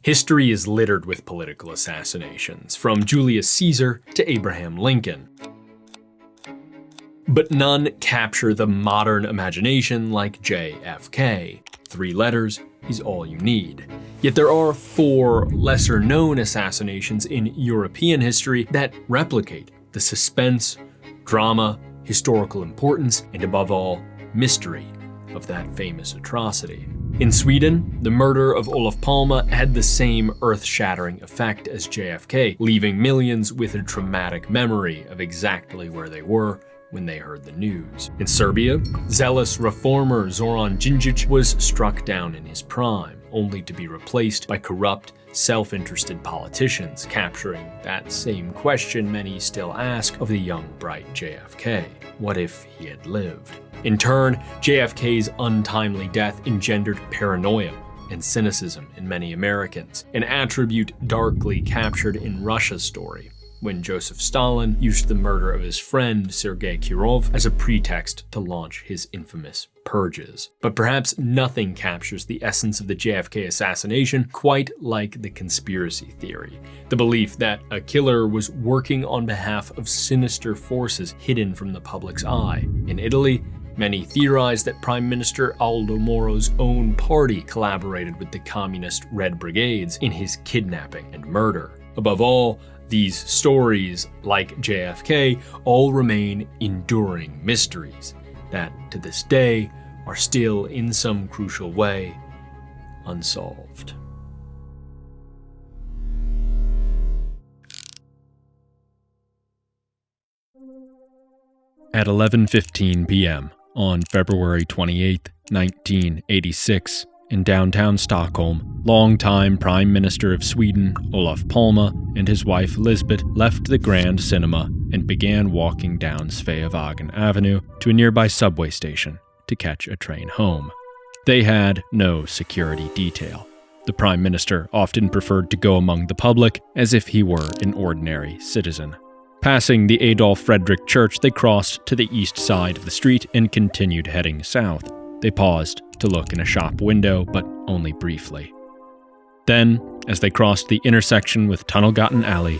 History is littered with political assassinations, from Julius Caesar to Abraham Lincoln. But none capture the modern imagination like JFK. 3 letters is all you need. Yet there are 4 lesser-known assassinations in European history that replicate the suspense, drama, historical importance, and above all, mystery of that famous atrocity. In Sweden, the murder of Olof Palme had the same earth-shattering effect as JFK, leaving millions with a traumatic memory of exactly where they were when they heard the news. In Serbia, zealous reformer Zoran Djindjic was struck down in his prime, only to be replaced by corrupt, self-interested politicians, capturing that same question many still ask of the young, bright JFK. What if he had lived? In turn, JFK's untimely death engendered paranoia and cynicism in many Americans, an attribute darkly captured in Russia's story, when Joseph Stalin used the murder of his friend Sergei Kirov as a pretext to launch his infamous purges. But perhaps nothing captures the essence of the JFK assassination quite like the conspiracy theory, the belief that a killer was working on behalf of sinister forces hidden from the public's eye. In Italy, many theorize that Prime Minister Aldo Moro's own party collaborated with the communist Red Brigades in his kidnapping and murder. Above all, these stories, like JFK, all remain enduring mysteries that, to this day, are still, in some crucial way, unsolved. At 11:15 p.m. on February 28, 1986, in downtown Stockholm, longtime Prime Minister of Sweden, Olof Palme, and his wife Lisbeth left the Grand Cinema and began walking down Sveavägen Avenue to a nearby subway station to catch a train home. They had no security detail. The Prime Minister often preferred to go among the public as if he were an ordinary citizen. Passing the Adolf Fredrik Church, they crossed to the east side of the street and continued heading south. They paused to look in a shop window, but only briefly. Then, as they crossed the intersection with Tunnelgatan Alley,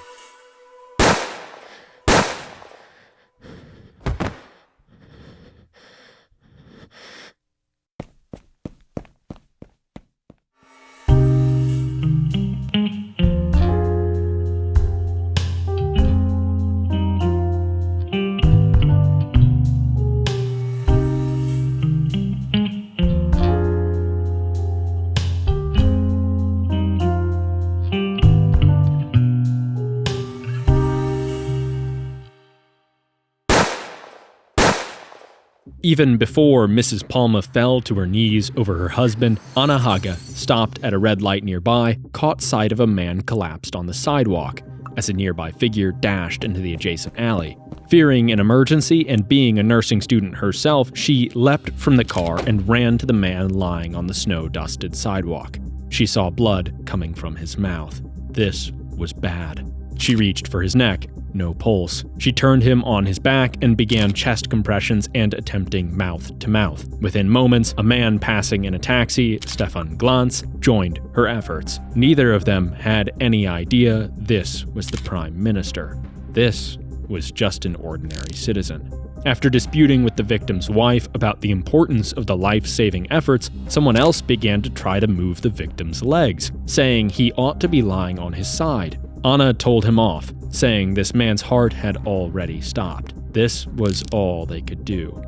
even before Mrs. Palme fell to her knees over her husband, Anna Haga stopped at a red light nearby, caught sight of a man collapsed on the sidewalk as a nearby figure dashed into the adjacent alley. Fearing an emergency and being a nursing student herself, she leapt from the car and ran to the man lying on the snow-dusted sidewalk. She saw blood coming from his mouth. This was bad. She reached for his neck. No pulse. She turned him on his back and began chest compressions and attempting mouth-to-mouth. Within moments, a man passing in a taxi, Stefan Glantz, joined her efforts. Neither of them had any idea this was the Prime Minister. This was just an ordinary citizen. After disputing with the victim's wife about the importance of the life-saving efforts, someone else began to try to move the victim's legs, saying he ought to be lying on his side. Anna told him off, saying this man's heart had already stopped. This was all they could do.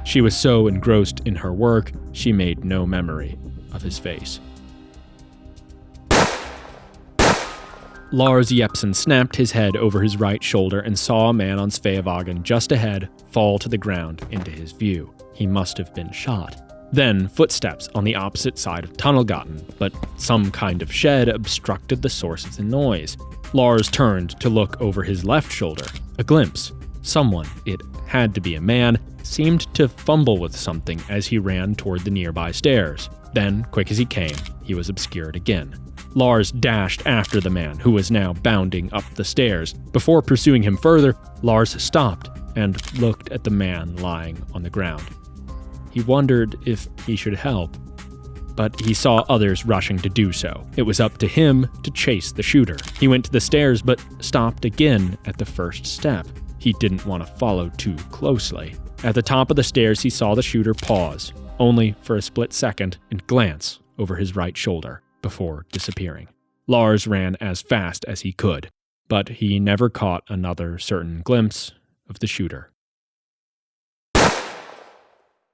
She was so engrossed in her work, she made no memory of his face. Lars Jepsen snapped his head over his right shoulder and saw a man on Sveavägen just ahead fall to the ground into his view. He must have been shot. Then footsteps on the opposite side of Tunnelgatan, but some kind of shed obstructed the source of the noise. Lars turned to look over his left shoulder. A glimpse. Someone, it had to be a man, seemed to fumble with something as he ran toward the nearby stairs. Then, quick as he came, he was obscured again. Lars dashed after the man, who was now bounding up the stairs. Before pursuing him further, Lars stopped and looked at the man lying on the ground. He wondered if he should help. but he saw others rushing to do so. It was up to him to chase the shooter. He went to the stairs, but stopped again at the first step. He didn't want to follow too closely. At the top of the stairs, he saw the shooter pause, only for a split second, and glance over his right shoulder before disappearing. Lars ran as fast as he could, but he never caught another certain glimpse of the shooter.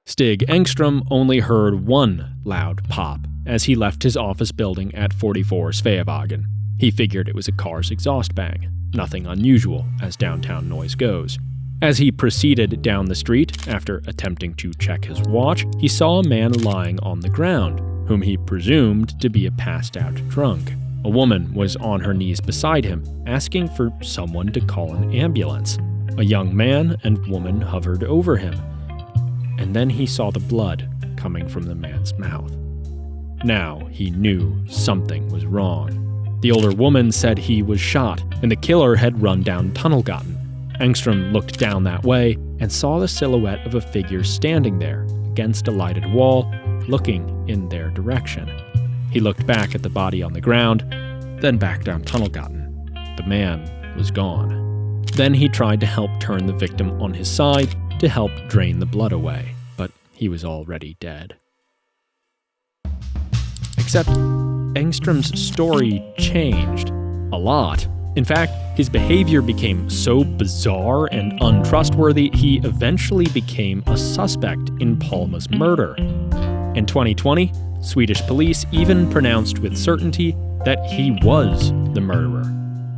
Stig Engström only heard one loud pop as he left his office building at 44 Sveavägen. He figured it was a car's exhaust bang, nothing unusual as downtown noise goes. As he proceeded down the street, after attempting to check his watch, he saw a man lying on the ground, whom he presumed to be a passed-out drunk. A woman was on her knees beside him, asking for someone to call an ambulance. A young man and woman hovered over him, and then he saw the blood coming from the man's mouth. Now he knew something was wrong. The older woman said he was shot, and the killer had run down Tunnelgatan. Engström looked down that way and saw the silhouette of a figure standing there against a lighted wall, looking in their direction. He looked back at the body on the ground, then back down Tunnelgatan. The man was gone. Then he tried to help turn the victim on his side to help drain the blood away, but he was already dead. Except Engström's story changed a lot. In fact, his behavior became so bizarre and untrustworthy, he eventually became a suspect in Palma's murder. In 2020, Swedish police even pronounced with certainty that he was the murderer.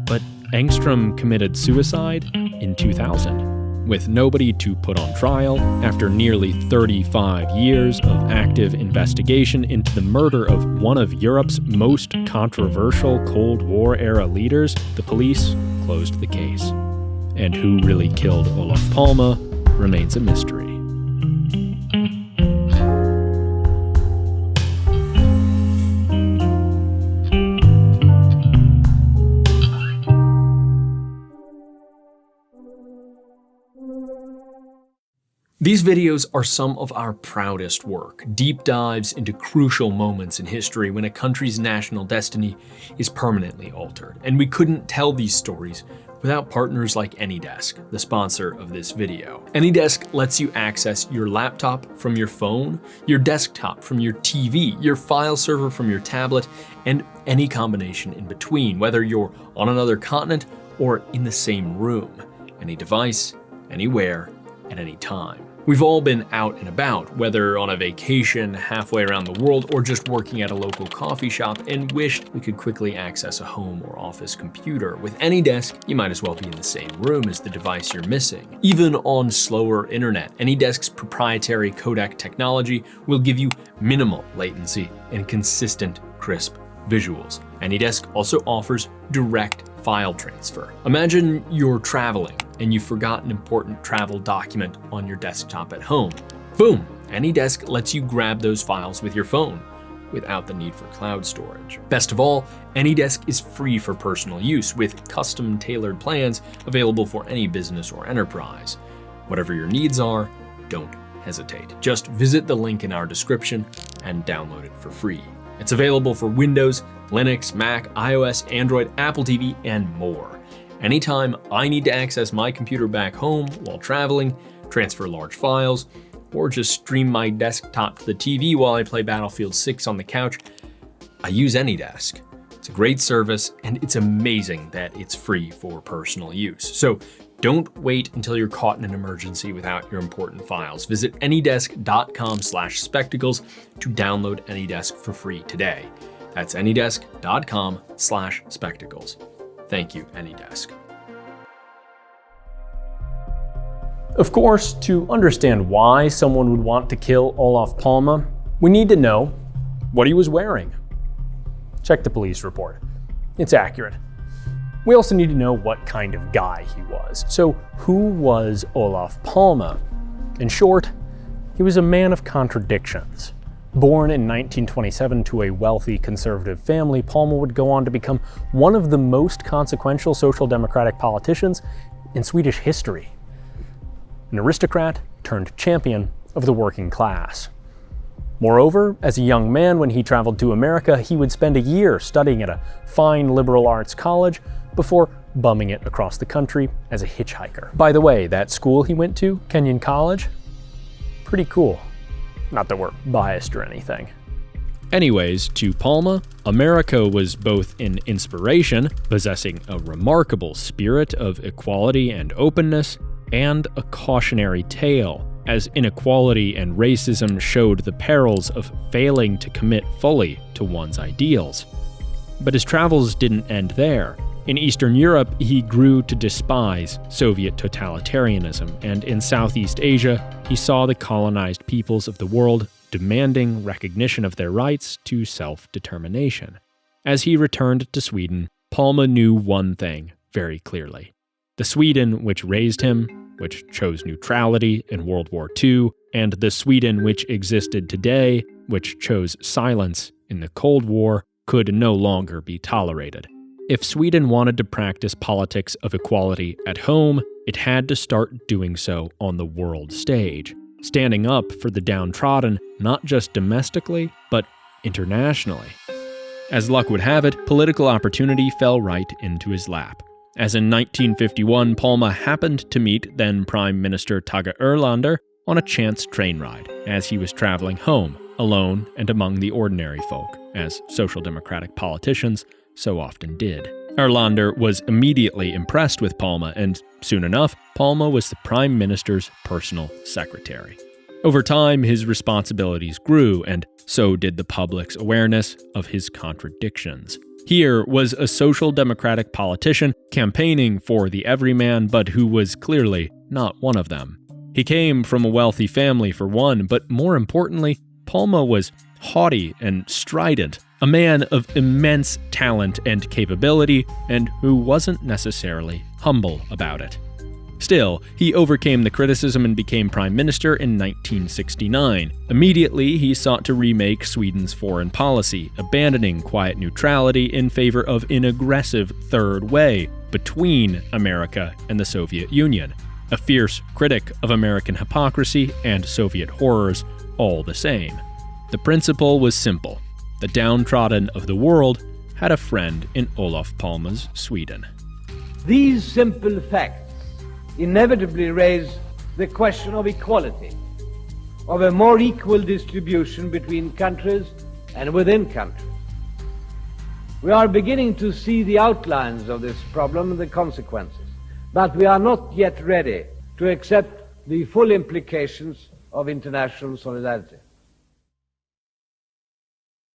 But Engström committed suicide in 2000. With nobody to put on trial, after nearly 35 years of active investigation into the murder of one of Europe's most controversial Cold War-era leaders, the police closed the case. And who really killed Olof Palme remains a mystery. These videos are some of our proudest work, deep dives into crucial moments in history when a country's national destiny is permanently altered. And we couldn't tell these stories without partners like AnyDesk, the sponsor of this video. AnyDesk lets you access your laptop from your phone, your desktop from your TV, your file server from your tablet, and any combination in between, whether you're on another continent or in the same room. Any device, anywhere, at any time. We've all been out and about, whether on a vacation halfway around the world or just working at a local coffee shop, and wished we could quickly access a home or office computer. With AnyDesk, you might as well be in the same room as the device you're missing. Even on slower internet, AnyDesk's proprietary codec technology will give you minimal latency and consistent, crisp visuals. AnyDesk also offers direct file transfer. Imagine you're traveling and you forgot an important travel document on your desktop at home. Boom! AnyDesk lets you grab those files with your phone without the need for cloud storage. Best of all, AnyDesk is free for personal use with custom tailored plans available for any business or enterprise. Whatever your needs are, don't hesitate. Just visit the link in our description and download it for free. It's available for Windows, Linux, Mac, iOS, Android, Apple TV, and more. Anytime I need to access my computer back home while traveling, transfer large files, or just stream my desktop to the TV while I play Battlefield 6 on the couch, I use AnyDesk. It's a great service, and it's amazing that it's free for personal use. So don't wait until you're caught in an emergency without your important files. Visit anydesk.com/spectacles to download AnyDesk for free today. That's anydesk.com/spectacles. Thank you, AnyDesk. Of course, to understand why someone would want to kill Olof Palme, we need to know what he was wearing. Check the police report. It's accurate. We also need to know what kind of guy he was. So who was Olof Palme? In short, he was a man of contradictions. Born in 1927 to a wealthy conservative family, Palme would go on to become one of the most consequential social democratic politicians in Swedish history. An aristocrat turned champion of the working class. Moreover, as a young man, when he traveled to America, he would spend a year studying at a fine liberal arts college before bumming it across the country as a hitchhiker. By the way, that school he went to, Kenyon College, pretty cool. Not that we're biased or anything. Anyways, to Palma, America was both an inspiration, possessing a remarkable spirit of equality and openness, and a cautionary tale, as inequality and racism showed the perils of failing to commit fully to one's ideals. But his travels didn't end there. In Eastern Europe, he grew to despise Soviet totalitarianism, and in Southeast Asia, he saw the colonized peoples of the world demanding recognition of their rights to self-determination. As he returned to Sweden, Palma knew one thing very clearly. The Sweden which raised him, which chose neutrality in World War II, and the Sweden which existed today, which chose silence in the Cold War, could no longer be tolerated. If Sweden wanted to practice politics of equality at home, it had to start doing so on the world stage, standing up for the downtrodden not just domestically, but internationally. As luck would have it, political opportunity fell right into his lap. As in 1951, Palma happened to meet then Prime Minister Tage Erlander on a chance train ride as he was traveling home, alone and among the ordinary folk, as social democratic politicians so often did. Erlander was immediately impressed with Palma, and soon enough, Palma was the Prime Minister's personal secretary. Over time, his responsibilities grew, and so did the public's awareness of his contradictions. Here was a social democratic politician campaigning for the everyman, but who was clearly not one of them. He came from a wealthy family for one, but more importantly, Palma was haughty and strident, a man of immense talent and capability, and who wasn't necessarily humble about it. Still, he overcame the criticism and became prime minister in 1969. Immediately, he sought to remake Sweden's foreign policy, abandoning quiet neutrality in favor of an aggressive third way between America and the Soviet Union, a fierce critic of American hypocrisy and Soviet horrors all the same. The principle was simple. The downtrodden of the world had a friend in Olof Palme's Sweden. These simple facts inevitably raise the question of equality, of a more equal distribution between countries and within countries. We are beginning to see the outlines of this problem and the consequences, but we are not yet ready to accept the full implications of international solidarity.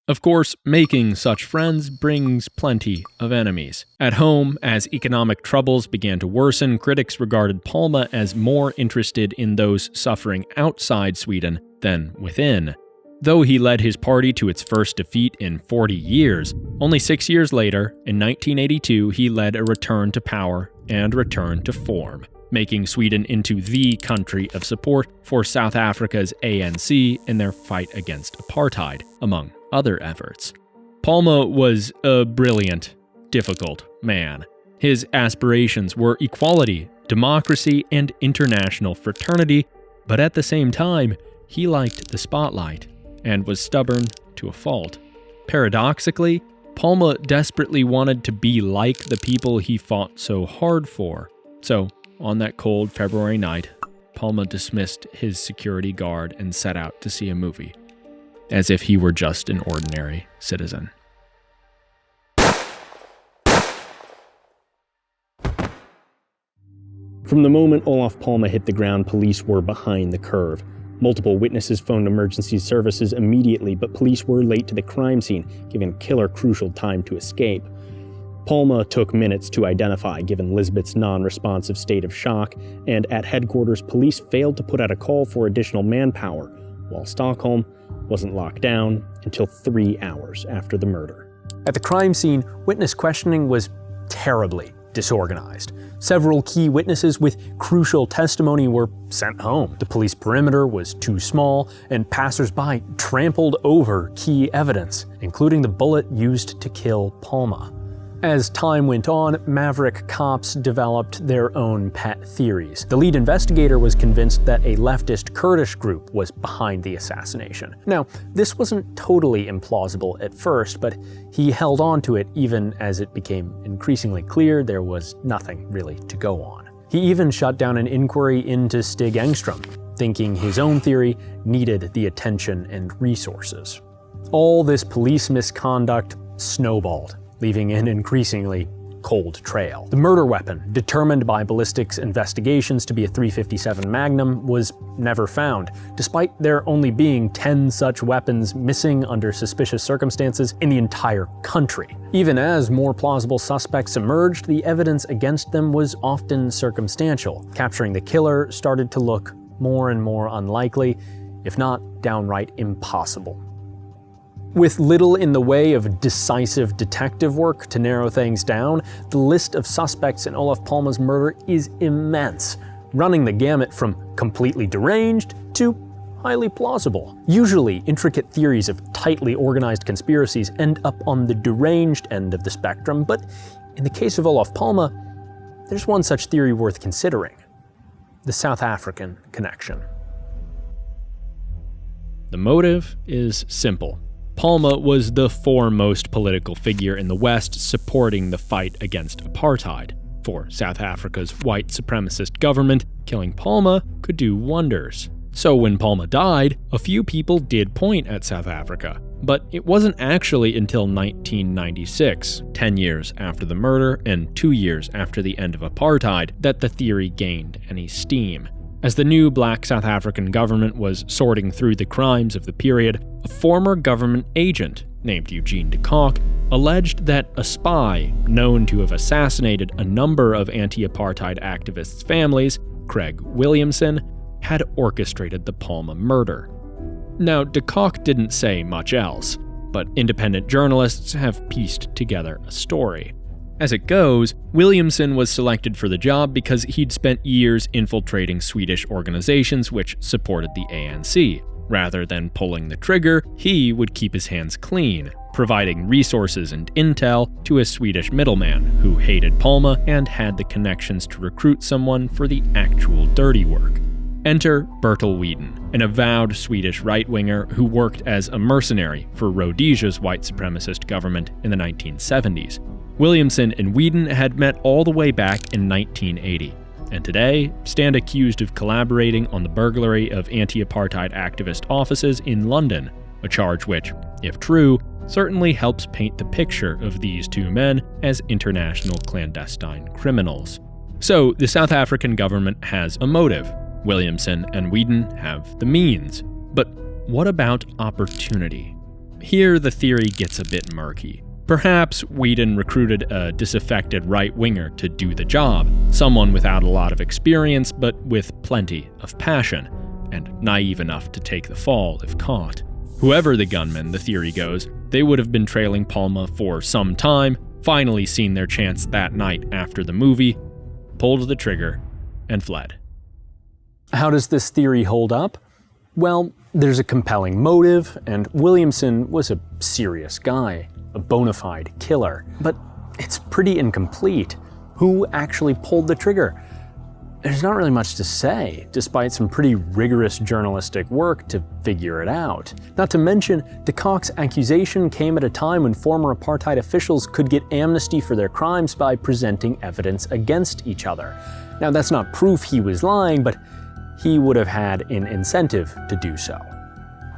Of course, making such friends brings plenty of enemies. At home, as economic troubles began to worsen, critics regarded Palma as more interested in those suffering outside Sweden than within. Though he led his party to its first defeat in 40 years, only 6 years later, in 1982, he led a return to power and return to form, making Sweden into the country of support for South Africa's ANC in their fight against apartheid, among other efforts. Palma was a brilliant, difficult man. His aspirations were equality, democracy, and international fraternity, but at the same time, he liked the spotlight and was stubborn to a fault. Paradoxically, Palma desperately wanted to be like the people he fought so hard for. So, on that cold February night, Palma dismissed his security guard and set out to see a movie, as if he were just an ordinary citizen. From the moment Olof Palme hit the ground, police were behind the curve. Multiple witnesses phoned emergency services immediately, but police were late to the crime scene, giving Killer crucial time to escape. Palma took minutes to identify, given Lisbeth's non-responsive state of shock, and at headquarters, police failed to put out a call for additional manpower, while Stockholm wasn't locked down until 3 hours after the murder. At the crime scene, witness questioning was terribly disorganized. Several key witnesses with crucial testimony were sent home. The police perimeter was too small, and passers-by trampled over key evidence, including the bullet used to kill Palma. As time went on, maverick cops developed their own pet theories. The lead investigator was convinced that a leftist Kurdish group was behind the assassination. Now, this wasn't totally implausible at first, but he held on to it even as it became increasingly clear there was nothing really to go on. He even shut down an inquiry into Stig Engstrom, thinking his own theory needed the attention and resources. All this police misconduct snowballed, leaving an increasingly cold trail. The murder weapon, determined by ballistics investigations to be a .357 Magnum, was never found, despite there only being 10 such weapons missing under suspicious circumstances in the entire country. Even as more plausible suspects emerged, the evidence against them was often circumstantial. Capturing the killer started to look more and more unlikely, if not downright impossible. With little in the way of decisive detective work to narrow things down, the list of suspects in Olof Palme's murder is immense, running the gamut from completely deranged to highly plausible. Usually, intricate theories of tightly organized conspiracies end up on the deranged end of the spectrum, but in the case of Olof Palme, there's one such theory worth considering: the South African connection. The motive is simple. Palme was the foremost political figure in the West supporting the fight against apartheid. For South Africa's white supremacist government, killing Palme could do wonders. So when Palme died, a few people did point at South Africa. But it wasn't actually until 1996, 10 years after the murder and 2 years after the end of apartheid, that the theory gained any steam. As the new black South African government was sorting through the crimes of the period, a former government agent named Eugene de Kock alleged that a spy known to have assassinated a number of anti-apartheid activists' families, Craig Williamson, had orchestrated the Palme murder. Now, de Kock didn't say much else, but independent journalists have pieced together a story. As it goes, Williamson was selected for the job because he'd spent years infiltrating Swedish organizations which supported the ANC. Rather than pulling the trigger, he would keep his hands clean, providing resources and intel to a Swedish middleman who hated Palme and had the connections to recruit someone for the actual dirty work. Enter Bertil Whedon, an avowed Swedish right-winger who worked as a mercenary for Rhodesia's white supremacist government in the 1970s. Williamson and Whedon had met all the way back in 1980, and today stand accused of collaborating on the burglary of anti-apartheid activist offices in London, a charge which, if true, certainly helps paint the picture of these two men as international clandestine criminals. So the South African government has a motive. Williamson and Whedon have the means. But what about opportunity? Here the theory gets a bit murky. Perhaps Whedon recruited a disaffected right-winger to do the job, someone without a lot of experience but with plenty of passion, and naive enough to take the fall if caught. Whoever the gunman, the theory goes, they would have been trailing Palme for some time, finally seen their chance that night after the movie, pulled the trigger, and fled. How does this theory hold up? Well, there's a compelling motive, and Williamson was a serious guy, a bona fide killer. But it's pretty incomplete. Who actually pulled the trigger? There's not really much to say, despite some pretty rigorous journalistic work to figure it out. Not to mention, de Kock's accusation came at a time when former apartheid officials could get amnesty for their crimes by presenting evidence against each other. Now, that's not proof he was lying, but he would have had an incentive to do so.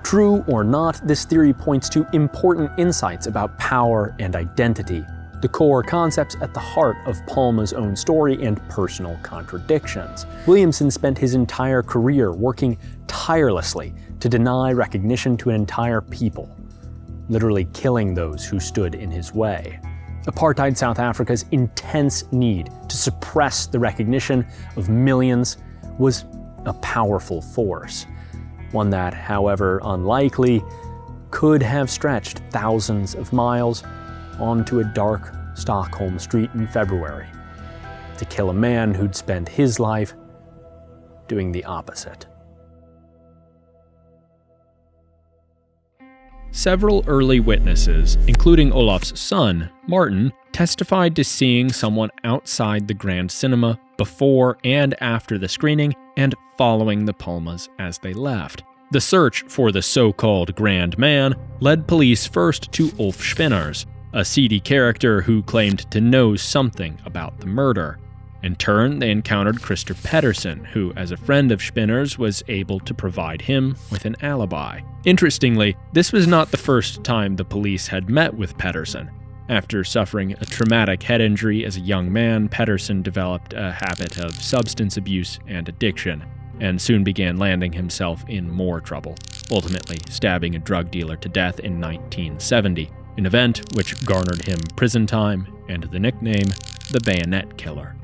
True or not, this theory points to important insights about power and identity, the core concepts at the heart of Palme's own story and personal contradictions. Williamson spent his entire career working tirelessly to deny recognition to an entire people, literally killing those who stood in his way. Apartheid South Africa's intense need to suppress the recognition of millions was a powerful force, one that, however unlikely, could have stretched thousands of miles onto a dark Stockholm street in February to kill a man who'd spent his life doing the opposite. Several early witnesses, including Olaf's son, Martin, testified to seeing someone outside the Grand Cinema before and after the screening and following the Palmas as they left. The search for the so-called Grand Man led police first to Ulf Spinners, a seedy character who claimed to know something about the murder. In turn, they encountered Christer Pettersson, who, as a friend of Spinners, was able to provide him with an alibi. Interestingly, this was not the first time the police had met with Pettersson. After suffering a traumatic head injury as a young man, Pettersson developed a habit of substance abuse and addiction, and soon began landing himself in more trouble, ultimately stabbing a drug dealer to death in 1970, an event which garnered him prison time and the nickname the Bayonet Killer.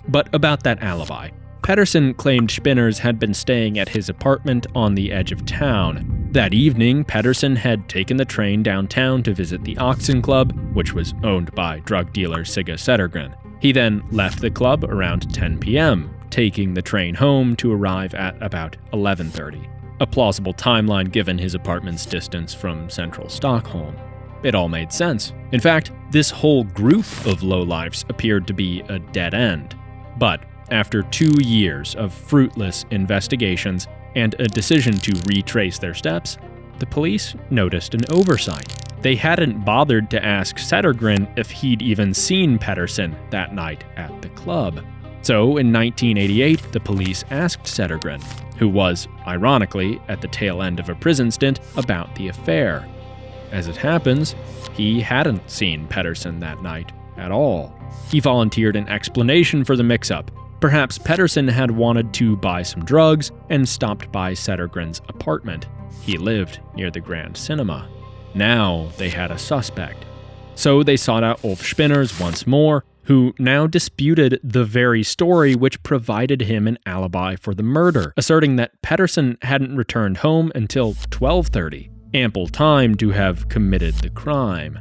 But about that alibi, Pettersson claimed Spinners had been staying at his apartment on the edge of town. That evening, Pettersson had taken the train downtown to visit the Oxen Club, which was owned by drug dealer Sigge Sedergren. He then left the club around 10 p.m., taking the train home to arrive at about 11:30. A plausible timeline given his apartment's distance from central Stockholm. It all made sense. In fact, this whole group of lowlifes appeared to be a dead end. But after 2 years of fruitless investigations and a decision to retrace their steps, the police noticed an oversight. They hadn't bothered to ask Sedergren if he'd even seen Pettersson that night at the club. So in 1988, the police asked Sedergren, who was, ironically, at the tail end of a prison stint, about the affair. As it happens, he hadn't seen Pettersson that night at all. He volunteered an explanation for the mix-up. Perhaps Pettersson had wanted to buy some drugs and stopped by Sedergren's apartment. He lived near the Grand Cinema. Now they had a suspect. So they sought out Ulf Spinners once more, who now disputed the very story which provided him an alibi for the murder, asserting that Pettersson hadn't returned home until 12:30, ample time to have committed the crime.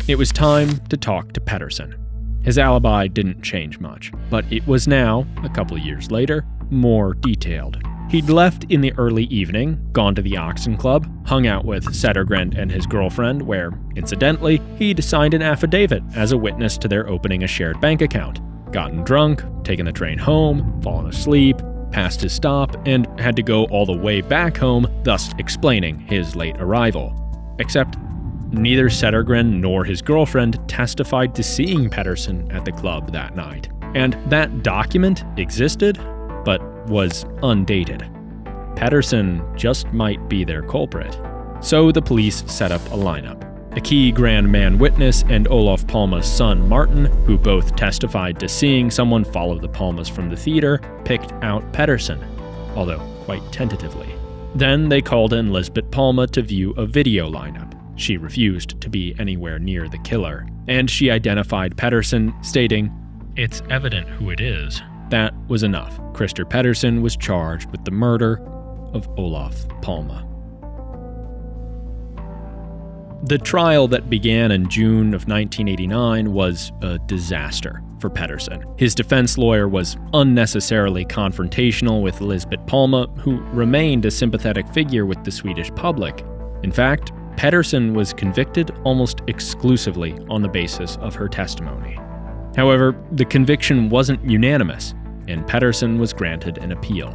It was time to talk to Pettersson. His alibi didn't change much, but it was now, a couple of years later, more detailed. He'd left in the early evening, gone to the Oxen Club, hung out with Sedergren and his girlfriend, where, incidentally, he'd signed an affidavit as a witness to their opening a shared bank account, gotten drunk, taken the train home, fallen asleep, passed his stop, and had to go all the way back home, thus explaining his late arrival. Except neither Sedergren nor his girlfriend testified to seeing Pettersson at the club that night. And that document existed, but was undated. Pettersson just might be their culprit. So the police set up a lineup. A key Grand Man witness and Olof Palme's son Martin, who both testified to seeing someone follow the Palmes from the theater, picked out Pettersson, although quite tentatively. Then they called in Lisbeth Palme to view a video lineup. She refused to be anywhere near the killer, and she identified Pettersson, stating, "It's evident who it is." That was enough. Christer Pettersson was charged with the murder of Olof Palme. The trial that began in June of 1989 was a disaster for Pettersson. His defense lawyer was unnecessarily confrontational with Lisbeth Palme, who remained a sympathetic figure with the Swedish public. In fact, Pettersson was convicted almost exclusively on the basis of her testimony. However, the conviction wasn't unanimous, and Pettersson was granted an appeal.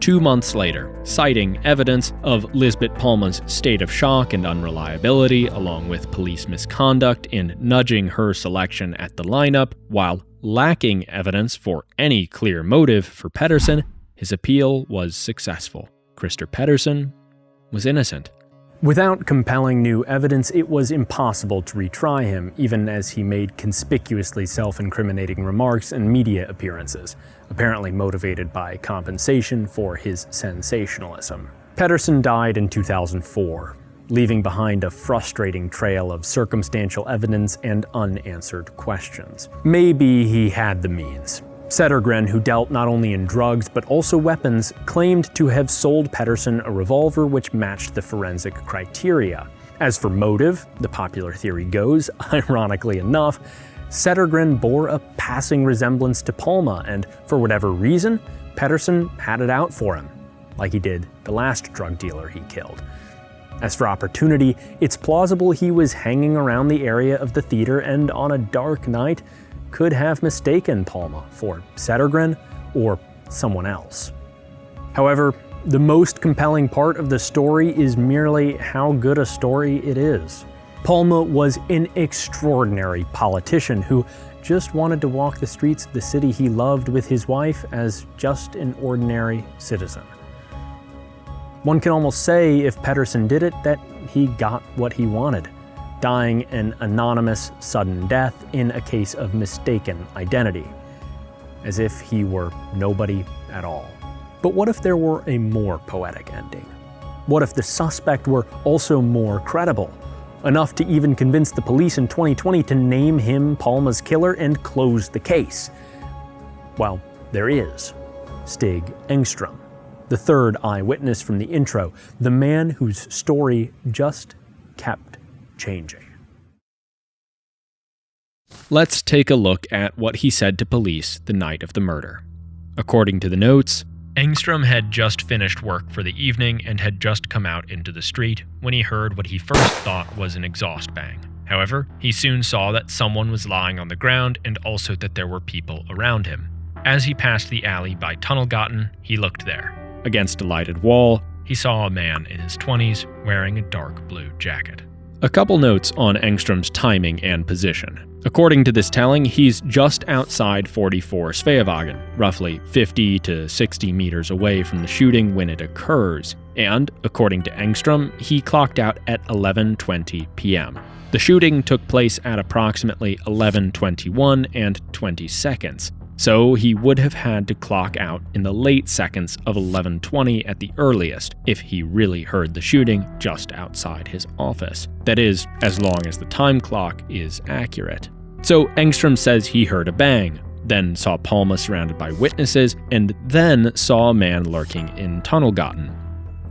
2 months later, citing evidence of Lisbeth Palme's state of shock and unreliability, along with police misconduct in nudging her selection at the lineup, while lacking evidence for any clear motive for Pettersson, his appeal was successful. Christer Pettersson was innocent. Without compelling new evidence, it was impossible to retry him, even as he made conspicuously self-incriminating remarks and media appearances, apparently motivated by compensation for his sensationalism. Pettersson died in 2004, leaving behind a frustrating trail of circumstantial evidence and unanswered questions. Maybe he had the means. Sedergren, who dealt not only in drugs but also weapons, claimed to have sold Pettersson a revolver which matched the forensic criteria. As for motive, the popular theory goes, ironically enough, Sedergren bore a passing resemblance to Palme, and for whatever reason, Pettersson had it out for him, like he did the last drug dealer he killed. As for opportunity, it's plausible he was hanging around the area of the theater and on a dark night could have mistaken Palma for Settergren or someone else. However, the most compelling part of the story is merely how good a story it is. Palma was an extraordinary politician who just wanted to walk the streets of the city he loved with his wife as just an ordinary citizen. One can almost say, if Pettersson did it, that he got what he wanted, dying an anonymous, sudden death in a case of mistaken identity, as if he were nobody at all. But what if there were a more poetic ending? What if the suspect were also more credible, enough to even convince the police in 2020 to name him Palma's killer and close the case? Well, there is Stig Engström, the third eyewitness from the intro, the man whose story just kept changing. Let's take a look at what he said to police the night of the murder. According to the notes, Engström had just finished work for the evening and had just come out into the street when he heard what he first thought was an exhaust bang. However, he soon saw that someone was lying on the ground and also that there were people around him. As he passed the alley by Tunnelgatan, he looked there. Against a lighted wall, he saw a man in his 20s wearing a dark blue jacket. A couple notes on Engström's timing and position. According to this telling, he's just outside 44 Sveavägen, roughly 50 to 60 meters away from the shooting when it occurs, and, according to Engström, he clocked out at 11:20 p.m. The shooting took place at approximately 11:21 and 20 seconds, so he would have had to clock out in the late seconds of 11:20 at the earliest if he really heard the shooting just outside his office. That is, as long as the time clock is accurate. So Engström says he heard a bang, then saw Palma surrounded by witnesses, and then saw a man lurking in Tunnelgatan.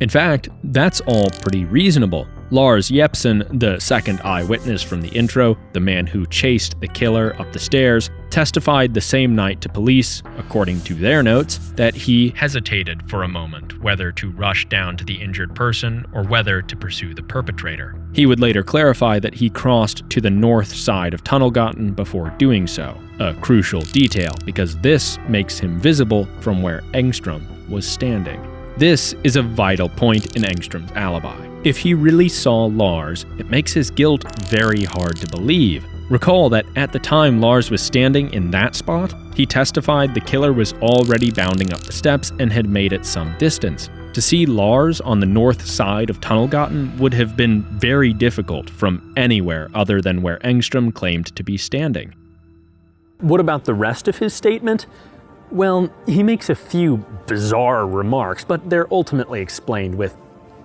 In fact, that's all pretty reasonable. Lars Jepsen, the second eyewitness from the intro, the man who chased the killer up the stairs, testified the same night to police, according to their notes, that he hesitated for a moment whether to rush down to the injured person or whether to pursue the perpetrator. He would later clarify that he crossed to the north side of Tunnelgatan before doing so, a crucial detail because this makes him visible from where Engström was standing. This is a vital point in Engström's alibi. If he really saw Lars, it makes his guilt very hard to believe. Recall that at the time Lars was standing in that spot, he testified the killer was already bounding up the steps and had made it some distance. To see Lars on the north side of Tunnelgatan would have been very difficult from anywhere other than where Engström claimed to be standing. What about the rest of his statement? Well, he makes a few bizarre remarks, but they're ultimately explained with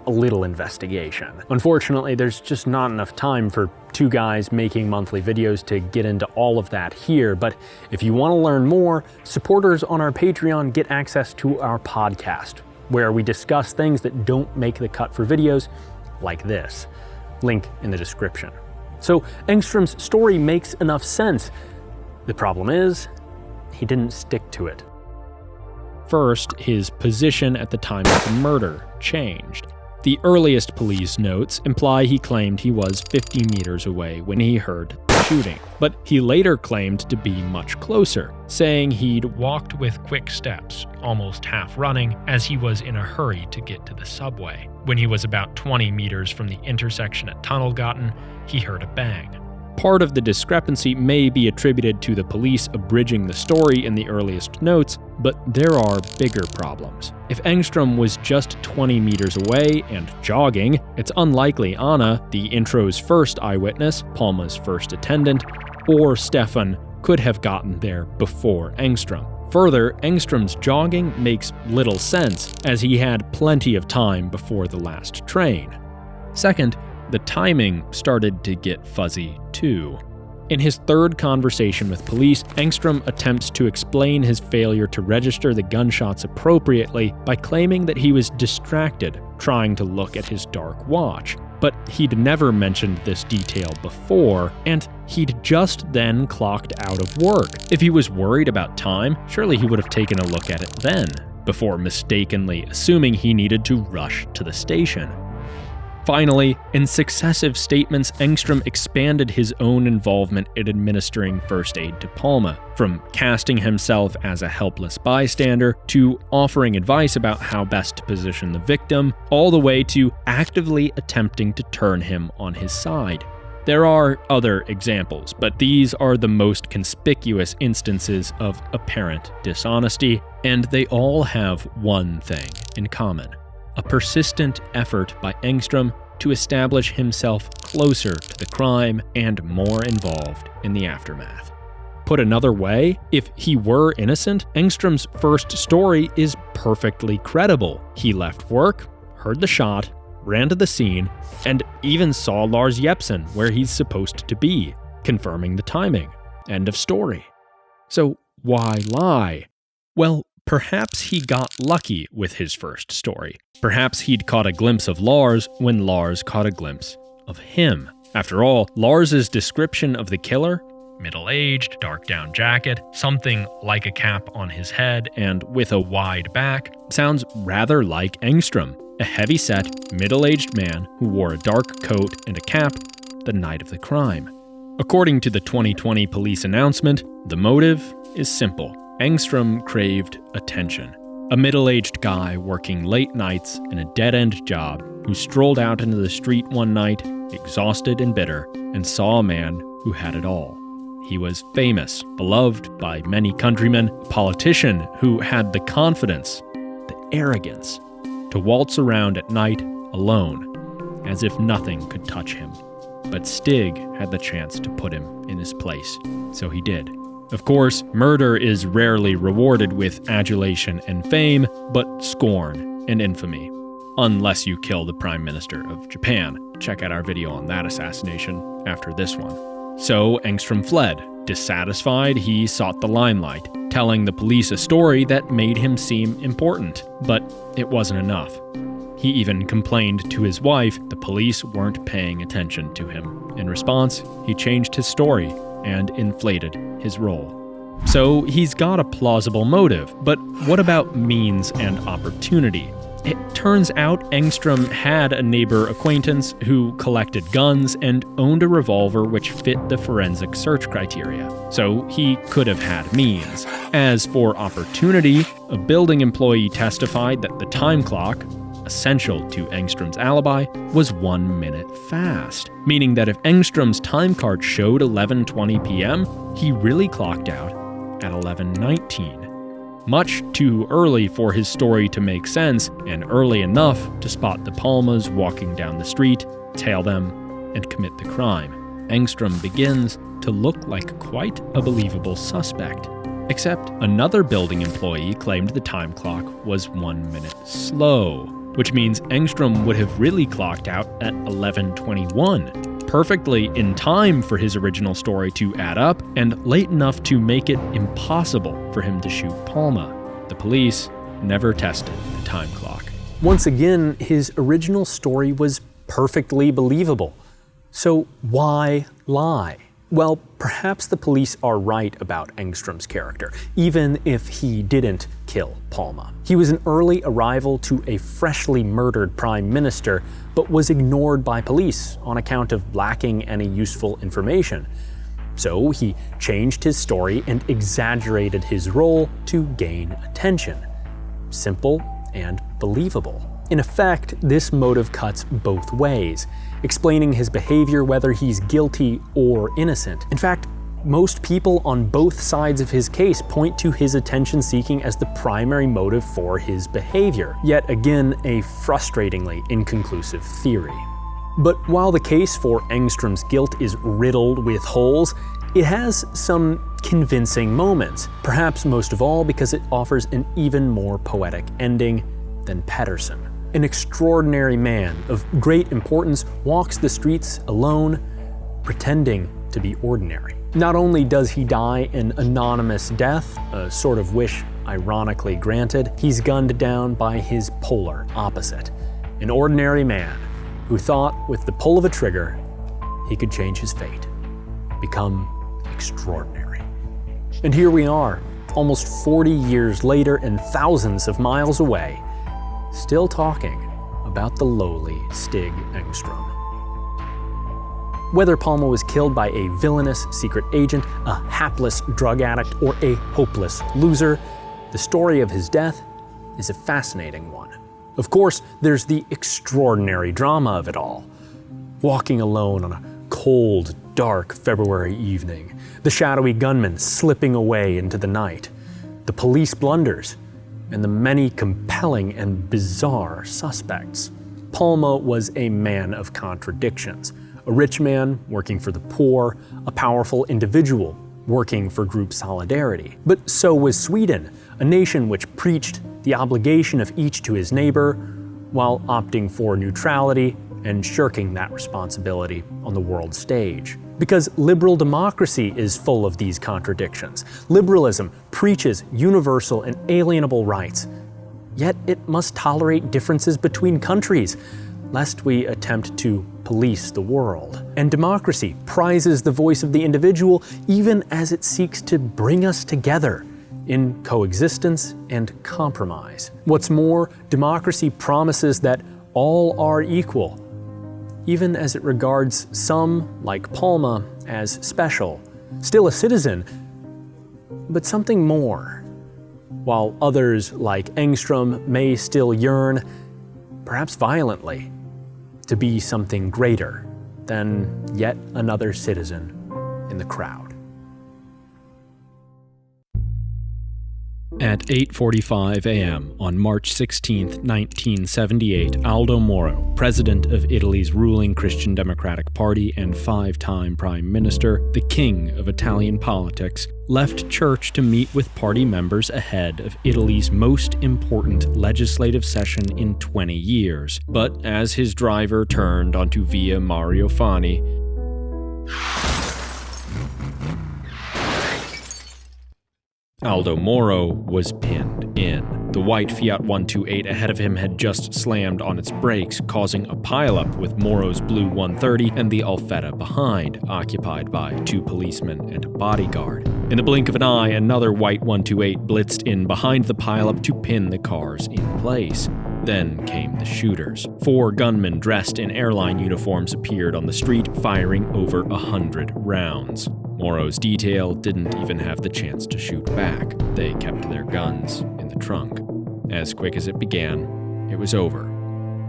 a little investigation. Unfortunately, there's just not enough time for two guys making monthly videos to get into all of that here, but if you want to learn more, supporters on our Patreon get access to our podcast, where we discuss things that don't make the cut for videos like this. Link in the description. So Engström's story makes enough sense. The problem is, he didn't stick to it. First, his position at the time of the murder changed. The earliest police notes imply he claimed he was 50 meters away when he heard the shooting, but he later claimed to be much closer, saying he'd walked with quick steps, almost half running, as he was in a hurry to get to the subway. When he was about 20 meters from the intersection at Tunnelgatan, he heard a bang. Part of the discrepancy may be attributed to the police abridging the story in the earliest notes, but there are bigger problems. If Engström was just 20 meters away and jogging, it's unlikely Anna, the intro's first eyewitness, Palma's first attendant, or Stefan could have gotten there before Engström. Further, Engström's jogging makes little sense, as he had plenty of time before the last train. Second, the timing started to get fuzzy too. In his third conversation with police, Engström attempts to explain his failure to register the gunshots appropriately by claiming that he was distracted trying to look at his dark watch. But he'd never mentioned this detail before, and he'd just then clocked out of work. If he was worried about time, surely he would have taken a look at it then, before mistakenly assuming he needed to rush to the station. Finally, in successive statements, Engstrom expanded his own involvement in administering first aid to Palma, from casting himself as a helpless bystander to offering advice about how best to position the victim, all the way to actively attempting to turn him on his side. There are other examples, but these are the most conspicuous instances of apparent dishonesty, and they all have one thing in common: a persistent effort by Engstrom to establish himself closer to the crime and more involved in the aftermath. Put another way, if he were innocent, Engstrom's first story is perfectly credible. He left work, heard the shot, ran to the scene, and even saw Lars Jepsen where he's supposed to be, confirming the timing. End of story. So why lie? Well, perhaps he got lucky with his first story. Perhaps he'd caught a glimpse of Lars when Lars caught a glimpse of him. After all, Lars's description of the killer, middle-aged, dark-down jacket, something like a cap on his head, and with a wide back, sounds rather like Engstrom, a heavy-set, middle-aged man who wore a dark coat and a cap the night of the crime. According to the 2020 police announcement, the motive is simple. Engstrom craved attention. A middle-aged guy working late nights in a dead-end job who strolled out into the street one night, exhausted and bitter, and saw a man who had it all. He was famous, beloved by many countrymen, a politician who had the confidence, the arrogance, to waltz around at night alone, as if nothing could touch him. But Stig had the chance to put him in his place, so he did. Of course, murder is rarely rewarded with adulation and fame, but scorn and infamy. Unless you kill the Prime Minister of Japan. Check out our video on that assassination after this one. So Engstrom fled. Dissatisfied, he sought the limelight, telling the police a story that made him seem important. But it wasn't enough. He even complained to his wife the police weren't paying attention to him. In response, he changed his story and inflated his role. So he's got a plausible motive, but what about means and opportunity? It turns out Engstrom had a neighbor acquaintance who collected guns and owned a revolver which fit the forensic search criteria, so he could have had means. As for opportunity, a building employee testified that the time clock, essential to Engstrom's alibi, was 1 minute fast, meaning that if Engstrom's time card showed 11:20 p.m., he really clocked out at 11:19. Much too early for his story to make sense, and early enough to spot the Palmas walking down the street, tail them, and commit the crime. Engstrom begins to look like quite a believable suspect. Except another building employee claimed the time clock was 1 minute slow, which means Engstrom would have really clocked out at 11:21. Perfectly in time for his original story to add up, and late enough to make it impossible for him to shoot Palma. The police never tested the time clock. Once again, his original story was perfectly believable. So why lie? Well, perhaps the police are right about Engstrom's character, even if he didn't kill Palma. He was an early arrival to a freshly murdered prime minister, but was ignored by police on account of lacking any useful information. So he changed his story and exaggerated his role to gain attention. Simple and believable. In effect, this motive cuts both ways, explaining his behavior whether he's guilty or innocent. In fact, most people on both sides of his case point to his attention-seeking as the primary motive for his behavior. Yet again, a frustratingly inconclusive theory. But while the case for Engstrom's guilt is riddled with holes, it has some convincing moments, perhaps most of all because it offers an even more poetic ending than Pedersen. An extraordinary man of great importance walks the streets alone, pretending to be ordinary. Not only does he die an anonymous death, a sort of wish ironically granted, he's gunned down by his polar opposite, an ordinary man who thought with the pull of a trigger he could change his fate, become extraordinary. And here we are, almost 40 years later and thousands of miles away, still talking about the lowly Stig Engstrom. Whether Palma was killed by a villainous secret agent, a hapless drug addict, or a hopeless loser, the story of his death is a fascinating one. Of course, there's the extraordinary drama of it all. Walking alone on a cold, dark February evening, the shadowy gunman slipping away into the night, the police blunders, and the many compelling and bizarre suspects. Palma was a man of contradictions. A rich man working for the poor, a powerful individual working for group solidarity. But so was Sweden, a nation which preached the obligation of each to his neighbor, while opting for neutrality and shirking that responsibility on the world stage. Because liberal democracy is full of these contradictions. Liberalism preaches universal and alienable rights, yet it must tolerate differences between countries, lest we attempt to police the world. And democracy prizes the voice of the individual even as it seeks to bring us together in coexistence and compromise. What's more, democracy promises that all are equal, even as it regards some, like Palma, as special, still a citizen, but something more. While others, like Engstrom, may still yearn, perhaps violently, to be something greater than yet another citizen in the crowd. At 8:45 a.m. on March 16, 1978, Aldo Moro, president of Italy's ruling Christian Democratic Party and five-time prime minister, the king of Italian politics, left church to meet with party members ahead of Italy's most important legislative session in 20 years. But as his driver turned onto Via Mario Fani, Aldo Moro was pinned in. The white Fiat 128 ahead of him had just slammed on its brakes, causing a pileup with Moro's blue 130 and the Alfetta behind, occupied by two policemen and a bodyguard. In the blink of an eye, another white 128 blitzed in behind the pileup to pin the cars in place. Then came the shooters. 4 gunmen dressed in airline uniforms appeared on the street, firing over 100 rounds. Moro's detail didn't even have the chance to shoot back. They kept their guns in the trunk. As quick as it began, it was over.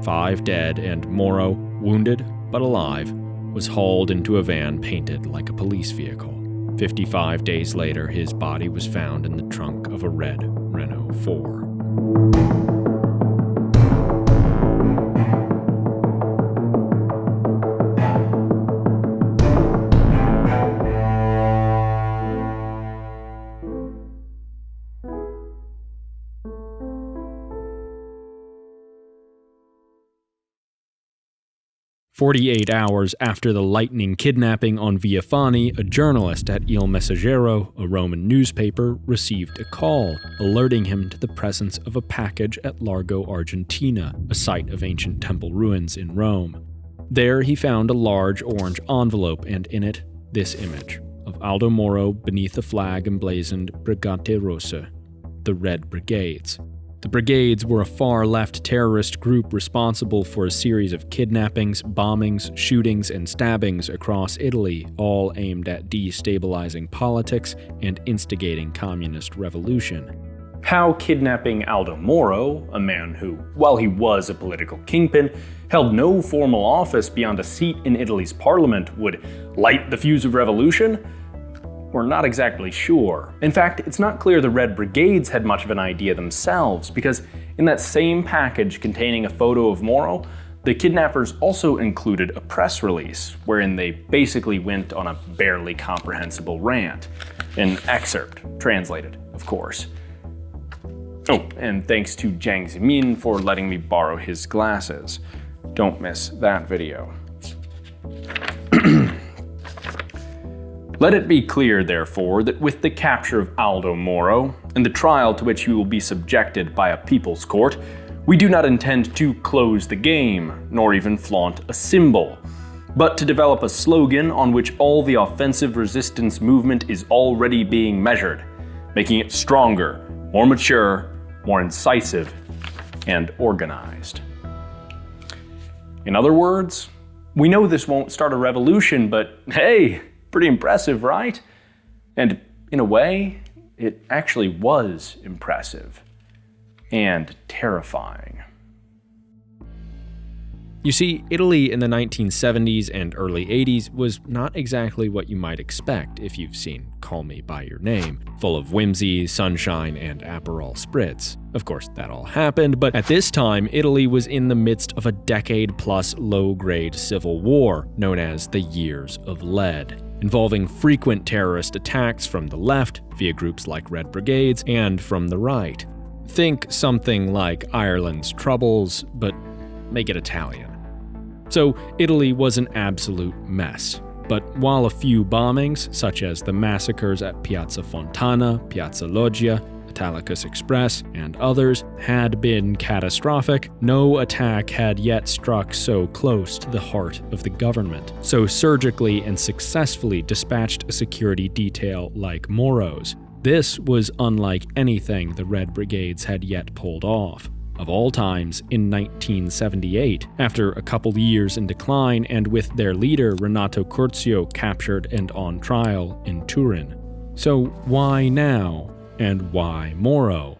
5 dead, and Moro, wounded but alive, was hauled into a van painted like a police vehicle. 55 days later, his body was found in the trunk of a red Renault 4. "48 hours after the lightning kidnapping on Via Fani, a journalist at Il Messaggero, a Roman newspaper, received a call, alerting him to the presence of a package at Largo Argentina, a site of ancient temple ruins in Rome. There he found a large orange envelope, and in it, this image of Aldo Moro beneath a flag emblazoned Brigate Rosse, the Red Brigades. The Brigades were a far-left terrorist group responsible for a series of kidnappings, bombings, shootings, and stabbings across Italy, all aimed at destabilizing politics and instigating communist revolution. How kidnapping Aldo Moro, a man who, while he was a political kingpin, held no formal office beyond a seat in Italy's parliament, would light the fuse of revolution? We're not exactly sure. In fact, it's not clear the Red Brigades had much of an idea themselves, because in that same package containing a photo of Moro, the kidnappers also included a press release, wherein they basically went on a barely comprehensible rant. An excerpt, translated, of course. Oh, and thanks to Jiang Zemin for letting me borrow his glasses. Don't miss that video. Let it be clear, therefore, that with the capture of Aldo Moro, and the trial to which he will be subjected by a people's court, we do not intend to close the game, nor even flaunt a symbol, but to develop a slogan on which all the offensive resistance movement is already being measured, making it stronger, more mature, more incisive, and organized. In other words, we know this won't start a revolution, but hey, pretty impressive, right? And in a way, it actually was impressive and terrifying. You see, Italy in the 1970s and early 80s was not exactly what you might expect if you've seen Call Me By Your Name, full of whimsy, sunshine, and Aperol spritz. Of course, that all happened, but at this time, Italy was in the midst of a decade-plus low-grade civil war known as the Years of Lead, involving frequent terrorist attacks from the left via groups like Red Brigades and from the right. Think something like Ireland's Troubles, but make it Italian. So Italy was an absolute mess. But while a few bombings, such as the massacres at Piazza Fontana, Piazza Loggia, Italicus Express, and others, had been catastrophic, no attack had yet struck so close to the heart of the government, so surgically and successfully dispatched a security detail like Moro's. This was unlike anything the Red Brigades had yet pulled off. Of all times, in 1978, after a couple years in decline and with their leader Renato Curzio captured and on trial in Turin. So why now? And why Moro?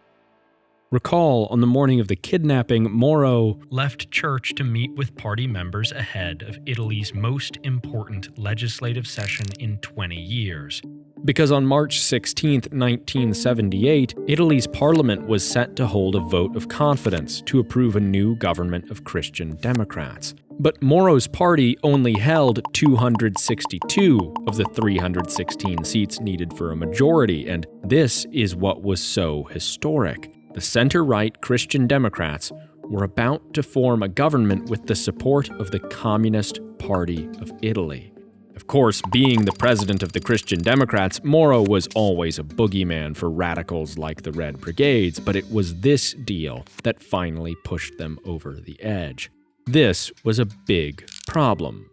Recall, on the morning of the kidnapping, Moro left church to meet with party members ahead of Italy's most important legislative session in 20 years. Because on March 16, 1978, Italy's parliament was set to hold a vote of confidence to approve a new government of Christian Democrats. But Moro's party only held 262 of the 316 seats needed for a majority, and this is what was so historic. The center-right Christian Democrats were about to form a government with the support of the Communist Party of Italy. Of course, being the president of the Christian Democrats, Moro was always a boogeyman for radicals like the Red Brigades, but it was this deal that finally pushed them over the edge. This was a big problem.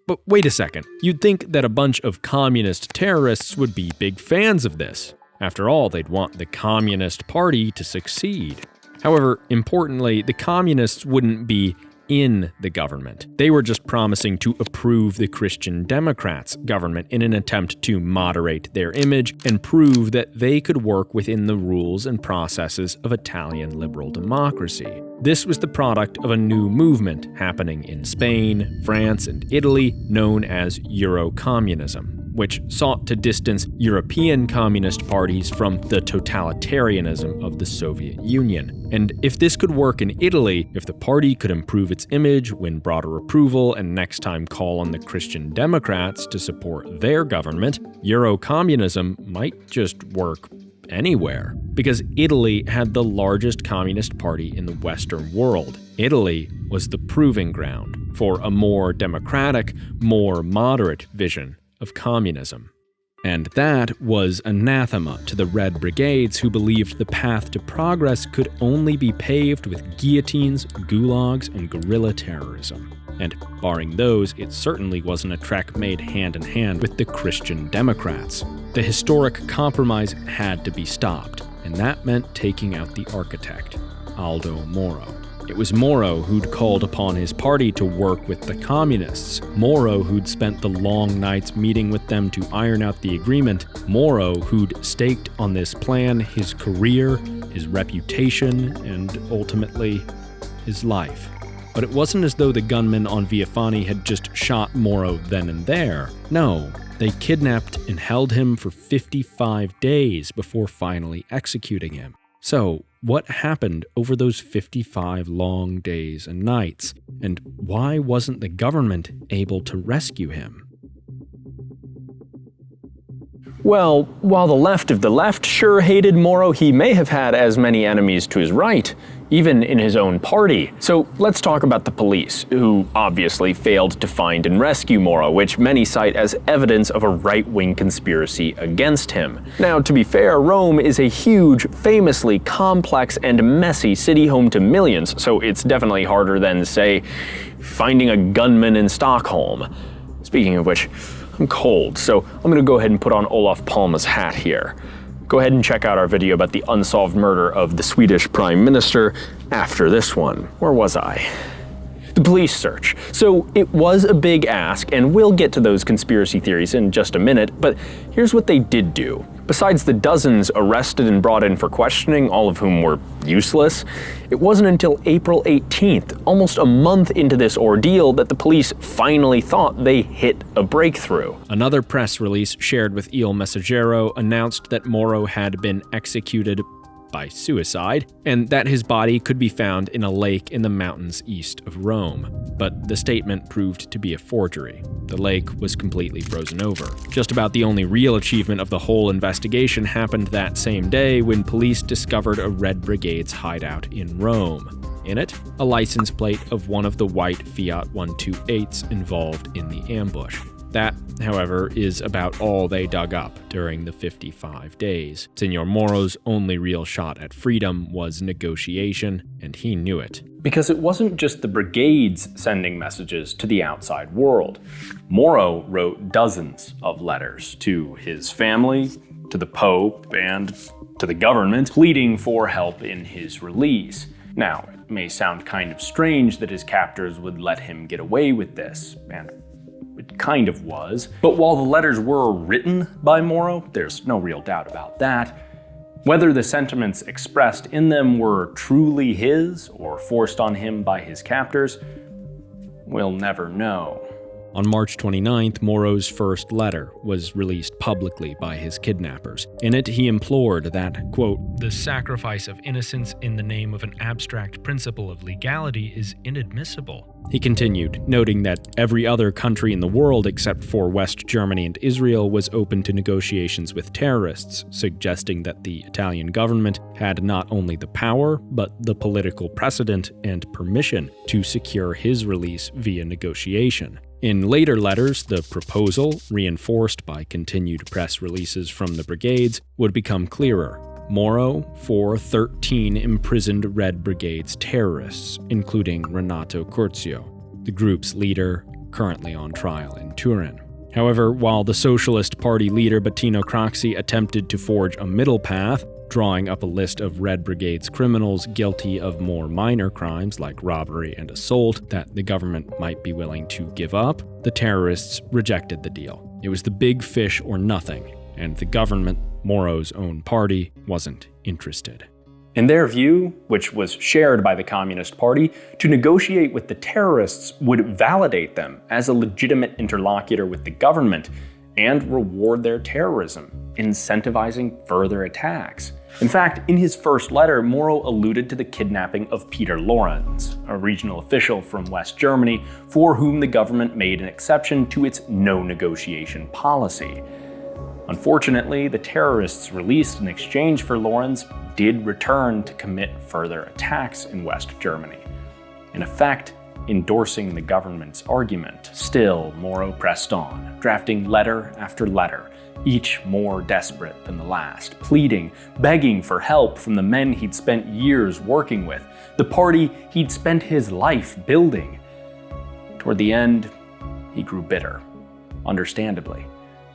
But wait a second, you'd think that a bunch of communist terrorists would be big fans of this. After all, they'd want the Communist Party to succeed. However, importantly, the communists wouldn't be in the government. They were just promising to approve the Christian Democrats' government in an attempt to moderate their image and prove that they could work within the rules and processes of Italian liberal democracy. This was the product of a new movement happening in Spain, France, and Italy known as Eurocommunism, which sought to distance European communist parties from the totalitarianism of the Soviet Union. And if this could work in Italy, if the party could improve its image, win broader approval, and next time call on the Christian Democrats to support their government, Eurocommunism might just work anywhere. Because Italy had the largest communist party in the Western world. Italy was the proving ground for a more democratic, more moderate vision of communism. And that was anathema to the Red Brigades, who believed the path to progress could only be paved with guillotines, gulags, and guerrilla terrorism. And barring those, it certainly wasn't a trek made hand in hand with the Christian Democrats. The historic compromise had to be stopped, and that meant taking out the architect, Aldo Moro. It was Moro who'd called upon his party to work with the communists, Moro who'd spent the long nights meeting with them to iron out the agreement, Moro who'd staked on this plan his career, his reputation, and ultimately, his life. But it wasn't as though the gunmen on Via Fani had just shot Moro then and there. No, they kidnapped and held him for 55 days before finally executing him. So, what happened over those 55 long days and nights? And why wasn't the government able to rescue him? Well, while the left of the left sure hated Moro, he may have had as many enemies to his right, even in his own party. So let's talk about the police, who obviously failed to find and rescue Moro, which many cite as evidence of a right-wing conspiracy against him. Now, to be fair, Rome is a huge, famously complex and messy city home to millions, so it's definitely harder than, say, finding a gunman in Stockholm. Speaking of which, I'm cold, so I'm gonna go ahead and put on Olof Palme's hat here. Go ahead and check out our video about the unsolved murder of the Swedish Prime Minister after this one. Where was I? The police search. So it was a big ask, and we'll get to those conspiracy theories in just a minute, but here's what they did do. Besides the dozens arrested and brought in for questioning, all of whom were useless, it wasn't until April 18th, almost a month into this ordeal, that the police finally thought they hit a breakthrough. Another press release shared with Il Messaggero announced that Moro had been executed by suicide, and that his body could be found in a lake in the mountains east of Rome. But the statement proved to be a forgery. The lake was completely frozen over. Just about the only real achievement of the whole investigation happened that same day when police discovered a Red Brigade's hideout in Rome. In it, a license plate of one of the white Fiat 128s involved in the ambush. That, however, is about all they dug up during the 55 days. Senor Moro's only real shot at freedom was negotiation, and he knew it. Because it wasn't just the brigades sending messages to the outside world. Moro wrote dozens of letters to his family, to the Pope, and to the government, pleading for help in his release. Now, it may sound kind of strange that his captors would let him get away with this, and it kind of was. But while the letters were written by Moro, there's no real doubt about that. Whether the sentiments expressed in them were truly his or forced on him by his captors, we'll never know. On March 29th, Moro's first letter was released publicly by his kidnappers. In it, he implored that, quote, "the sacrifice of innocence in the name of an abstract principle of legality is inadmissible." He continued, noting that every other country in the world except for West Germany and Israel was open to negotiations with terrorists, suggesting that the Italian government had not only the power, but the political precedent and permission to secure his release via negotiation. In later letters, the proposal, reinforced by continued press releases from the brigades, would become clearer. Moro for 13 imprisoned Red Brigade's terrorists, including Renato Curzio, the group's leader, currently on trial in Turin. However, while the Socialist Party leader Bettino Craxi attempted to forge a middle path, drawing up a list of Red Brigade's criminals guilty of more minor crimes like robbery and assault that the government might be willing to give up, the terrorists rejected the deal. It was the big fish or nothing, and the government, Moro's own party, wasn't interested. In their view, which was shared by the Communist Party, to negotiate with the terrorists would validate them as a legitimate interlocutor with the government and reward their terrorism, incentivizing further attacks. In fact, in his first letter, Moro alluded to the kidnapping of Peter Lorenz, a regional official from West Germany, for whom the government made an exception to its no negotiation policy. Unfortunately, the terrorists released in exchange for Lorenz did return to commit further attacks in West Germany, in effect, endorsing the government's argument. Still, Moro pressed on, drafting letter after letter, each more desperate than the last, pleading, begging for help from the men he'd spent years working with, the party he'd spent his life building. Toward the end, he grew bitter, understandably,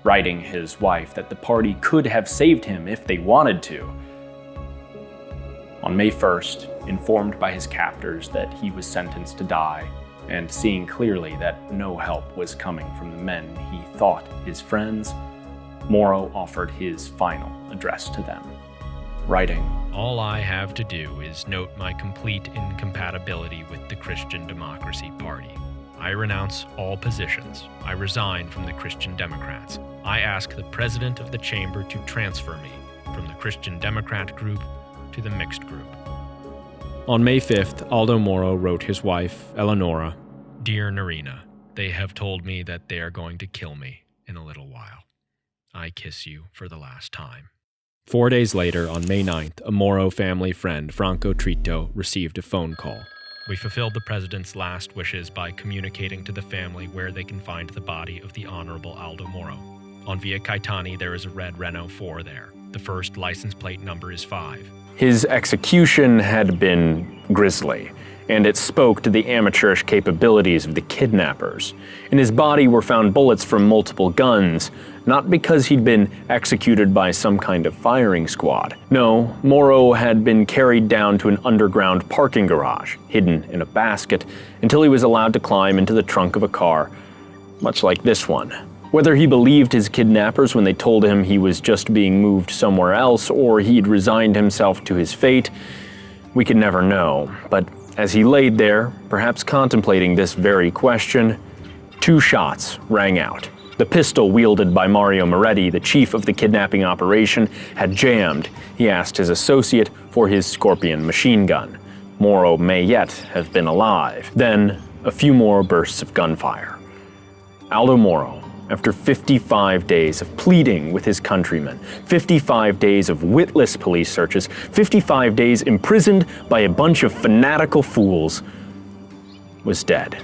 writing his wife that the party could have saved him if they wanted to. On May 1st, informed by his captors that he was sentenced to die, and seeing clearly that no help was coming from the men he thought his friends, Moro offered his final address to them, writing, "All I have to do is note my complete incompatibility with the Christian Democracy Party. I renounce all positions. I resign from the Christian Democrats. I ask the president of the chamber to transfer me from the Christian Democrat group to the mixed group." On May 5th, Aldo Moro wrote his wife, Eleonora, "Dear Nerina, they have told me that they are going to kill me in a little while. I kiss you for the last time." 4 days later, on May 9th, a Moro family friend, Franco Trito, received a phone call. "We fulfilled the president's last wishes by communicating to the family where they can find the body of the Honorable Aldo Moro. On Via Caetani, there is a red Renault 4 there. The first license plate number is 5. His execution had been grisly, and it spoke to the amateurish capabilities of the kidnappers. In his body were found bullets from multiple guns, not because he'd been executed by some kind of firing squad. No, Moro had been carried down to an underground parking garage, hidden in a basket, until he was allowed to climb into the trunk of a car, much like this one. Whether he believed his kidnappers when they told him he was just being moved somewhere else, or he'd resigned himself to his fate, we could never know. But as he laid there, perhaps contemplating this very question, 2 shots rang out. The pistol wielded by Mario Moretti, the chief of the kidnapping operation, had jammed. He asked his associate for his Scorpion machine gun. Moro may yet have been alive. Then, a few more bursts of gunfire. Aldo Moro, after 55 days of pleading with his countrymen, 55 days of witless police searches, 55 days imprisoned by a bunch of fanatical fools, was dead.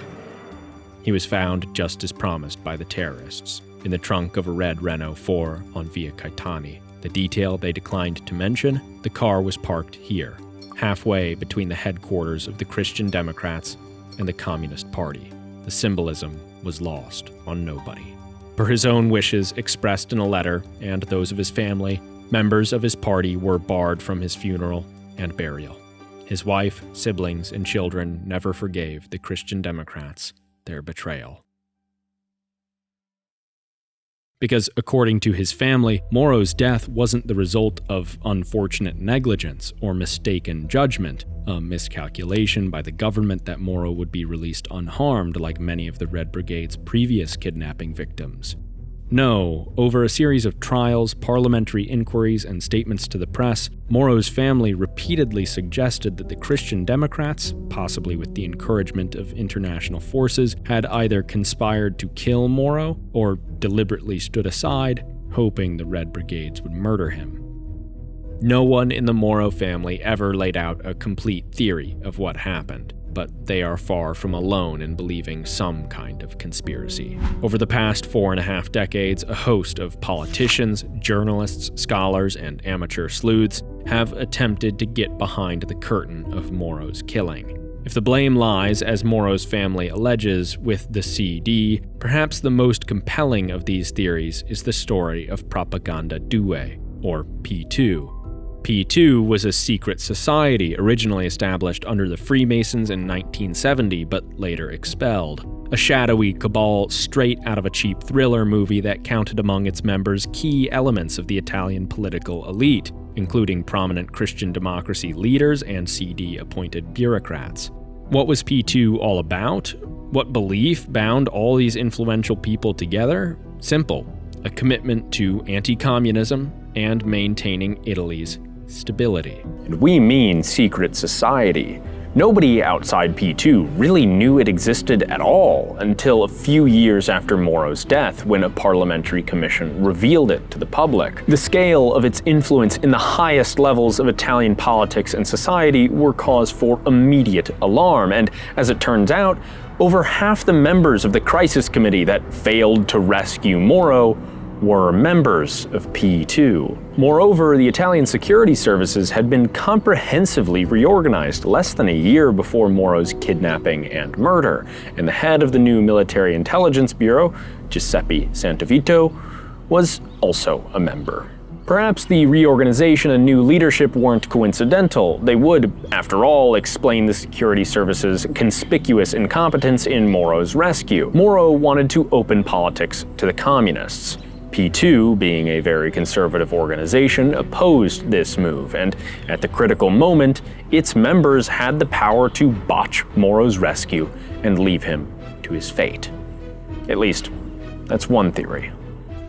He was found just as promised by the terrorists, in the trunk of a red Renault 4 on Via Caetani. The detail they declined to mention, the car was parked here, halfway between the headquarters of the Christian Democrats and the Communist Party. The symbolism was lost on nobody. Per his own wishes expressed in a letter, and those of his family, members of his party were barred from his funeral and burial. His wife, siblings, and children never forgave the Christian Democrats their betrayal. Because according to his family, Moro's death wasn't the result of unfortunate negligence or mistaken judgment, a miscalculation by the government that Moro would be released unharmed like many of the Red Brigade's previous kidnapping victims. No, over a series of trials, parliamentary inquiries, and statements to the press, Moro's family repeatedly suggested that the Christian Democrats, possibly with the encouragement of international forces, had either conspired to kill Moro or deliberately stood aside, hoping the Red Brigades would murder him. No one in the Moro family ever laid out a complete theory of what happened, but they are far from alone in believing some kind of conspiracy. Over the past 4.5 decades, a host of politicians, journalists, scholars, and amateur sleuths have attempted to get behind the curtain of Moro's killing. If the blame lies, as Moro's family alleges, with the CD, perhaps the most compelling of these theories is the story of Propaganda Due, or P2. P2 was a secret society originally established under the Freemasons in 1970 but later expelled. A shadowy cabal straight out of a cheap thriller movie that counted among its members key elements of the Italian political elite, including prominent Christian democracy leaders and CD-appointed bureaucrats. What was P2 all about? What belief bound all these influential people together? Simple: a commitment to anti-communism and maintaining Italy's stability. And we mean secret society. Nobody outside P2 really knew it existed at all until a few years after Moro's death, when a parliamentary commission revealed it to the public. The scale of its influence in the highest levels of Italian politics and society were cause for immediate alarm, and as it turns out, over half the members of the crisis committee that failed to rescue Moro were members of P2. Moreover, the Italian security services had been comprehensively reorganized less than a year before Moro's kidnapping and murder, and the head of the new military intelligence bureau, Giuseppe Santavito, was also a member. Perhaps the reorganization and new leadership weren't coincidental. They would, after all, explain the security services' conspicuous incompetence in Moro's rescue. Moro wanted to open politics to the communists. P2, being a very conservative organization, opposed this move, and at the critical moment, its members had the power to botch Moro's rescue and leave him to his fate. At least, that's one theory.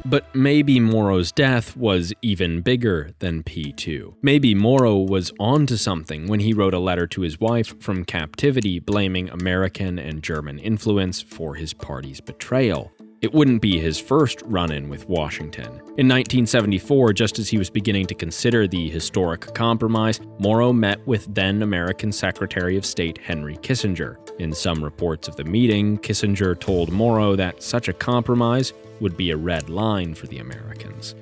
But maybe Moro's death was even bigger than P2. Maybe Moro was onto something when he wrote a letter to his wife from captivity blaming American and German influence for his party's betrayal. It wouldn't be his first run-in with Washington. In 1974, just as he was beginning to consider the historic compromise, Moro met with then-American Secretary of State Henry Kissinger. In some reports of the meeting, Kissinger told Moro that such a compromise would be a red line for the Americans.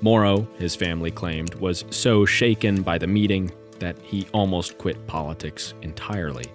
Moro, his family claimed, was so shaken by the meeting that he almost quit politics entirely.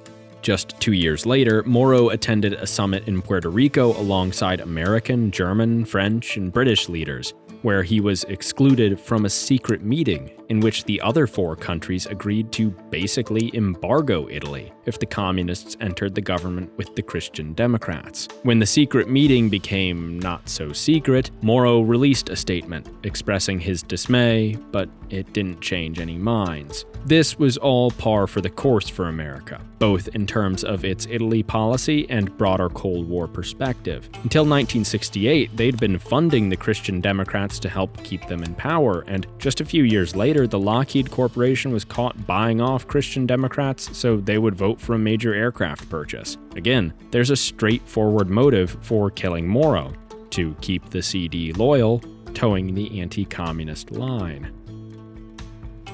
Just 2 years later, Moro attended a summit in Puerto Rico alongside American, German, French, and British leaders, where he was excluded from a secret meeting in which the other 4 countries agreed to basically embargo Italy if the communists entered the government with the Christian Democrats. When the secret meeting became not so secret, Moro released a statement expressing his dismay, but it didn't change any minds. This was all par for the course for America, both in terms of its Italy policy and broader Cold War perspective. Until 1968, they'd been funding the Christian Democrats to help keep them in power, and just a few years later, the Lockheed Corporation was caught buying off Christian Democrats so they would vote for a major aircraft purchase. Again, there's a straightforward motive for killing Moro: to keep the CD loyal, towing the anti-communist line.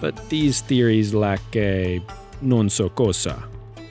But these theories lack a non so cosa.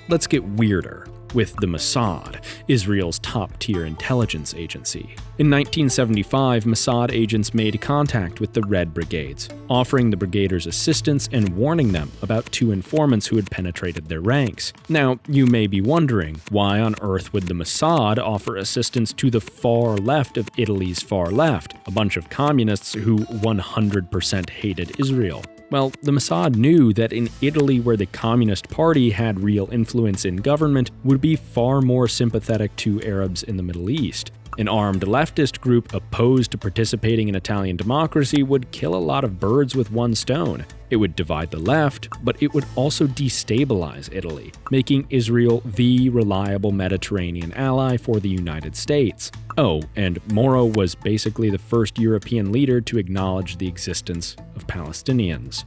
Let's get weirder with the Mossad, Israel's top-tier intelligence agency. In 1975, Mossad agents made contact with the Red Brigades, offering the brigaders assistance and warning them about 2 informants who had penetrated their ranks. Now, you may be wondering, why on earth would the Mossad offer assistance to the far left of Italy's far left, a bunch of communists who 100% hated Israel? Well, the Mossad knew that in Italy, where the Communist Party had real influence in government, would be far more sympathetic to Arabs in the Middle East. An armed leftist group opposed to participating in Italian democracy would kill a lot of birds with one stone. It would divide the left, but it would also destabilize Italy, making Israel the reliable Mediterranean ally for the United States. Oh, and Moro was basically the first European leader to acknowledge the existence of Palestinians.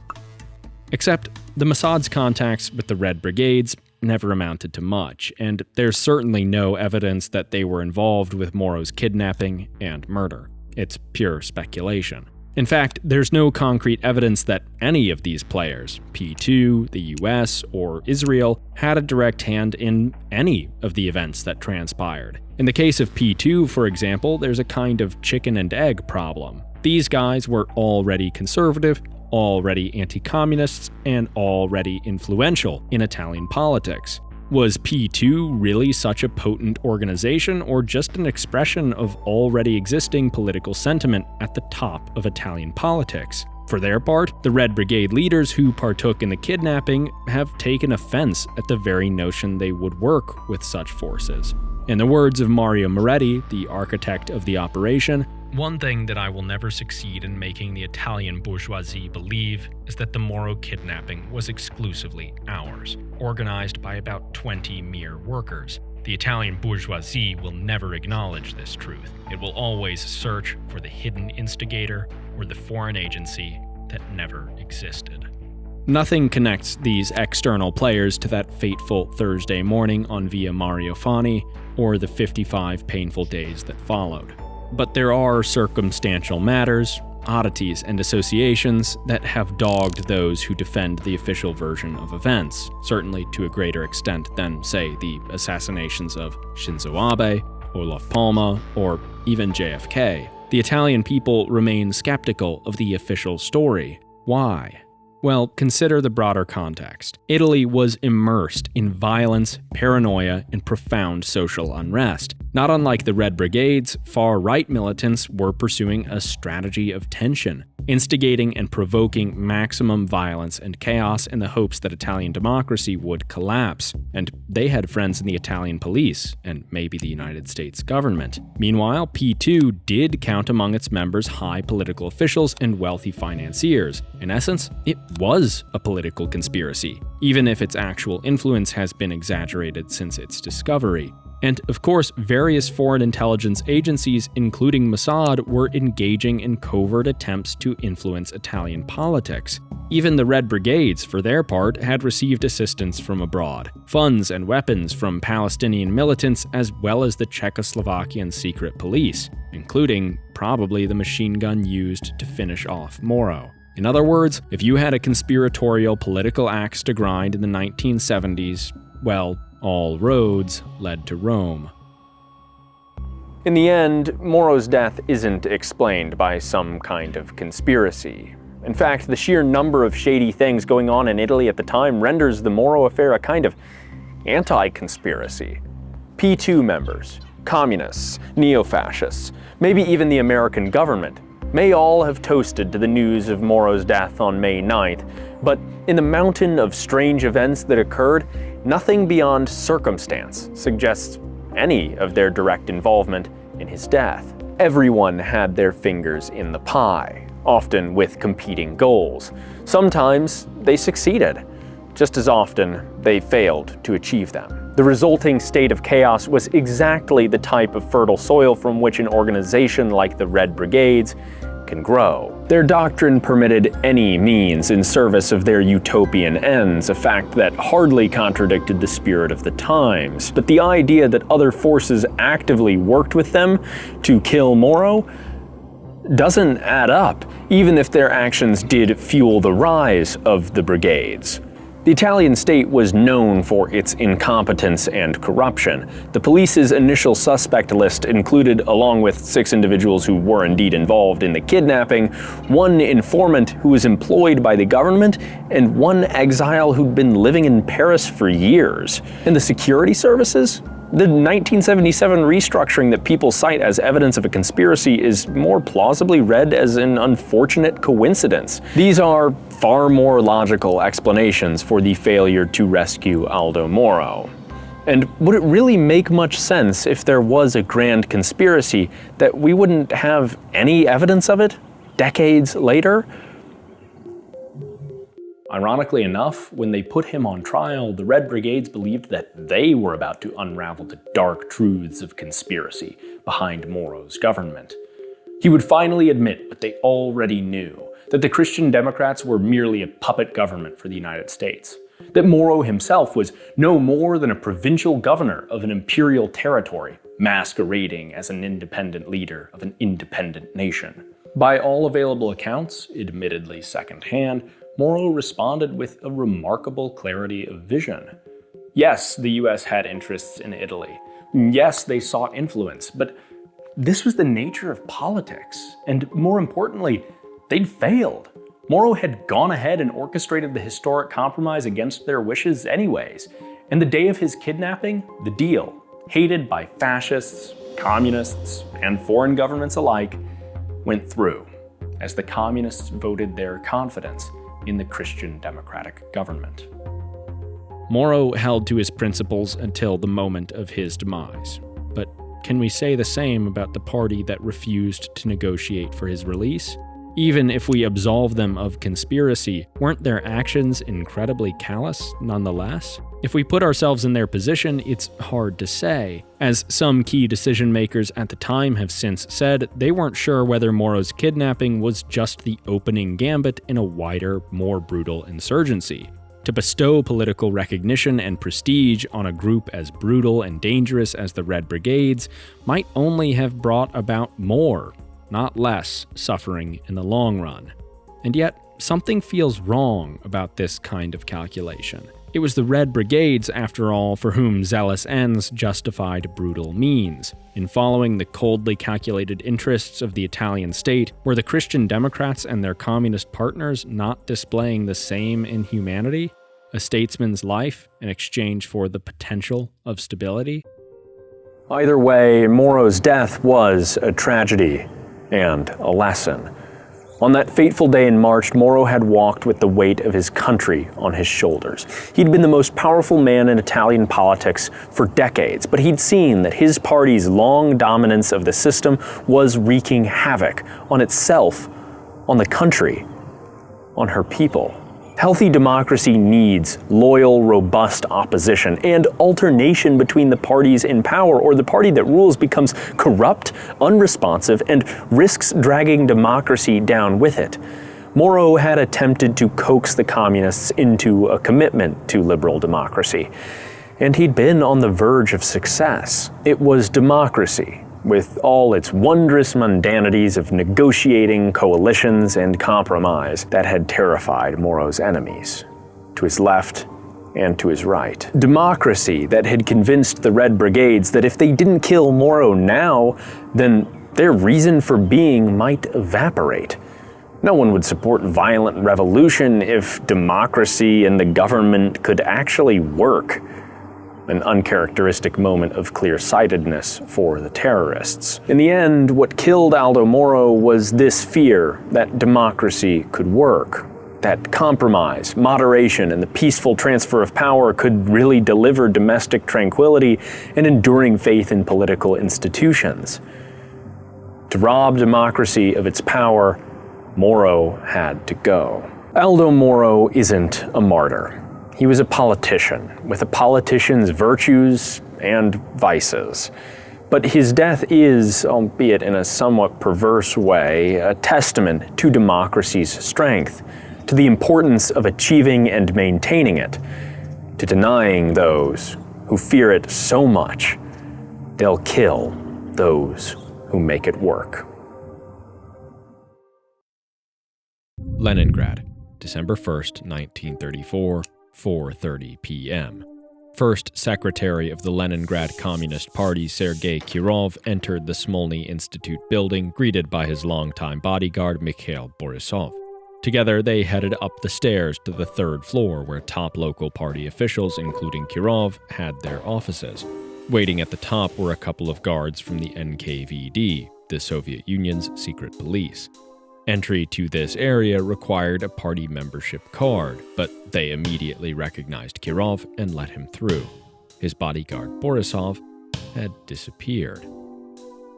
Except the Mossad's contacts with the Red Brigades never amounted to much, and there's certainly no evidence that they were involved with Moro's kidnapping and murder. It's pure speculation. In fact, there's no concrete evidence that any of these players, P2, the US, or Israel, had a direct hand in any of the events that transpired. In the case of P2, for example, there's a kind of chicken and egg problem. These guys were already conservative, already anti-communists, and already influential in Italian politics. Was P2 really such a potent organization, or just an expression of already existing political sentiment at the top of Italian politics? For their part, the Red Brigade leaders who partook in the kidnapping have taken offense at the very notion they would work with such forces. In the words of Mario Moretti, the architect of the operation, "One thing that I will never succeed in making the Italian bourgeoisie believe is that the Moro kidnapping was exclusively ours, organized by about 20 mere workers. The Italian bourgeoisie will never acknowledge this truth. It will always search for the hidden instigator or the foreign agency that never existed." Nothing connects these external players to that fateful Thursday morning on Via Mario Fani or the 55 painful days that followed. But there are circumstantial matters, oddities, and associations that have dogged those who defend the official version of events, certainly to a greater extent than, say, the assassinations of Shinzo Abe, Olof Palme, or even JFK. The Italian people remain skeptical of the official story. Why? Well, consider the broader context. Italy was immersed in violence, paranoia, and profound social unrest. Not unlike the Red Brigades, far-right militants were pursuing a strategy of tension, instigating and provoking maximum violence and chaos in the hopes that Italian democracy would collapse. And they had friends in the Italian police, and maybe the United States government. Meanwhile, P2 did count among its members high political officials and wealthy financiers. In essence, it was a political conspiracy, even if its actual influence has been exaggerated since its discovery. And of course, various foreign intelligence agencies, including Mossad, were engaging in covert attempts to influence Italian politics. Even the Red Brigades, for their part, had received assistance from abroad, funds and weapons from Palestinian militants as well as the Czechoslovakian secret police, including probably the machine gun used to finish off Moro. In other words, if you had a conspiratorial political axe to grind in the 1970s, well, all roads led to Rome. In the end, Moro's death isn't explained by some kind of conspiracy. In fact, the sheer number of shady things going on in Italy at the time renders the Moro affair a kind of anti-conspiracy. P2 members, communists, neo-fascists, maybe even the American government may all have toasted to the news of Moro's death on May 9th, but in the mountain of strange events that occurred, nothing beyond circumstance suggests any of their direct involvement in his death. Everyone had their fingers in the pie, often with competing goals. Sometimes they succeeded. Just as often, they failed to achieve them. The resulting state of chaos was exactly the type of fertile soil from which an organization like the Red Brigades can grow. Their doctrine permitted any means in service of their utopian ends, a fact that hardly contradicted the spirit of the times. But the idea that other forces actively worked with them to kill Moro doesn't add up, even if their actions did fuel the rise of the brigades. The Italian state was known for its incompetence and corruption. The police's initial suspect list included, along with 6 individuals who were indeed involved in the kidnapping, 1 informant who was employed by the government, and 1 exile who'd been living in Paris for years. And the security services? The 1977 restructuring that people cite as evidence of a conspiracy is more plausibly read as an unfortunate coincidence. These are far more logical explanations for the failure to rescue Aldo Moro. And would it really make much sense if there was a grand conspiracy that we wouldn't have any evidence of it decades later? Ironically enough, when they put him on trial, the Red Brigades believed that they were about to unravel the dark truths of conspiracy behind Moro's government. He would finally admit what they already knew, that the Christian Democrats were merely a puppet government for the United States, that Moro himself was no more than a provincial governor of an imperial territory, masquerading as an independent leader of an independent nation. By all available accounts, admittedly secondhand, Moro responded with a remarkable clarity of vision. Yes, the US had interests in Italy. Yes, they sought influence, but this was the nature of politics. And more importantly, they'd failed. Moro had gone ahead and orchestrated the historic compromise against their wishes anyways. And the day of his kidnapping, the deal, hated by fascists, communists, and foreign governments alike, went through, as the communists voted their confidence in the Christian democratic government. Moro held to his principles until the moment of his demise. But can we say the same about the party that refused to negotiate for his release? Even if we absolve them of conspiracy, weren't their actions incredibly callous nonetheless? If we put ourselves in their position, it's hard to say. As some key decision makers at the time have since said, they weren't sure whether Moro's kidnapping was just the opening gambit in a wider, more brutal insurgency. To bestow political recognition and prestige on a group as brutal and dangerous as the Red Brigades might only have brought about more, not less, suffering in the long run. And yet, something feels wrong about this kind of calculation. It was the Red Brigades, after all, for whom zealous ends justified brutal means. In following the coldly calculated interests of the Italian state, were the Christian Democrats and their communist partners not displaying the same inhumanity? A statesman's life in exchange for the potential of stability? Either way, Moro's death was a tragedy and a lesson. On that fateful day in March, Moro had walked with the weight of his country on his shoulders. He'd been the most powerful man in Italian politics for decades, but he'd seen that his party's long dominance of the system was wreaking havoc on itself, on the country, on her people. Healthy democracy needs loyal, robust opposition and alternation between the parties in power, or the party that rules becomes corrupt, unresponsive, and risks dragging democracy down with it. Moro had attempted to coax the communists into a commitment to liberal democracy, and he'd been on the verge of success. It was democracy, with all its wondrous mundanities of negotiating, coalitions, and compromise, that had terrified Moro's enemies. To his left and to his right. Democracy that had convinced the Red Brigades that if they didn't kill Moro now, then their reason for being might evaporate. No one would support violent revolution if democracy and the government could actually work. An uncharacteristic moment of clear-sightedness for the terrorists. In the end, what killed Aldo Moro was this fear that democracy could work, that compromise, moderation, and the peaceful transfer of power could really deliver domestic tranquility and enduring faith in political institutions. To rob democracy of its power, Moro had to go. Aldo Moro isn't a martyr. He was a politician, with a politician's virtues and vices. But his death is, albeit in a somewhat perverse way, a testament to democracy's strength, to the importance of achieving and maintaining it, to denying those who fear it so much, they'll kill those who make it work. Leningrad, December 1st, 1934, 4:30 p.m. First Secretary of the Leningrad Communist Party, Sergei Kirov, entered the Smolny Institute building, greeted by his longtime bodyguard, Mikhail Borisov. Together, they headed up the stairs to the third floor, where top local party officials, including Kirov, had their offices. Waiting at the top were a couple of guards from the NKVD, the Soviet Union's secret police. Entry to this area required a party membership card, but they immediately recognized Kirov and let him through. His bodyguard, Borisov, had disappeared.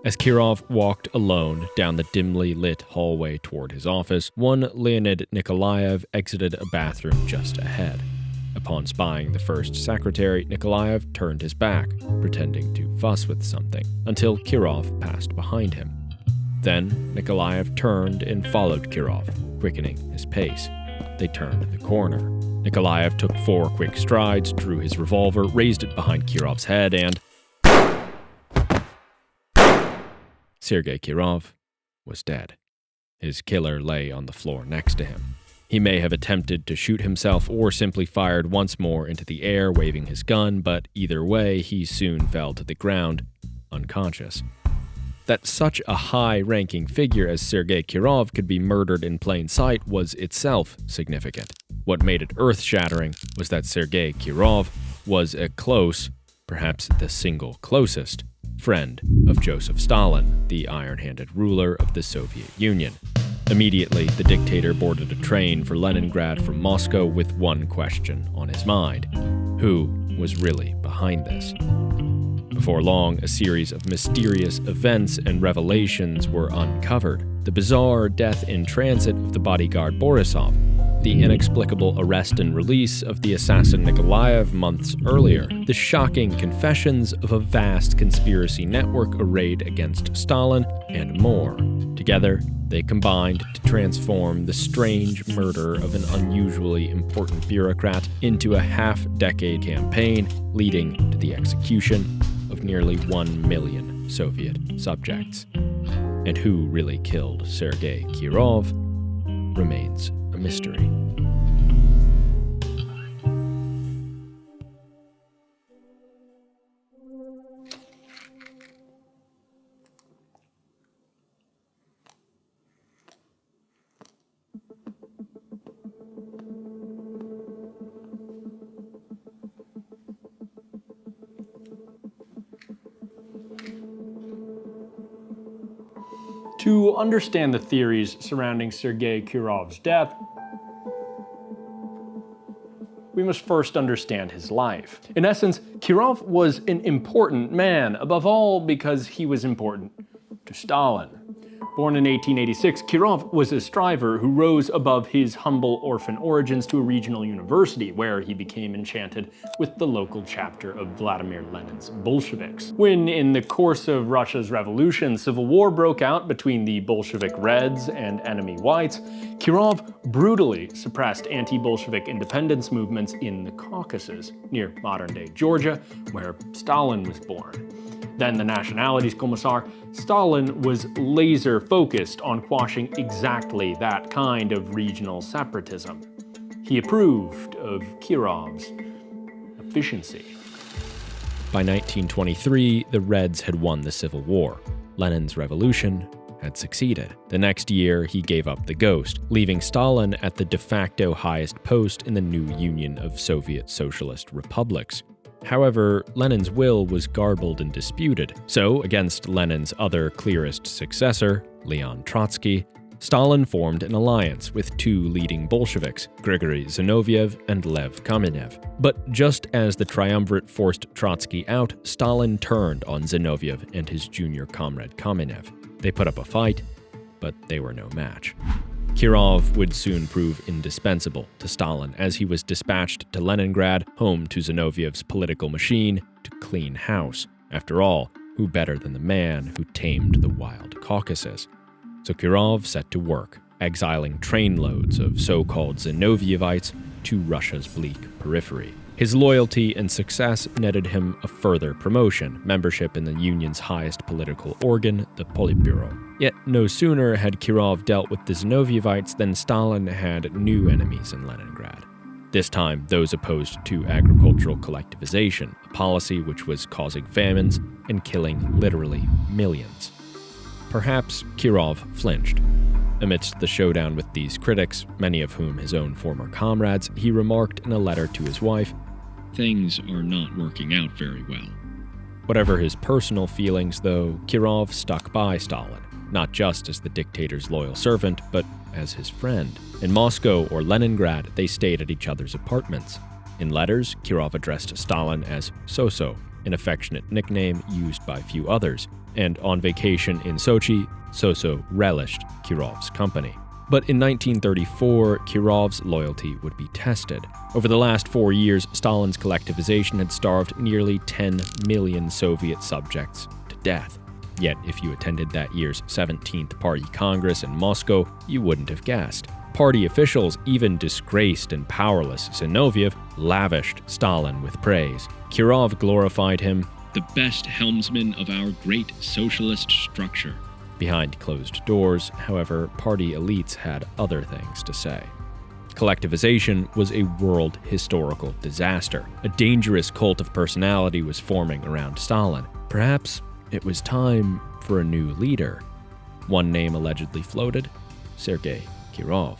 As Kirov walked alone down the dimly lit hallway toward his office, one Leonid Nikolaev exited a bathroom just ahead. Upon spying the first secretary, Nikolaev turned his back, pretending to fuss with something, until Kirov passed behind him. Then, Nikolaev turned and followed Kirov, quickening his pace. They turned the corner. Nikolaev took 4 quick strides, drew his revolver, raised it behind Kirov's head, and Sergei Kirov was dead. His killer lay on the floor next to him. He may have attempted to shoot himself or simply fired once more into the air, waving his gun, but either way, he soon fell to the ground, unconscious. That such a high-ranking figure as Sergei Kirov could be murdered in plain sight was itself significant. What made it earth-shattering was that Sergei Kirov was a close, perhaps the single closest, friend of Joseph Stalin, the iron-handed ruler of the Soviet Union. Immediately, the dictator boarded a train for Leningrad from Moscow with one question on his mind: who was really behind this? Before long, a series of mysterious events and revelations were uncovered. The bizarre death in transit of the bodyguard Borisov, the inexplicable arrest and release of the assassin Nikolaev months earlier, the shocking confessions of a vast conspiracy network arrayed against Stalin, and more. Together, they combined to transform the strange murder of an unusually important bureaucrat into a half-decade campaign leading to the execution of nearly 1 million Soviet subjects. And who really killed Sergei Kirov remains a mystery. To understand the theories surrounding Sergei Kirov's death, we must first understand his life. In essence, Kirov was an important man, above all because he was important to Stalin. Born in 1886, Kirov was a striver who rose above his humble orphan origins to a regional university, where he became enchanted with the local chapter of Vladimir Lenin's Bolsheviks. When, in the course of Russia's revolution, civil war broke out between the Bolshevik Reds and enemy Whites, Kirov brutally suppressed anti-Bolshevik independence movements in the Caucasus, near modern-day Georgia, where Stalin was born. Then the Nationalities Commissar, Stalin was laser-focused on quashing exactly that kind of regional separatism. He approved of Kirov's efficiency. By 1923, the Reds had won the Civil War. Lenin's revolution had succeeded. The next year, he gave up the ghost, leaving Stalin at the de facto highest post in the new Union of Soviet Socialist Republics. However, Lenin's will was garbled and disputed, so against Lenin's other clearest successor, Leon Trotsky, Stalin formed an alliance with two leading Bolsheviks, Grigory Zinoviev and Lev Kamenev. But just as the triumvirate forced Trotsky out, Stalin turned on Zinoviev and his junior comrade Kamenev. They put up a fight, but they were no match. Kirov would soon prove indispensable to Stalin as he was dispatched to Leningrad, home to Zinoviev's political machine, to clean house. After all, who better than the man who tamed the wild Caucasus? So Kirov set to work, exiling trainloads of so-called Zinovievites to Russia's bleak periphery. His loyalty and success netted him a further promotion, membership in the Union's highest political organ, the Politburo. Yet no sooner had Kirov dealt with the Zinovievites than Stalin had new enemies in Leningrad. This time, those opposed to agricultural collectivization, a policy which was causing famines and killing literally millions. Perhaps Kirov flinched. Amidst the showdown with these critics, many of whom his own former comrades, he remarked in a letter to his wife, "Things are not working out very well." Whatever his personal feelings, though, Kirov stuck by Stalin, not just as the dictator's loyal servant, but as his friend. In Moscow or Leningrad, they stayed at each other's apartments. In letters, Kirov addressed Stalin as Soso, an affectionate nickname used by few others, and on vacation in Sochi, Soso relished Kirov's company. But in 1934, Kirov's loyalty would be tested. Over the last 4 years, Stalin's collectivization had starved nearly 10 million Soviet subjects to death. Yet, if you attended that year's 17th Party Congress in Moscow, you wouldn't have guessed. Party officials, even disgraced and powerless Zinoviev, lavished Stalin with praise. Kirov glorified him, "the best helmsman of our great socialist structure." Behind closed doors, however, party elites had other things to say. Collectivization was a world historical disaster. A dangerous cult of personality was forming around Stalin. Perhaps it was time for a new leader. One name allegedly floated: Sergei Kirov.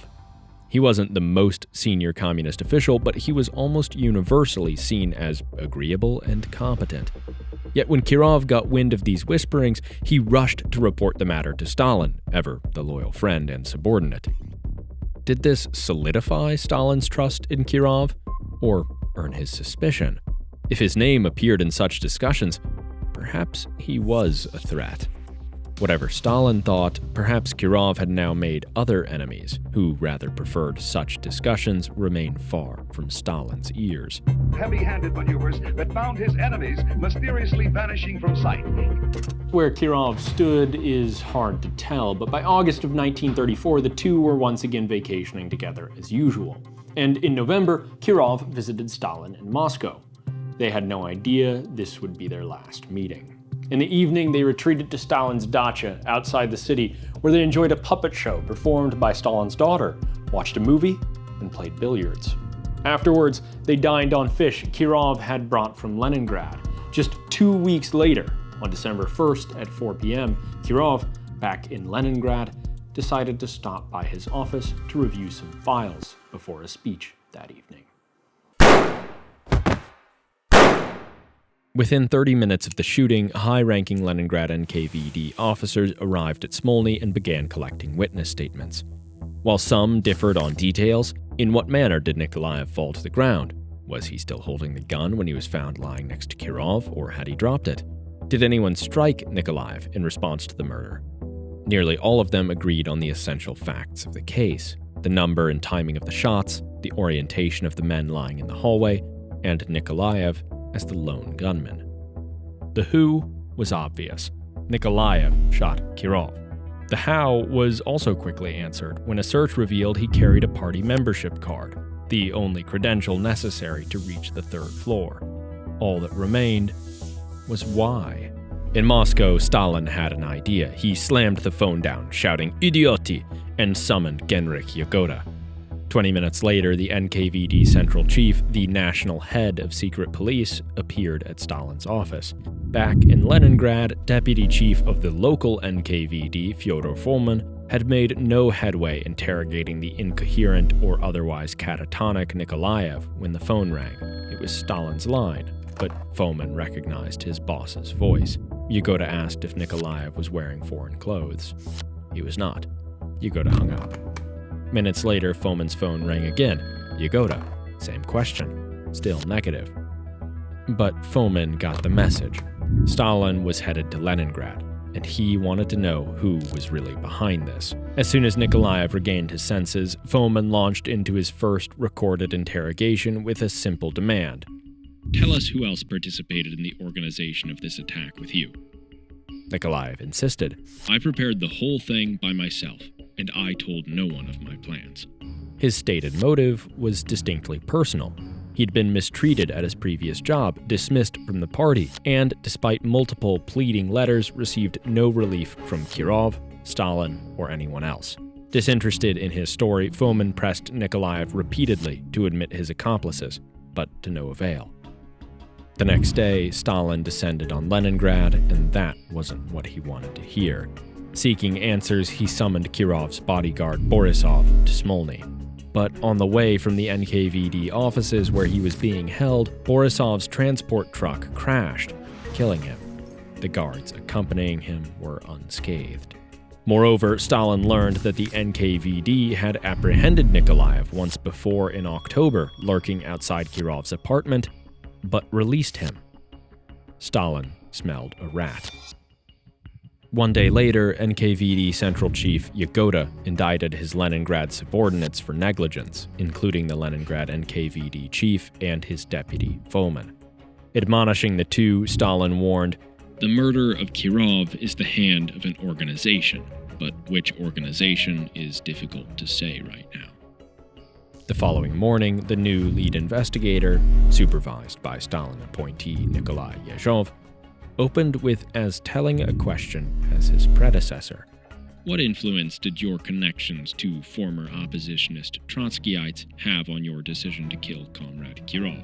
He wasn't the most senior communist official, but he was almost universally seen as agreeable and competent. Yet when Kirov got wind of these whisperings, he rushed to report the matter to Stalin, ever the loyal friend and subordinate. Did this solidify Stalin's trust in Kirov, or earn his suspicion? If his name appeared in such discussions, perhaps he was a threat. Whatever Stalin thought, perhaps Kirov had now made other enemies, who rather preferred such discussions remain far from Stalin's ears. Heavy-handed maneuvers that found his enemies mysteriously vanishing from sight. Where Kirov stood is hard to tell, but by August of 1934, the two were once again vacationing together as usual. And in November, Kirov visited Stalin in Moscow. They had no idea this would be their last meeting. In the evening, they retreated to Stalin's dacha outside the city, where they enjoyed a puppet show performed by Stalin's daughter, watched a movie, and played billiards. Afterwards, they dined on fish Kirov had brought from Leningrad. Just 2 weeks later, on December 1st at 4 p.m., Kirov, back in Leningrad, decided to stop by his office to review some files before a speech that evening. Within 30 minutes of the shooting, high-ranking Leningrad NKVD officers arrived at Smolny and began collecting witness statements. While some differed on details, in what manner did Nikolaev fall to the ground? Was he still holding the gun when he was found lying next to Kirov, or had he dropped it? Did anyone strike Nikolaev in response to the murder? Nearly all of them agreed on the essential facts of the case: the number and timing of the shots, the orientation of the men lying in the hallway, and Nikolaev as the lone gunman. The who was obvious. Nikolaev shot Kirov. The how was also quickly answered when a search revealed he carried a party membership card, the only credential necessary to reach the third floor. All that remained was why. In Moscow, Stalin had an idea. He slammed the phone down, shouting "Idioti!" and summoned Genrikh Yagoda. 20 minutes later, the NKVD central chief, the national head of secret police, appeared at Stalin's office. Back in Leningrad, deputy chief of the local NKVD, Fyodor Fomin, had made no headway interrogating the incoherent or otherwise catatonic Nikolaev when the phone rang. It was Stalin's line, but Fomin recognized his boss's voice. Yagoda asked if Nikolaev was wearing foreign clothes. He was not. Yagoda hung up. Minutes later, Fomin's phone rang again. Yagoda, same question. Still negative. But Fomin got the message. Stalin was headed to Leningrad, and he wanted to know who was really behind this. As soon as Nikolaev regained his senses, Fomin launched into his first recorded interrogation with a simple demand. Tell us who else participated in the organization of this attack with you. Nikolaev insisted. I prepared the whole thing by myself, and I told no one of my plans. His stated motive was distinctly personal. He'd been mistreated at his previous job, dismissed from the party, and, despite multiple pleading letters, received no relief from Kirov, Stalin, or anyone else. Disinterested in his story, Fomin pressed Nikolaev repeatedly to admit his accomplices, but to no avail. The next day, Stalin descended on Leningrad, and that wasn't what he wanted to hear. Seeking answers, he summoned Kirov's bodyguard Borisov to Smolny. But on the way from the NKVD offices where he was being held, Borisov's transport truck crashed, killing him. The guards accompanying him were unscathed. Moreover, Stalin learned that the NKVD had apprehended Nikolaev once before in October, lurking outside Kirov's apartment, but released him. Stalin smelled a rat. One day later, NKVD Central Chief Yagoda indicted his Leningrad subordinates for negligence, including the Leningrad NKVD chief and his deputy, Fomin. Admonishing the two, Stalin warned, "The murder of Kirov is the hand of an organization, but which organization is difficult to say right now." The following morning, the new lead investigator, supervised by Stalin appointee Nikolai Yezhov, opened with as telling a question as his predecessor. What influence did your connections to former oppositionist Trotskyites have on your decision to kill Comrade Kirov?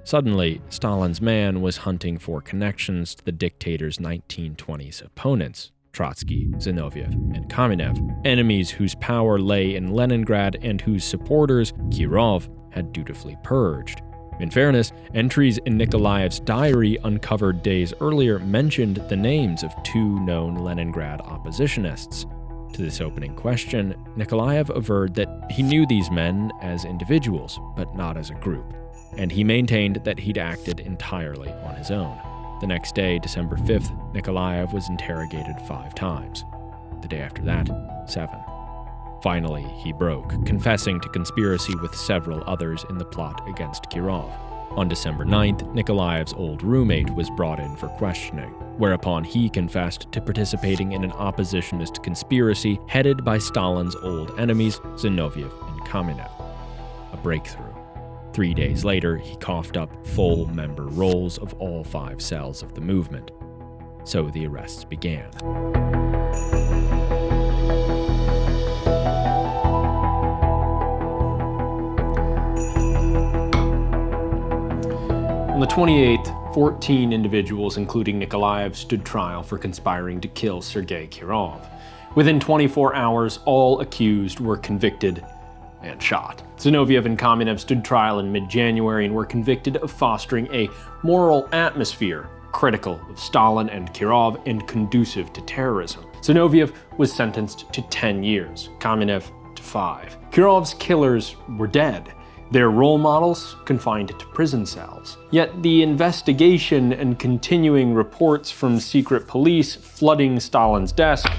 Suddenly, Stalin's man was hunting for connections to the dictator's 1920s opponents, Trotsky, Zinoviev, and Kamenev, enemies whose power lay in Leningrad and whose supporters Kirov had dutifully purged. In fairness, entries in Nikolaev's diary uncovered days earlier mentioned the names of two known Leningrad oppositionists. To this opening question, Nikolaev averred that he knew these men as individuals, but not as a group, and he maintained that he'd acted entirely on his own. The next day, December 5th, Nikolaev was interrogated 5 times. The day after that, 7. Finally, he broke, confessing to conspiracy with several others in the plot against Kirov. On December 9th, Nikolaev's old roommate was brought in for questioning, whereupon he confessed to participating in an oppositionist conspiracy headed by Stalin's old enemies, Zinoviev and Kamenev. A breakthrough. 3 days later, he coughed up full member rolls of all 5 cells of the movement. So the arrests began. On the 28th, 14 individuals, including Nikolaev, stood trial for conspiring to kill Sergei Kirov. Within 24 hours, all accused were convicted and shot. Zinoviev and Kamenev stood trial in mid-January and were convicted of fostering a moral atmosphere critical of Stalin and Kirov and conducive to terrorism. Zinoviev was sentenced to 10 years, Kamenev to 5. Kirov's killers were dead, their role models confined to prison cells. Yet the investigation and continuing reports from secret police flooding Stalin's desk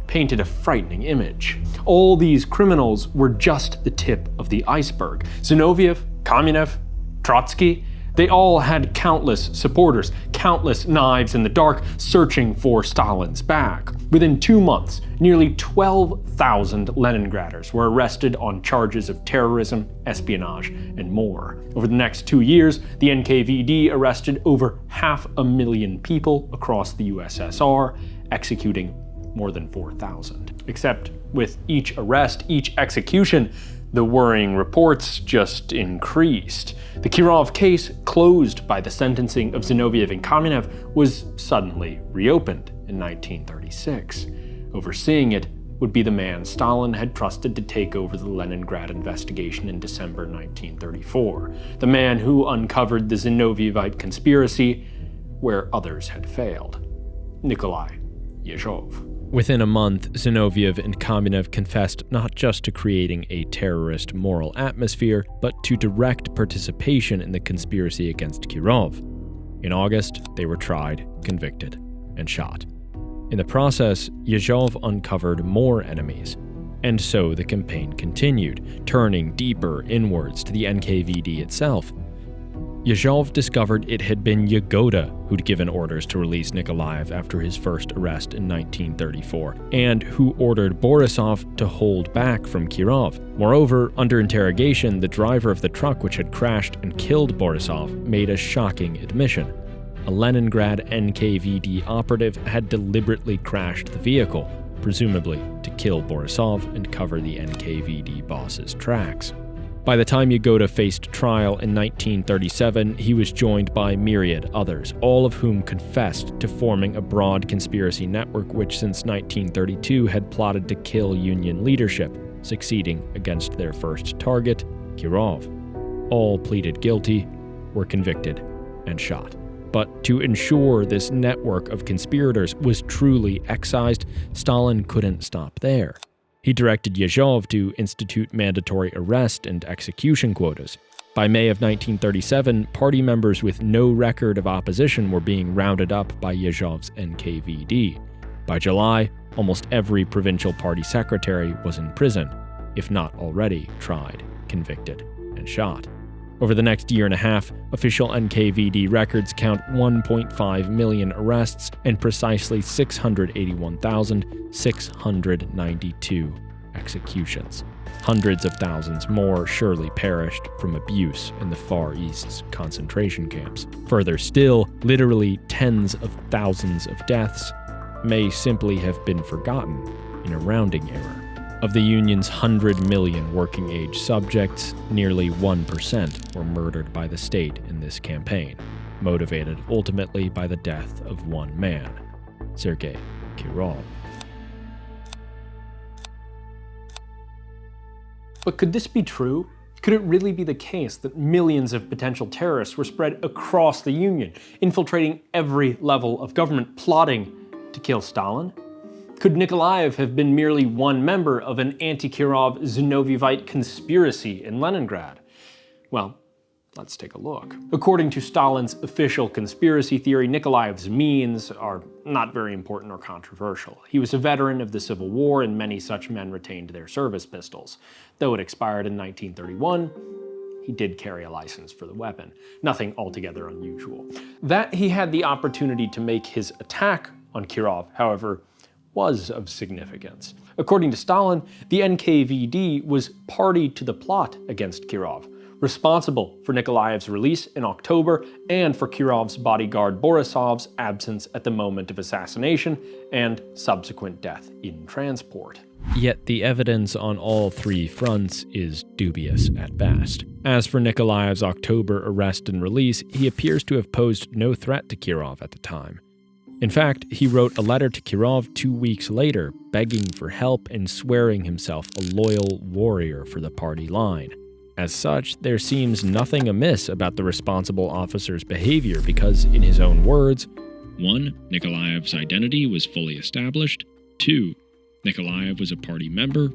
painted a frightening image. All these criminals were just the tip of the iceberg. Zinoviev, Kamenev, Trotsky, they all had countless supporters, countless knives in the dark searching for Stalin's back. Within 2 months, nearly 12,000 Leningraders were arrested on charges of terrorism, espionage, and more. Over the next 2 years, the NKVD arrested over 500,000 people across the USSR, executing more than 4,000. Except with each arrest, each execution, The worrying reports just increased. The Kirov case, closed by the sentencing of Zinoviev and Kamenev, was suddenly reopened in 1936. Overseeing it would be the man Stalin had trusted to take over the Leningrad investigation in December 1934, the man who uncovered the Zinovievite conspiracy where others had failed, Nikolai Yezhov. Within a month, Zinoviev and Kamenev confessed not just to creating a terrorist moral atmosphere, but to direct participation in the conspiracy against Kirov. In August, they were tried, convicted, and shot. In the process, Yezhov uncovered more enemies, and so the campaign continued, turning deeper inwards to the NKVD itself. Yezhov discovered it had been Yagoda who'd given orders to release Nikolaev after his first arrest in 1934, and who ordered Borisov to hold back from Kirov. Moreover, under interrogation, the driver of the truck which had crashed and killed Borisov made a shocking admission. A Leningrad NKVD operative had deliberately crashed the vehicle, presumably to kill Borisov and cover the NKVD boss's tracks. By the time Yagoda faced trial in 1937, he was joined by myriad others, all of whom confessed to forming a broad conspiracy network which since 1932 had plotted to kill Union leadership, succeeding against their first target, Kirov. All pleaded guilty, were convicted, and shot. But to ensure this network of conspirators was truly excised, Stalin couldn't stop there. He directed Yezhov to institute mandatory arrest and execution quotas. By May of 1937, party members with no record of opposition were being rounded up by Yezhov's NKVD. By July, almost every provincial party secretary was in prison, if not already tried, convicted, and shot. Over the next year and a half, official NKVD records count 1.5 million arrests and precisely 681,692 executions. Hundreds of thousands more surely perished from abuse in the Far East's concentration camps. Further still, literally tens of thousands of deaths may simply have been forgotten in a rounding error. Of the Union's 100 million working-age subjects, nearly 1% were murdered by the state in this campaign, motivated ultimately by the death of one man, Sergei Kirov. But could this be true? Could it really be the case that millions of potential terrorists were spread across the Union, infiltrating every level of government, plotting to kill Stalin? Could Nikolaev have been merely one member of an anti-Kirov Zinovievite conspiracy in Leningrad? Well, let's take a look. According to Stalin's official conspiracy theory, Nikolaev's means are not very important or controversial. He was a veteran of the Civil War, and many such men retained their service pistols. Though it expired in 1931, he did carry a license for the weapon. Nothing altogether unusual. That he had the opportunity to make his attack on Kirov, however, was of significance. According to Stalin, the NKVD was party to the plot against Kirov, responsible for Nikolaev's release in October and for Kirov's bodyguard Borisov's absence at the moment of assassination and subsequent death in transport. Yet the evidence on all three fronts is dubious at best. As for Nikolaev's October arrest and release, he appears to have posed no threat to Kirov at the time. In fact, he wrote a letter to Kirov 2 weeks later, begging for help and swearing himself a loyal warrior for the party line. As such, there seems nothing amiss about the responsible officer's behavior because, in his own words, 1. Nikolaev's identity was fully established. 2. Nikolaev was a party member.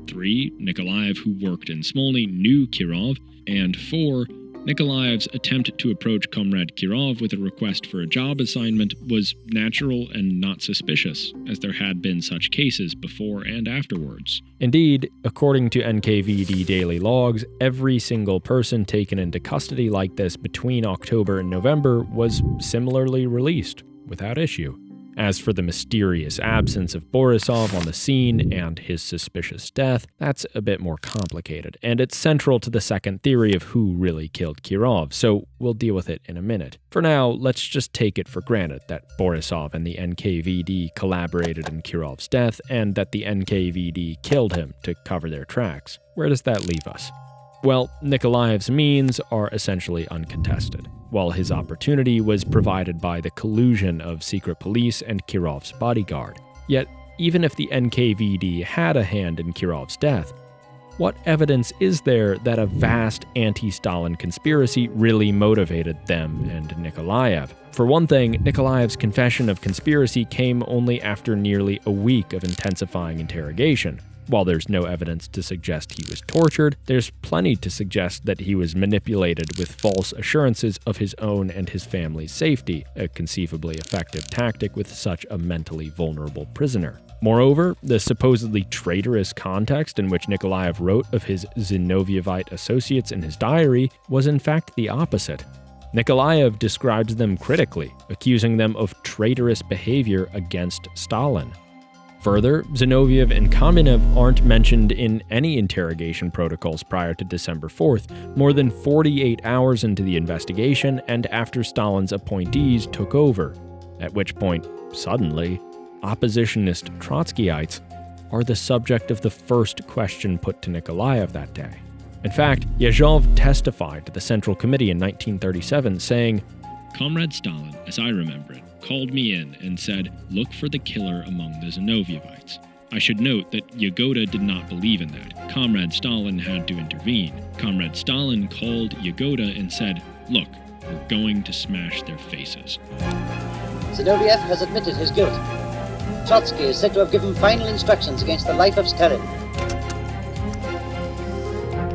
3. Nikolaev, who worked in Smolny, knew Kirov. And 4. Nikolaev's attempt to approach Comrade Kirov with a request for a job assignment was natural and not suspicious, as there had been such cases before and afterwards. Indeed, according to NKVD daily logs, every single person taken into custody like this between October and November was similarly released, without issue. As for the mysterious absence of Borisov on the scene and his suspicious death, that's a bit more complicated, and it's central to the second theory of who really killed Kirov, so we'll deal with it in a minute. For now, let's just take it for granted that Borisov and the NKVD collaborated in Kirov's death, and that the NKVD killed him to cover their tracks. Where does that leave us? Well, Nikolaev's means are essentially uncontested, while his opportunity was provided by the collusion of secret police and Kirov's bodyguard. Yet, even if the NKVD had a hand in Kirov's death, what evidence is there that a vast anti-Stalin conspiracy really motivated them and Nikolaev? For one thing, Nikolaev's confession of conspiracy came only after nearly a week of intensifying interrogation. While there's no evidence to suggest he was tortured, there's plenty to suggest that he was manipulated with false assurances of his own and his family's safety, a conceivably effective tactic with such a mentally vulnerable prisoner. Moreover, the supposedly traitorous context in which Nikolaev wrote of his Zinovьevite associates in his diary was in fact the opposite. Nikolaev describes them critically, accusing them of traitorous behavior against Stalin. Further, Zinoviev and Kamenev aren't mentioned in any interrogation protocols prior to December 4th, more than 48 hours into the investigation and after Stalin's appointees took over, at which point, suddenly, oppositionist Trotskyites are the subject of the first question put to Nikolaev that day. In fact, Yezhov testified to the Central Committee in 1937, saying, "Comrade Stalin, as I remember it, called me in and said, 'Look for the killer among the Zinovievites.' I should note that Yagoda did not believe in that. Comrade Stalin had to intervene. Comrade Stalin called Yagoda and said, 'Look, we're going to smash their faces.'" Zinoviev has admitted his guilt. Trotsky is said to have given final instructions against the life of Stalin.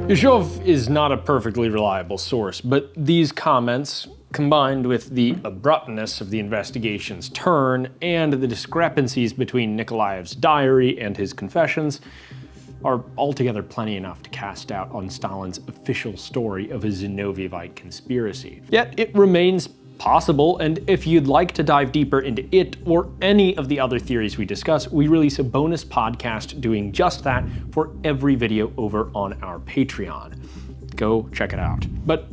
Yezhov is not a perfectly reliable source, but these comments, combined with the abruptness of the investigation's turn and the discrepancies between Nikolaev's diary and his confessions, are altogether plenty enough to cast doubt on Stalin's official story of a Zinovievite conspiracy. Yet it remains possible, and if you'd like to dive deeper into it or any of the other theories we discuss, we release a bonus podcast doing just that for every video over on our Patreon. Go check it out. But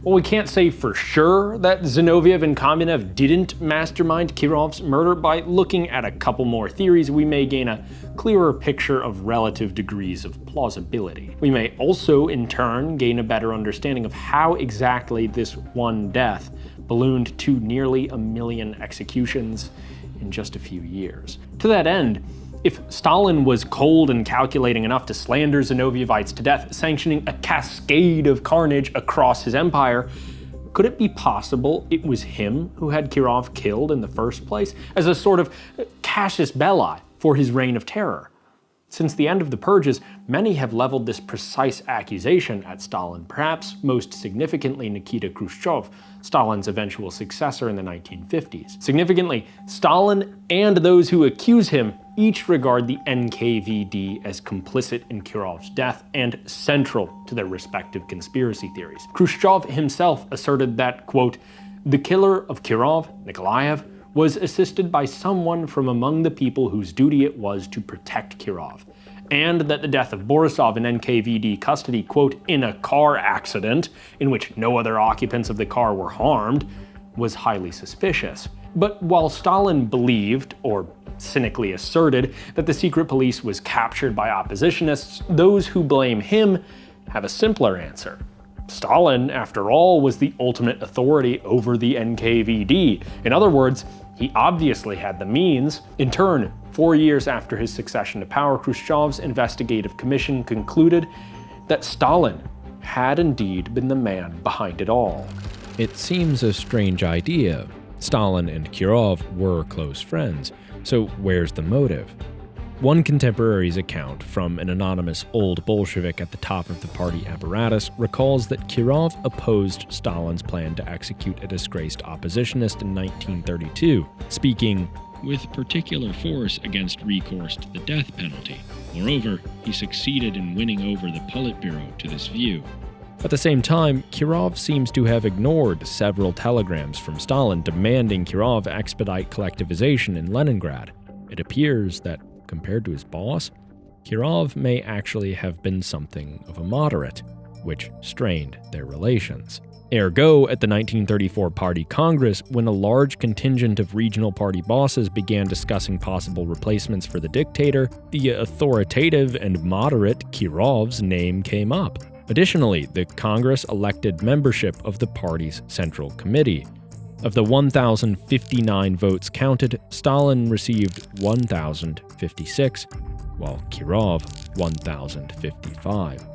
while we can't say for sure that Zinoviev and Kamenev didn't mastermind Kirov's murder, by looking at a couple more theories, we may gain a clearer picture of relative degrees of plausibility. We may also, in turn, gain a better understanding of how exactly this one death ballooned to nearly 1 million executions in just a few years. To that end, if Stalin was cold and calculating enough to slander Zinovievites to death, sanctioning a cascade of carnage across his empire, could it be possible it was him who had Kirov killed in the first place, as a sort of casus belli for his reign of terror? Since the end of the purges, many have leveled this precise accusation at Stalin, perhaps most significantly Nikita Khrushchev, Stalin's eventual successor in the 1950s. Significantly, Stalin and those who accuse him each regard the NKVD as complicit in Kirov's death and central to their respective conspiracy theories. Khrushchev himself asserted that, quote, "The killer of Kirov, Nikolaev, was assisted by someone from among the people whose duty it was to protect Kirov, and that the death of Borisov in NKVD custody, quote, in a car accident in which no other occupants of the car were harmed, was highly suspicious." But while Stalin believed, or cynically asserted, that the secret police was captured by oppositionists, those who blame him have a simpler answer. Stalin, after all, was the ultimate authority over the NKVD. In other words, he obviously had the means. In turn, 4 years after his succession to power, Khrushchev's investigative commission concluded that Stalin had indeed been the man behind it all. It seems a strange idea. Stalin and Kirov were close friends, so where's the motive? One contemporary's account from an anonymous old Bolshevik at the top of the party apparatus recalls that Kirov opposed Stalin's plan to execute a disgraced oppositionist in 1932, speaking with particular force against recourse to the death penalty. Moreover, he succeeded in winning over the Politburo to this view. At the same time, Kirov seems to have ignored several telegrams from Stalin demanding Kirov expedite collectivization in Leningrad. It appears that, compared to his boss, Kirov may actually have been something of a moderate, which strained their relations. Ergo, at the 1934 Party Congress, when a large contingent of regional party bosses began discussing possible replacements for the dictator, the authoritative and moderate Kirov's name came up. Additionally, the Congress elected membership of the party's Central Committee. Of the 1,059 votes counted, Stalin received 1,056, while Kirov 1,055.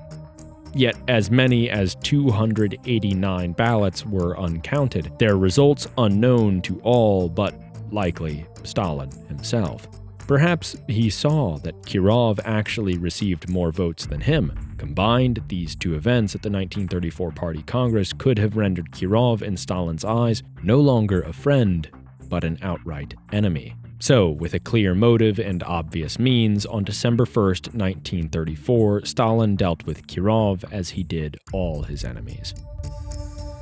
Yet as many as 289 ballots were uncounted, their results unknown to all but, likely, Stalin himself. Perhaps he saw that Kirov actually received more votes than him. Combined, these two events at the 1934 Party Congress could have rendered Kirov, in Stalin's eyes, no longer a friend, but an outright enemy. So, with a clear motive and obvious means, on December 1st, 1934, Stalin dealt with Kirov as he did all his enemies.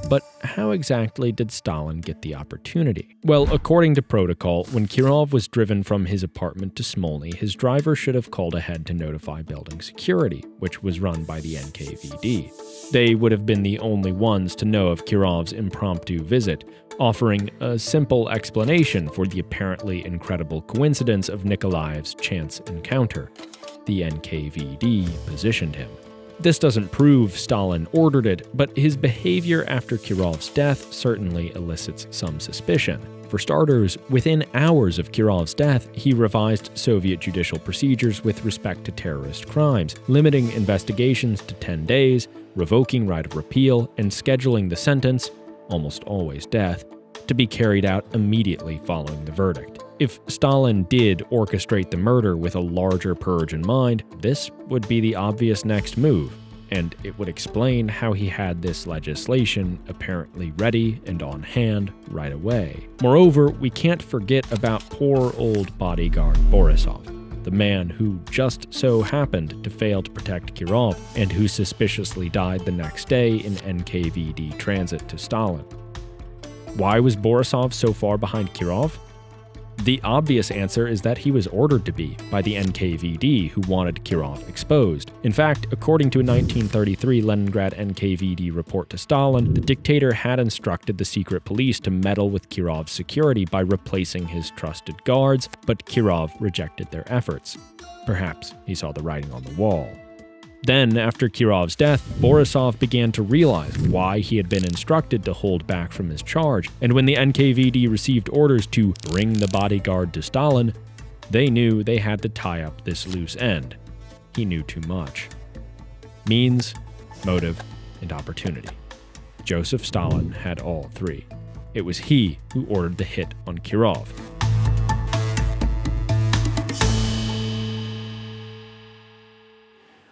But how exactly did Stalin get the opportunity? Well, according to protocol, when Kirov was driven from his apartment to Smolny, his driver should have called ahead to notify building security, which was run by the NKVD. They would have been the only ones to know of Kirov's impromptu visit, offering a simple explanation for the apparently incredible coincidence of Nikolaev's chance encounter. The NKVD positioned him. This doesn't prove Stalin ordered it, but his behavior after Kirov's death certainly elicits some suspicion. For starters, within hours of Kirov's death, he revised Soviet judicial procedures with respect to terrorist crimes, limiting investigations to 10 days, revoking right of repeal, and scheduling the sentence, almost always death, to be carried out immediately following the verdict. If Stalin did orchestrate the murder with a larger purge in mind, this would be the obvious next move, and it would explain how he had this legislation apparently ready and on hand right away. Moreover, we can't forget about poor old bodyguard Borisov, the man who just so happened to fail to protect Kirov and who suspiciously died the next day in NKVD transit to Stalin. Why was Borisov so far behind Kirov? The obvious answer is that he was ordered to be by the NKVD, who wanted Kirov exposed. In fact, according to a 1933 Leningrad NKVD report to Stalin, the dictator had instructed the secret police to meddle with Kirov's security by replacing his trusted guards, but Kirov rejected their efforts. Perhaps he saw the writing on the wall. Then, after Kirov's death, Borisov began to realize why he had been instructed to hold back from his charge, and when the NKVD received orders to bring the bodyguard to Stalin, they knew they had to tie up this loose end. He knew too much. Means, motive, and opportunity. Joseph Stalin had all three. It was he who ordered the hit on Kirov.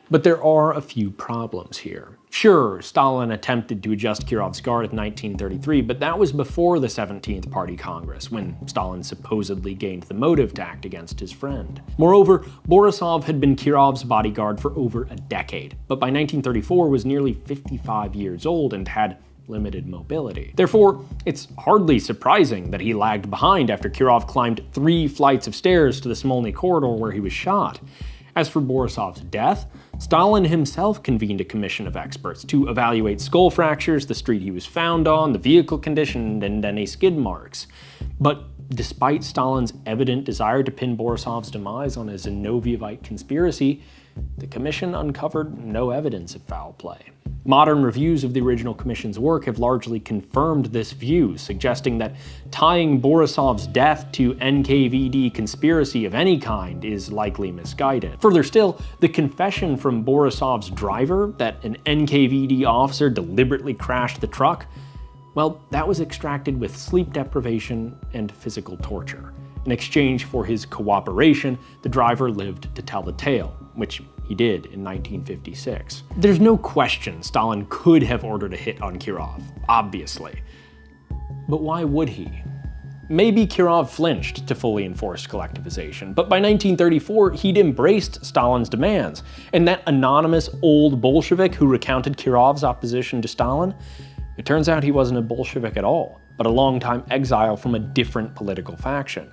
But there are a few problems here. Sure, Stalin attempted to adjust Kirov's guard in 1933, but that was before the 17th Party Congress, when Stalin supposedly gained the motive to act against his friend. Moreover, Borisov had been Kirov's bodyguard for over a decade, but by 1934 was nearly 55 years old and had limited mobility. Therefore, it's hardly surprising that he lagged behind after Kirov climbed 3 flights of stairs to the Smolny corridor where he was shot. As for Borisov's death, Stalin himself convened a commission of experts to evaluate skull fractures, the street he was found on, the vehicle condition, and any skid marks. But despite Stalin's evident desire to pin Borisov's demise on a Zinovьevite conspiracy, the commission uncovered no evidence of foul play. Modern reviews of the original commission's work have largely confirmed this view, suggesting that tying Borisov's death to NKVD conspiracy of any kind is likely misguided. Further still, the confession from Borisov's driver that an NKVD officer deliberately crashed the truck, well, that was extracted with sleep deprivation and physical torture. In exchange for his cooperation, the driver lived to tell the tale, which he did in 1956. There's no question Stalin could have ordered a hit on Kirov, obviously. But why would he? Maybe Kirov flinched to fully enforced collectivization, but by 1934 he'd embraced Stalin's demands, and that anonymous old Bolshevik who recounted Kirov's opposition to Stalin, it turns out he wasn't a Bolshevik at all, but a longtime exile from a different political faction.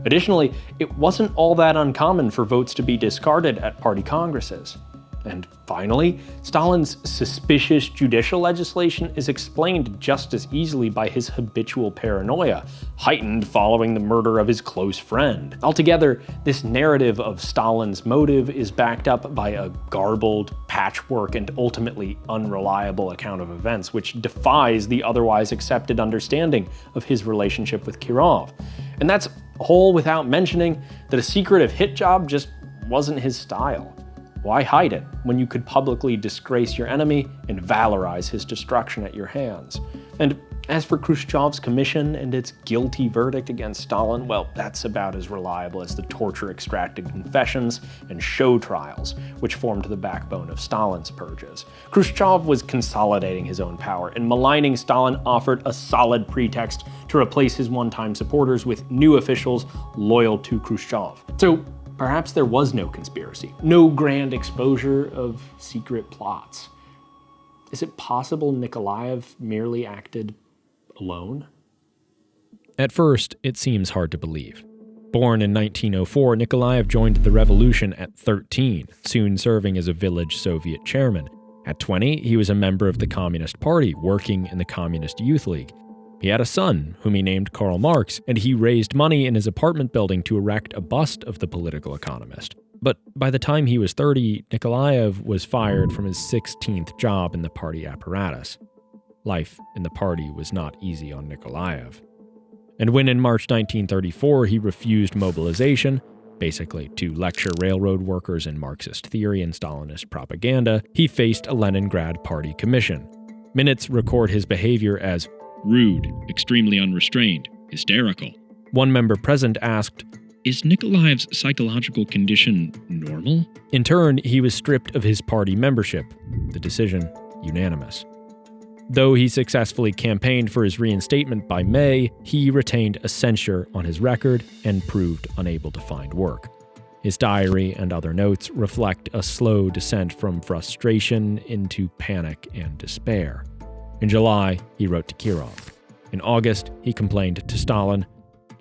Additionally, it wasn't all that uncommon for votes to be discarded at party congresses. And finally, Stalin's suspicious judicial legislation is explained just as easily by his habitual paranoia, heightened following the murder of his close friend. Altogether, this narrative of Stalin's motive is backed up by a garbled, patchwork, and ultimately unreliable account of events, which defies the otherwise accepted understanding of his relationship with Kirov. And that's all without mentioning that a secretive hit job just wasn't his style. Why hide it when you could publicly disgrace your enemy and valorize his destruction at your hands? And as for Khrushchev's commission and its guilty verdict against Stalin, well, that's about as reliable as the torture-extracted confessions and show trials, which formed the backbone of Stalin's purges. Khrushchev was consolidating his own power, and maligning Stalin offered a solid pretext to replace his one-time supporters with new officials loyal to Khrushchev. So perhaps there was no conspiracy, no grand exposure of secret plots. Is it possible Nikolaev merely acted alone? At first, it seems hard to believe. Born in 1904, Nikolaev joined the revolution at 13, soon serving as a village Soviet chairman. At 20, he was a member of the Communist Party, working in the Communist Youth League. He had a son, whom he named Karl Marx, and he raised money in his apartment building to erect a bust of the political economist. But by the time he was 30, Nikolaev was fired from his 16th job in the party apparatus. Life in the party was not easy on Nikolaev. And when in March 1934 he refused mobilization, basically to lecture railroad workers in Marxist theory and Stalinist propaganda, he faced a Leningrad Party commission. Minutes record his behavior as rude, extremely unrestrained, hysterical. One member present asked, "Is Nikolaev's psychological condition normal?" In turn, he was stripped of his party membership. The decision unanimous. Though he successfully campaigned for his reinstatement by May, he retained a censure on his record and proved unable to find work. His diary and other notes reflect a slow descent from frustration into panic and despair. In July, he wrote to Kirov. In August, he complained to Stalin,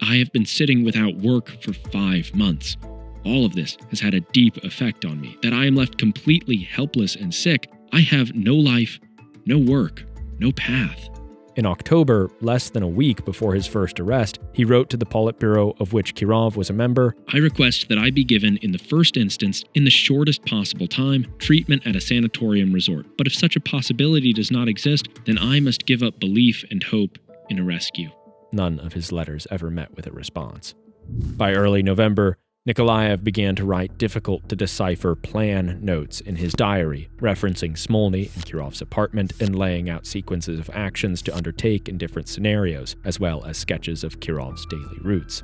"I have been sitting without work for 5 months. All of this has had a deep effect on me, that I am left completely helpless and sick. I have no life, no work, no path." In October, less than a week before his first arrest, he wrote to the Politburo of which Kirov was a member, "I request that I be given, in the first instance, in the shortest possible time, treatment at a sanatorium resort. But if such a possibility does not exist, then I must give up belief and hope in a rescue." None of his letters ever met with a response. By early November, Nikolaev began to write difficult-to-decipher plan notes in his diary, referencing Smolny and Kirov's apartment and laying out sequences of actions to undertake in different scenarios, as well as sketches of Kirov's daily routes.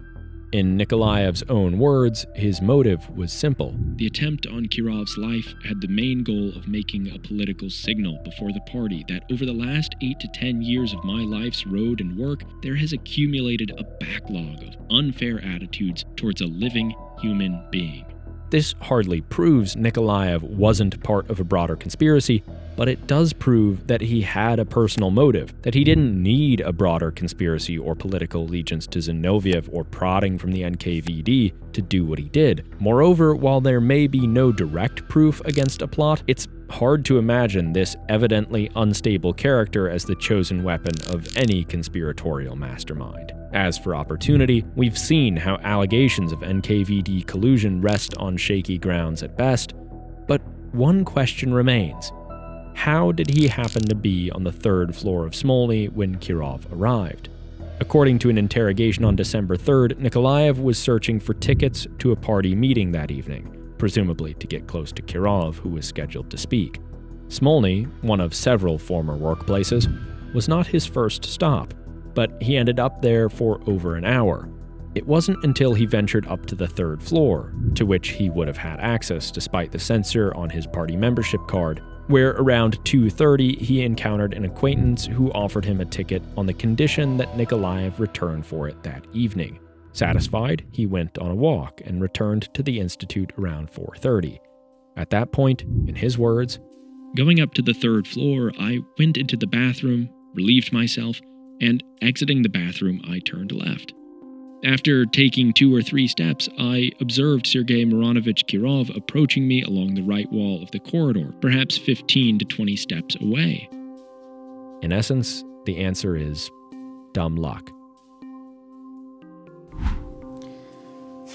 In Nikolaev's own words, his motive was simple. "The attempt on Kirov's life had the main goal of making a political signal before the party that over the last 8 to 10 years of my life's road and work, there has accumulated a backlog of unfair attitudes towards a living human being." This hardly proves Nikolaev wasn't part of a broader conspiracy, but it does prove that he had a personal motive, that he didn't need a broader conspiracy or political allegiance to Zinoviev or prodding from the NKVD to do what he did. Moreover, while there may be no direct proof against a plot, it's hard to imagine this evidently unstable character as the chosen weapon of any conspiratorial mastermind. As for opportunity, we've seen how allegations of NKVD collusion rest on shaky grounds at best, but one question remains. How did he happen to be on the 3rd floor of Smolny when Kirov arrived? According to an interrogation on December 3rd, Nikolaev was searching for tickets to a party meeting that evening, presumably to get close to Kirov, who was scheduled to speak. Smolny, one of several former workplaces, was not his first stop, but he ended up there for over an hour. It wasn't until he ventured up to the 3rd floor, to which he would have had access despite the censor on his party membership card, where around 2:30 he encountered an acquaintance who offered him a ticket on the condition that Nikolaev return for it that evening. Satisfied, he went on a walk and returned to the institute around 4:30. At that point, in his words, "Going up to the 3rd floor, I went into the bathroom, relieved myself, and exiting the bathroom, I turned left. After taking 2 or 3 steps, I observed Sergei Mironovich Kirov approaching me along the right wall of the corridor, perhaps 15 to 20 steps away." In essence, the answer is dumb luck.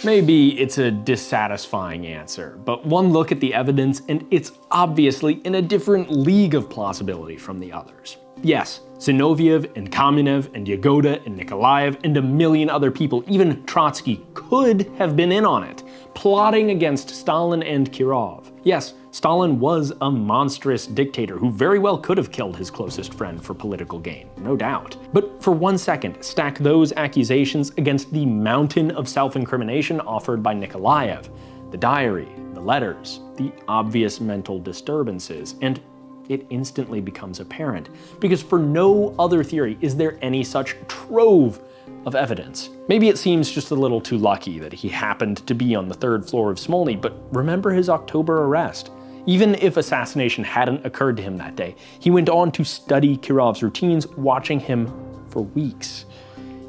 Maybe it's a dissatisfying answer, but one look at the evidence and it's obviously in a different league of plausibility from the others. Yes, Zinoviev and Kamenev and Yagoda and Nikolaev and a million other people, even Trotsky, could have been in on it, plotting against Stalin and Kirov. Yes, Stalin was a monstrous dictator who very well could have killed his closest friend for political gain, no doubt. But for 1 second, stack those accusations against the mountain of self-incrimination offered by Nikolaev, the diary, the letters, the obvious mental disturbances, and it instantly becomes apparent, because for no other theory is there any such trove of evidence. Maybe it seems just a little too lucky that he happened to be on the 3rd floor of Smolny, but remember his October arrest. Even if assassination hadn't occurred to him that day, he went on to study Kirov's routines, watching him for weeks.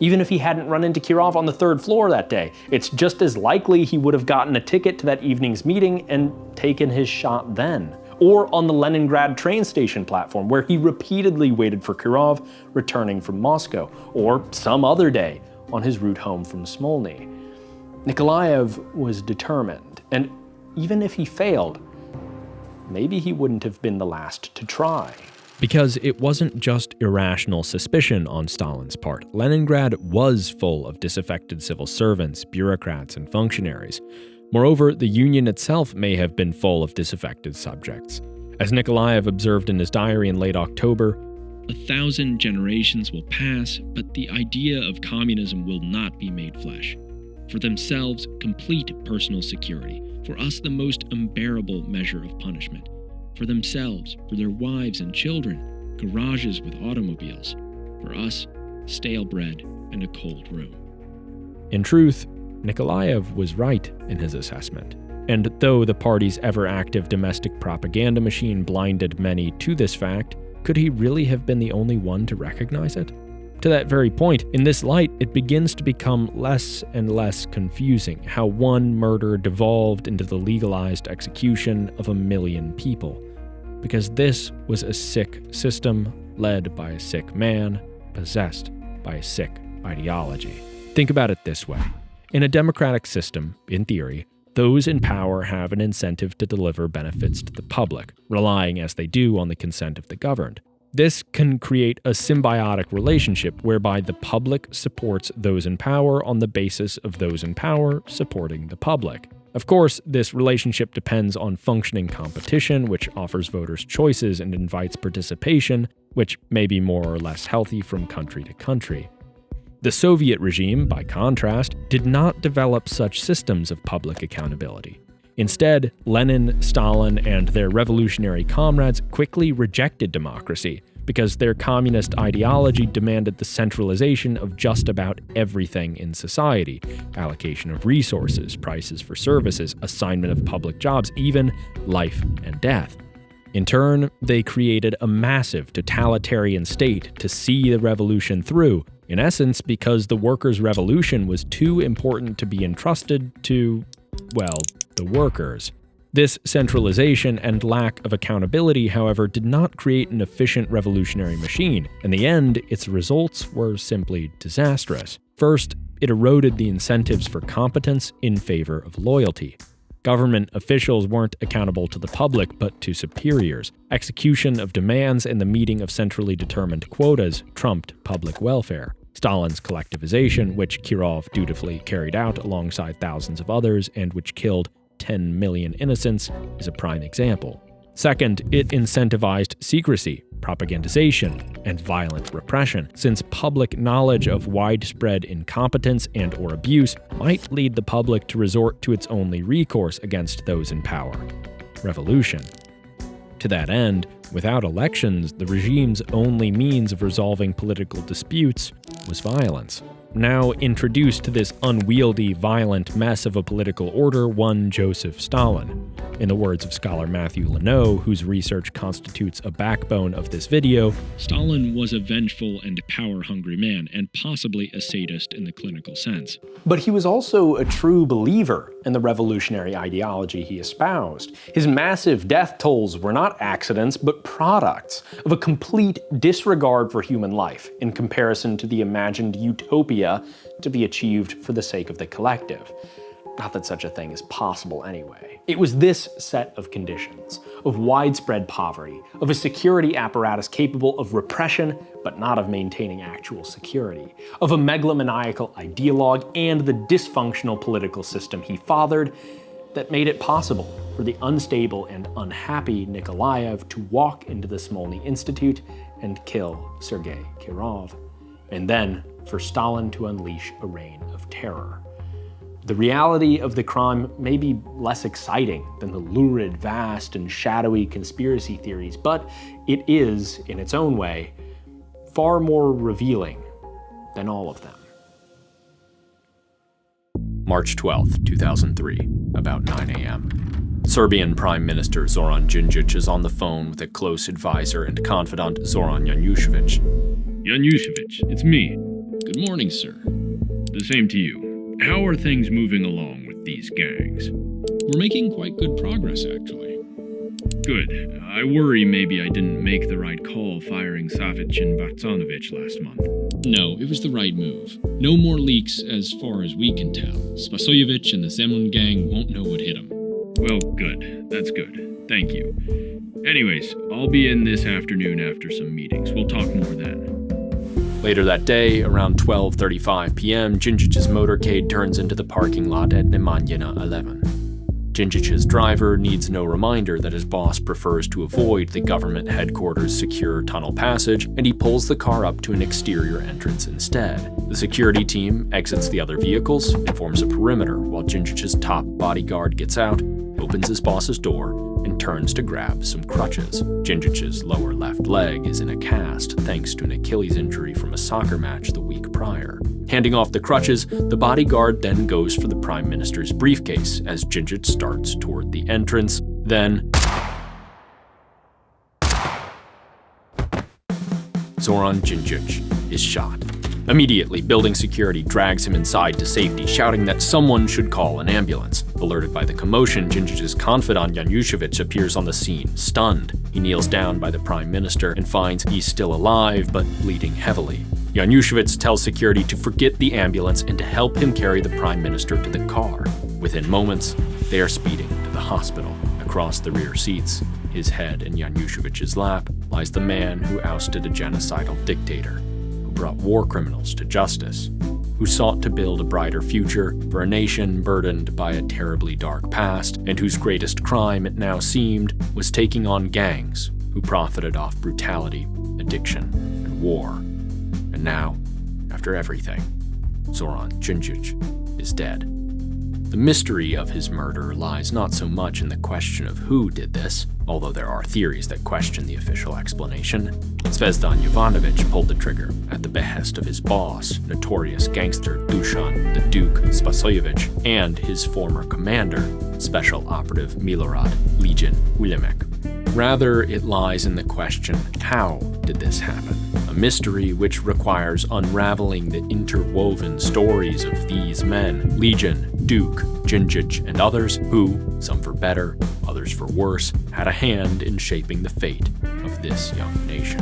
Even if he hadn't run into Kirov on the 3rd floor that day, it's just as likely he would have gotten a ticket to that evening's meeting and taken his shot then. Or on the Leningrad train station platform, where he repeatedly waited for Kirov returning from Moscow, or some other day on his route home from Smolny. Nikolaev was determined, and even if he failed, maybe he wouldn't have been the last to try. Because it wasn't just irrational suspicion on Stalin's part. Leningrad was full of disaffected civil servants, bureaucrats, and functionaries. Moreover, the Union itself may have been full of disaffected subjects. As Nikolaev observed in his diary in late October, "1,000 generations will pass, but the idea of communism will not be made flesh. For themselves, complete personal security. For us, the most unbearable measure of punishment. For themselves, for their wives and children, garages with automobiles. For us, stale bread and a cold room." In truth, Nikolaev was right in his assessment. And though the party's ever-active domestic propaganda machine blinded many to this fact, could he really have been the only one to recognize it? To that very point, in this light, it begins to become less and less confusing how one murder devolved into the legalized execution of 1 million people. Because this was a sick system led by a sick man, possessed by a sick ideology. Think about it this way. In a democratic system, in theory, those in power have an incentive to deliver benefits to the public, relying as they do on the consent of the governed. This can create a symbiotic relationship whereby the public supports those in power on the basis of those in power supporting the public. Of course, this relationship depends on functioning competition, which offers voters choices and invites participation, which may be more or less healthy from country to country. The Soviet regime, by contrast, did not develop such systems of public accountability. Instead, Lenin, Stalin, and their revolutionary comrades quickly rejected democracy because their communist ideology demanded the centralization of just about everything in society: allocation of resources, prices for services, assignment of public jobs, even life and death. In turn, they created a massive totalitarian state to see the revolution through, in essence because the workers' revolution was too important to be entrusted to, well, the workers. This centralization and lack of accountability, however, did not create an efficient revolutionary machine. In the end, its results were simply disastrous. First, it eroded the incentives for competence in favor of loyalty. Government officials weren't accountable to the public, but to superiors. Execution of demands and the meeting of centrally determined quotas trumped public welfare. Stalin's collectivization, which Kirov dutifully carried out alongside thousands of others and which killed 10 million innocents, is a prime example. Second, it incentivized secrecy, propagandization, and violent repression, since public knowledge of widespread incompetence and/or abuse might lead the public to resort to its only recourse against those in power: revolution. To To that end, without elections, the regime's only means of resolving political disputes was violence. Now introduced to this unwieldy, violent mess of a political order, one Joseph Stalin. In the words of scholar Matthew Leno, whose research constitutes a backbone of this video, Stalin was a vengeful and power-hungry man, and possibly a sadist in the clinical sense. But he was also a true believer in the revolutionary ideology he espoused. His massive death tolls were not accidents, but products of a complete disregard for human life in comparison to the imagined utopia to be achieved for the sake of the collective. Not that such a thing is possible anyway. It was this set of conditions, of widespread poverty, of a security apparatus capable of repression but not of maintaining actual security, of a megalomaniacal ideologue and the dysfunctional political system he fathered, that made it possible for the unstable and unhappy Nikolaev to walk into the Smolny Institute and kill Sergei Kirov, and then for Stalin to unleash a reign of terror. The reality of the crime may be less exciting than the lurid, vast, and shadowy conspiracy theories, but it is, in its own way, far more revealing than all of them. March 12, 2003, about 9 a.m. Serbian Prime Minister Zoran Djindjic is on the phone with a close advisor and confidant Zoran Janjušević. Janjušević, it's me. Good morning, sir. The same to you. How are things moving along with these gangs? We're making quite good progress, actually. Good. I worry maybe I didn't make the right call firing Savic and Barcanovic last month. No, it was the right move. No more leaks as far as we can tell. Spasojevic and the Zemun gang won't know what hit them. Well, good. That's good. Thank you. Anyways, I'll be in this afternoon after some meetings. We'll talk more then. Later that day, around 12:35 p.m., Djindjic's motorcade turns into the parking lot at Nemanja 11. Djindjic's driver needs no reminder that his boss prefers to avoid the government headquarters' secure tunnel passage, and he pulls the car up to an exterior entrance instead. The security team exits the other vehicles and forms a perimeter while Djindjic's top bodyguard gets out, opens his boss's door, and turns to grab some crutches. Djindjic's lower left leg is in a cast thanks to an Achilles injury from a soccer match the week prior. Handing off the crutches, the bodyguard then goes for the Prime Minister's briefcase as Djindjic starts toward the entrance. Then Zoran Djindjic is shot. Immediately, building security drags him inside to safety, shouting that someone should call an ambulance. Alerted by the commotion, Djindjic's confidant Janjušević appears on the scene, stunned. He kneels down by the Prime Minister and finds he's still alive, but bleeding heavily. Janjušević tells security to forget the ambulance and to help him carry the Prime Minister to the car. Within moments, they are speeding to the hospital. Across the rear seats, his head in Janjušević's lap, lies the man who ousted a genocidal dictator, brought war criminals to justice, who sought to build a brighter future for a nation burdened by a terribly dark past, and whose greatest crime, it now seemed, was taking on gangs who profited off brutality, addiction, and war. And now, after everything, Zoran Djindjic is dead. The mystery of his murder lies not so much in the question of who did this, although there are theories that question the official explanation. Zvezdan Jovanovic pulled the trigger at the behest of his boss, notorious gangster Dusan the Duke Spasojevic, and his former commander, Special Operative Milorad Legion Ulemek. Rather, it lies in the question, how did this happen? A mystery which requires unraveling the interwoven stories of these men, Legion, Duke, Djindjic, and others who, some for better, others for worse, had a hand in shaping the fate of this young nation.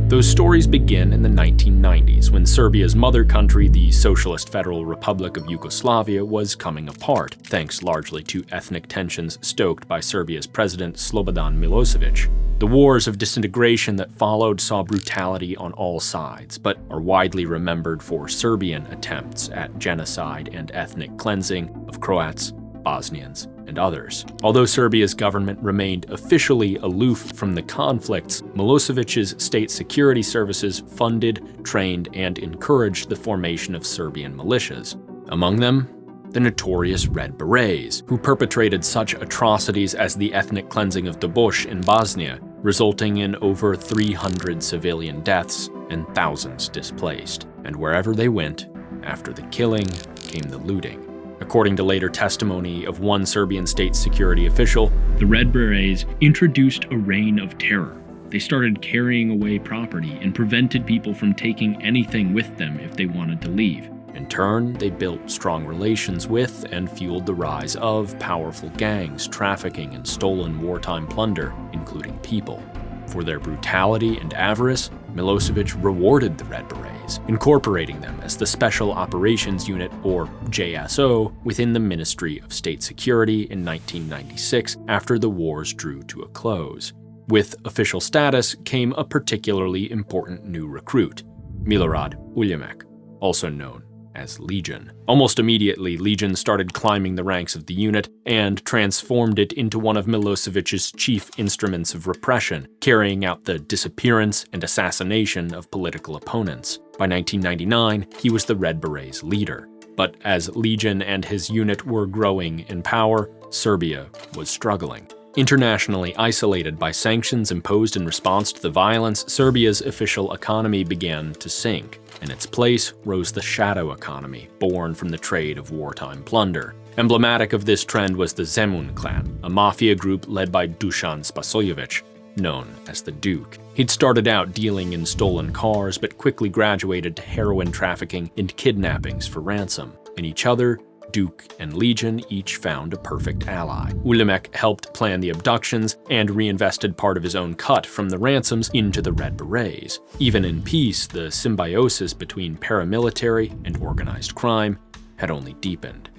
Those stories begin in the 1990s, when Serbia's mother country, the Socialist Federal Republic of Yugoslavia, was coming apart, thanks largely to ethnic tensions stoked by Serbia's president Slobodan Milosevic. The wars of disintegration that followed saw brutality on all sides, but are widely remembered for Serbian attempts at genocide and ethnic cleansing of Croats, Bosnians, and others. Although Serbia's government remained officially aloof from the conflicts, Milosevic's state security services funded, trained, and encouraged the formation of Serbian militias. Among them, the notorious Red Berets, who perpetrated such atrocities as the ethnic cleansing of Dobosh in Bosnia, resulting in over 300 civilian deaths and thousands displaced. And wherever they went, after the killing came the looting. According to later testimony of one Serbian state security official, the Red Berets introduced a reign of terror. They started carrying away property and prevented people from taking anything with them if they wanted to leave. In turn, they built strong relations with and fueled the rise of powerful gangs trafficking in stolen wartime plunder, including people. For their brutality and avarice, Milosevic rewarded the Red Berets, incorporating them as the Special Operations Unit, or JSO, within the Ministry of State Security in 1996 after the wars drew to a close. With official status came a particularly important new recruit, Milorad Uljamek, also known as Legion. Almost immediately, Legion started climbing the ranks of the unit and transformed it into one of Milosevic's chief instruments of repression, carrying out the disappearance and assassination of political opponents. By 1999, he was the Red Berets' leader. But as Legion and his unit were growing in power, Serbia was struggling. Internationally isolated by sanctions imposed in response to the violence, Serbia's official economy began to sink. In its place rose the shadow economy, born from the trade of wartime plunder. Emblematic of this trend was the Zemun clan, a mafia group led by Dusan Spasojevic, known as the Duke. He'd started out dealing in stolen cars, but quickly graduated to heroin trafficking and kidnappings for ransom. In each other, Duke and Legion each found a perfect ally. Uljamek helped plan the abductions and reinvested part of his own cut from the ransoms into the Red Berets. Even in peace, the symbiosis between paramilitary and organized crime had only deepened.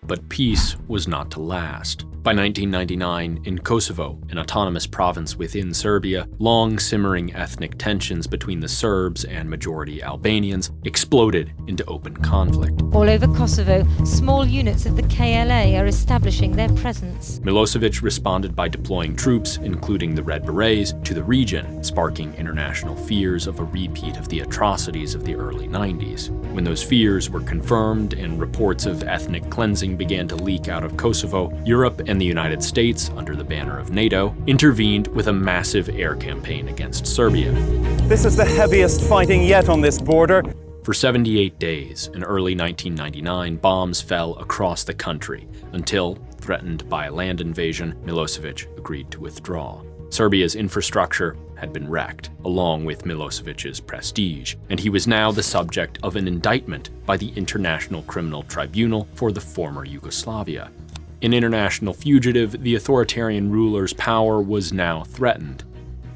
But peace was not to last. By 1999, in Kosovo, an autonomous province within Serbia, long simmering ethnic tensions between the Serbs and majority Albanians exploded into open conflict. All over Kosovo, small units of the KLA are establishing their presence. Milosevic responded by deploying troops, including the Red Berets, to the region, sparking international fears of a repeat of the atrocities of the early 90s. When those fears were confirmed and reports of ethnic cleansing began to leak out of Kosovo, Europe and the United States, under the banner of NATO, intervened with a massive air campaign against Serbia. This is the heaviest fighting yet on this border. For 78 days in early 1999, bombs fell across the country until, threatened by a land invasion, Milosevic agreed to withdraw. Serbia's infrastructure had been wrecked, along with Milosevic's prestige, and he was now the subject of an indictment by the International Criminal Tribunal for the former Yugoslavia. An international fugitive, the authoritarian ruler's power was now threatened.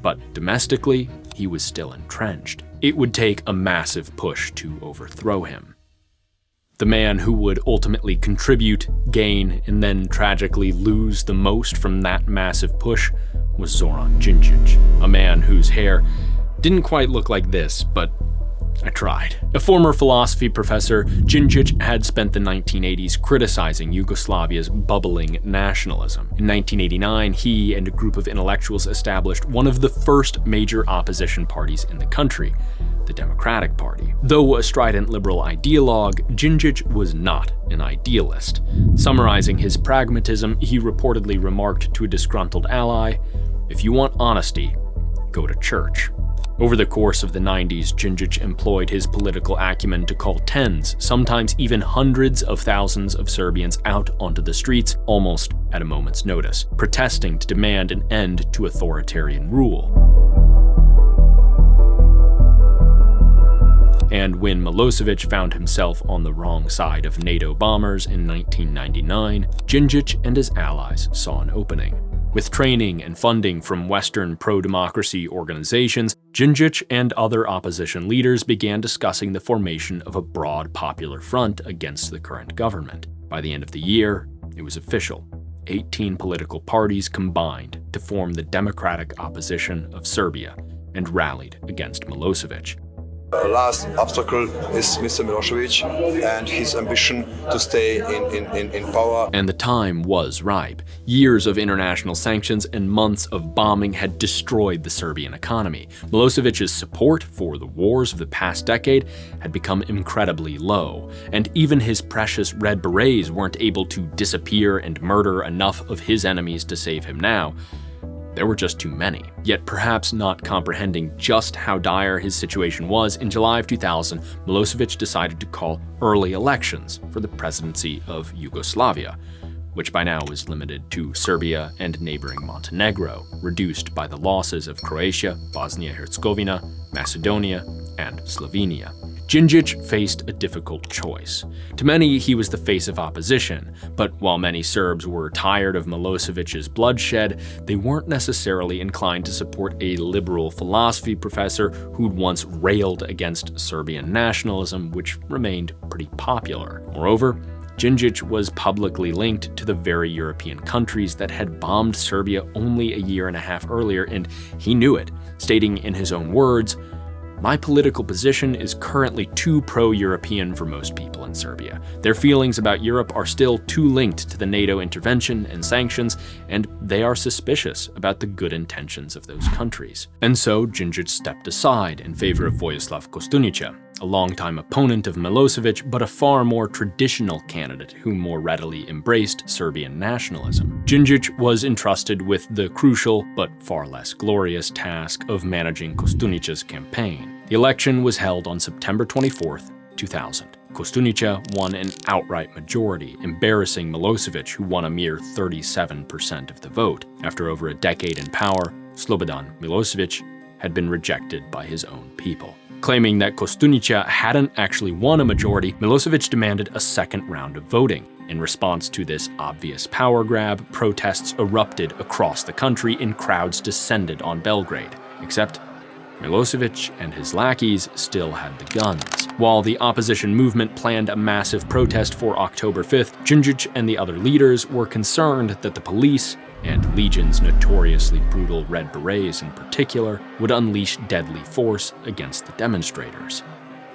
But domestically, he was still entrenched. It would take a massive push to overthrow him. The man who would ultimately contribute, gain, and then tragically lose the most from that massive push was Zoran Djindjic, a man whose hair didn't quite look like this, but I tried. A former philosophy professor, Djindjic had spent the 1980s criticizing Yugoslavia's bubbling nationalism. In 1989, he and a group of intellectuals established one of the first major opposition parties in the country, the Democratic Party. Though a strident liberal ideologue, Djindjic was not an idealist. Summarizing his pragmatism, he reportedly remarked to a disgruntled ally, "If you want honesty, go to church." Over the course of the 90s, Djindjic employed his political acumen to call tens, sometimes even hundreds of thousands of Serbians out onto the streets almost at a moment's notice, protesting to demand an end to authoritarian rule. And when Milosevic found himself on the wrong side of NATO bombers in 1999, Djindjic and his allies saw an opening. With training and funding from Western pro-democracy organizations, Djindjic and other opposition leaders began discussing the formation of a broad popular front against the current government. By the end of the year, it was official. 18 political parties combined to form the Democratic Opposition of Serbia and rallied against Milosevic. The last obstacle is Mr. Milosevic and his ambition to stay in power. And the time was ripe. Years of international sanctions and months of bombing had destroyed the Serbian economy. Milosevic's support for the wars of the past decade had become incredibly low, and even his precious Red Berets weren't able to disappear and murder enough of his enemies to save him now. There were just too many. Yet perhaps not comprehending just how dire his situation was, in July of 2000, Milosevic decided to call early elections for the presidency of Yugoslavia, which by now was limited to Serbia and neighboring Montenegro, reduced by the losses of Croatia, Bosnia-Herzegovina, Macedonia, and Slovenia. Djindjic faced a difficult choice. To many, he was the face of opposition, but while many Serbs were tired of Milosevic's bloodshed, they weren't necessarily inclined to support a liberal philosophy professor who'd once railed against Serbian nationalism, which remained pretty popular. Moreover, Djindjic was publicly linked to the very European countries that had bombed Serbia only a year and a half earlier, and he knew it, stating in his own words, "My political position is currently too pro-European for most people in Serbia. Their feelings about Europe are still too linked to the NATO intervention and sanctions, and they are suspicious about the good intentions of those countries." And so Djindjic stepped aside in favor of Vojislav Koštunica, a longtime opponent of Milosevic, but a far more traditional candidate who more readily embraced Serbian nationalism. Djindjic was entrusted with the crucial, but far less glorious, task of managing Koštunica's campaign. The election was held on September 24th, 2000. Koštunica won an outright majority, embarrassing Milosevic, who won a mere 37% of the vote. After over a decade in power, Slobodan Milosevic had been rejected by his own people. Claiming that Koštunica hadn't actually won a majority, Milosevic demanded a second round of voting. In response to this obvious power grab, protests erupted across the country and crowds descended on Belgrade. Except Milosevic and his lackeys still had the guns. While the opposition movement planned a massive protest for October 5th, Djindjic and the other leaders were concerned that the police, and Legion's notoriously brutal Red Berets in particular, would unleash deadly force against the demonstrators.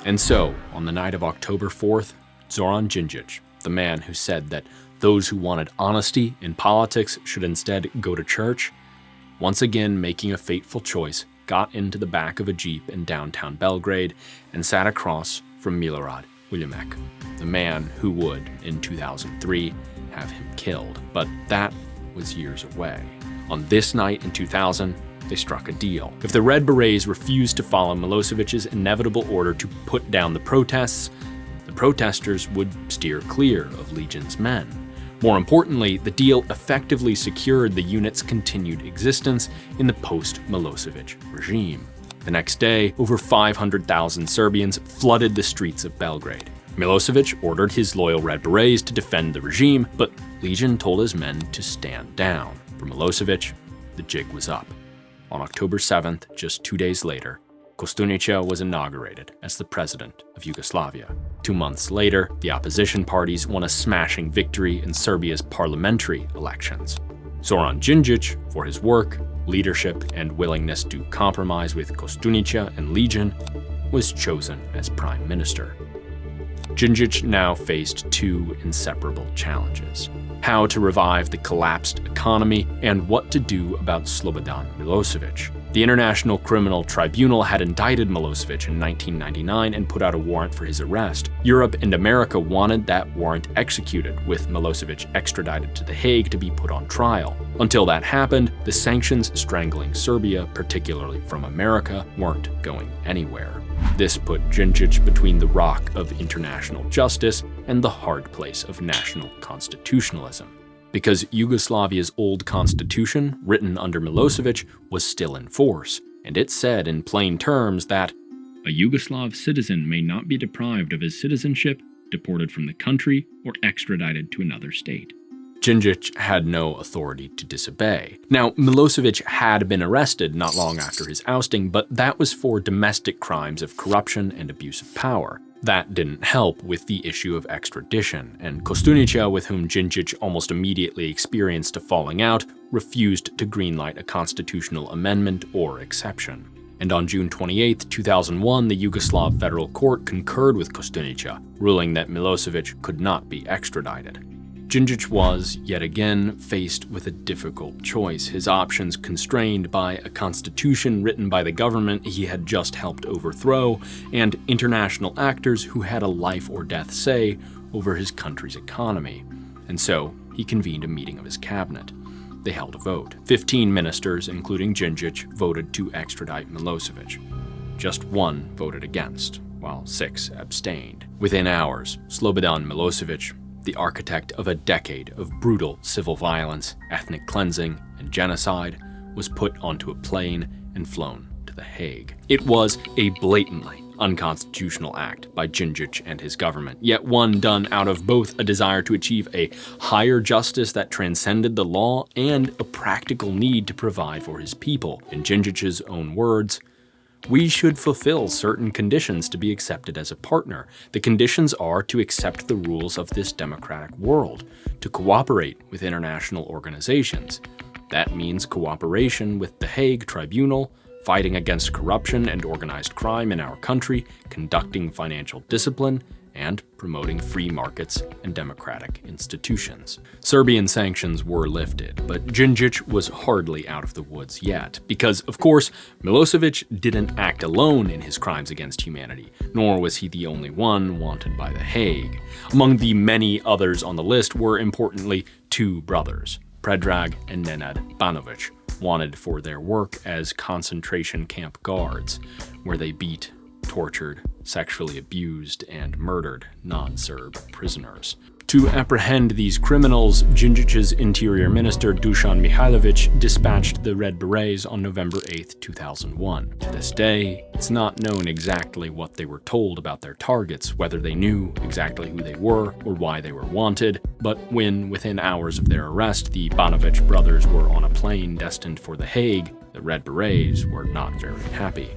And so, on the night of October 4th, Zoran Djindjic, the man who said that those who wanted honesty in politics should instead go to church, once again making a fateful choice, got into the back of a Jeep in downtown Belgrade and sat across from Milorad Uljamek, the man who would, in 2003, have him killed. But that was years away. On this night in 2000, they struck a deal. If the Red Berets refused to follow Milosevic's inevitable order to put down the protests, the protesters would steer clear of Legion's men. More importantly, the deal effectively secured the unit's continued existence in the post-Milosevic regime. The next day, over 500,000 Serbians flooded the streets of Belgrade. Milosevic ordered his loyal Red Berets to defend the regime, but Legion told his men to stand down. For Milosevic, the jig was up. On October 7th, just 2 days later, Koštunica was inaugurated as the president of Yugoslavia. 2 months later, the opposition parties won a smashing victory in Serbia's parliamentary elections. Zoran Djindjic, for his work, leadership, and willingness to compromise with Koštunica and Legion, was chosen as prime minister. Djindjic now faced two inseparable challenges: how to revive the collapsed economy and what to do about Slobodan Milosevic. The International Criminal Tribunal had indicted Milosevic in 1999 and put out a warrant for his arrest. Europe and America wanted that warrant executed, with Milosevic extradited to The Hague to be put on trial. Until that happened, the sanctions strangling Serbia, particularly from America, weren't going anywhere. This put Djindjic between the rock of international justice and the hard place of national constitutionalism. Because Yugoslavia's old constitution, written under Milosevic, was still in force, and it said in plain terms that a Yugoslav citizen may not be deprived of his citizenship, deported from the country, or extradited to another state. Djindjic had no authority to disobey. Now, Milosevic had been arrested not long after his ousting, but that was for domestic crimes of corruption and abuse of power. That didn't help with the issue of extradition, and Koštunica, with whom Djindjic almost immediately experienced a falling out, refused to greenlight a constitutional amendment or exception. And on June 28, 2001, the Yugoslav Federal Court concurred with Kostunica, ruling that Milosevic could not be extradited. Djindjic was, yet again, faced with a difficult choice, his options constrained by a constitution written by the government he had just helped overthrow, and international actors who had a life or death say over his country's economy. And so, he convened a meeting of his cabinet. They held a vote. 15 ministers, including Djindjic, voted to extradite Milosevic. Just one voted against, while 6 abstained. Within hours, Slobodan Milosevic, the architect of a decade of brutal civil violence, ethnic cleansing, and genocide, was put onto a plane and flown to The Hague. It was a blatantly unconstitutional act by Djindjic and his government, yet one done out of both a desire to achieve a higher justice that transcended the law and a practical need to provide for his people. In Djindjic's own words, "We should fulfill certain conditions to be accepted as a partner. The conditions are to accept the rules of this democratic world, to cooperate with international organizations. That means cooperation with the Hague Tribunal, fighting against corruption and organized crime in our country, conducting financial discipline, and promoting free markets and democratic institutions." Serbian sanctions were lifted, but Djindjic was hardly out of the woods yet, because, of course, Milosevic didn't act alone in his crimes against humanity, nor was he the only one wanted by The Hague. Among the many others on the list were, importantly, 2 brothers, Predrag and Nenad Banovic, wanted for their work as concentration camp guards, where they beat, tortured, sexually abused, and murdered non-Serb prisoners. To apprehend these criminals, Djindjic's interior minister Dusan Mihajlovic dispatched the Red Berets on November 8, 2001. To this day, it's not known exactly what they were told about their targets, whether they knew exactly who they were or why they were wanted, but when, within hours of their arrest, the Banovic brothers were on a plane destined for The Hague, the Red Berets were not very happy.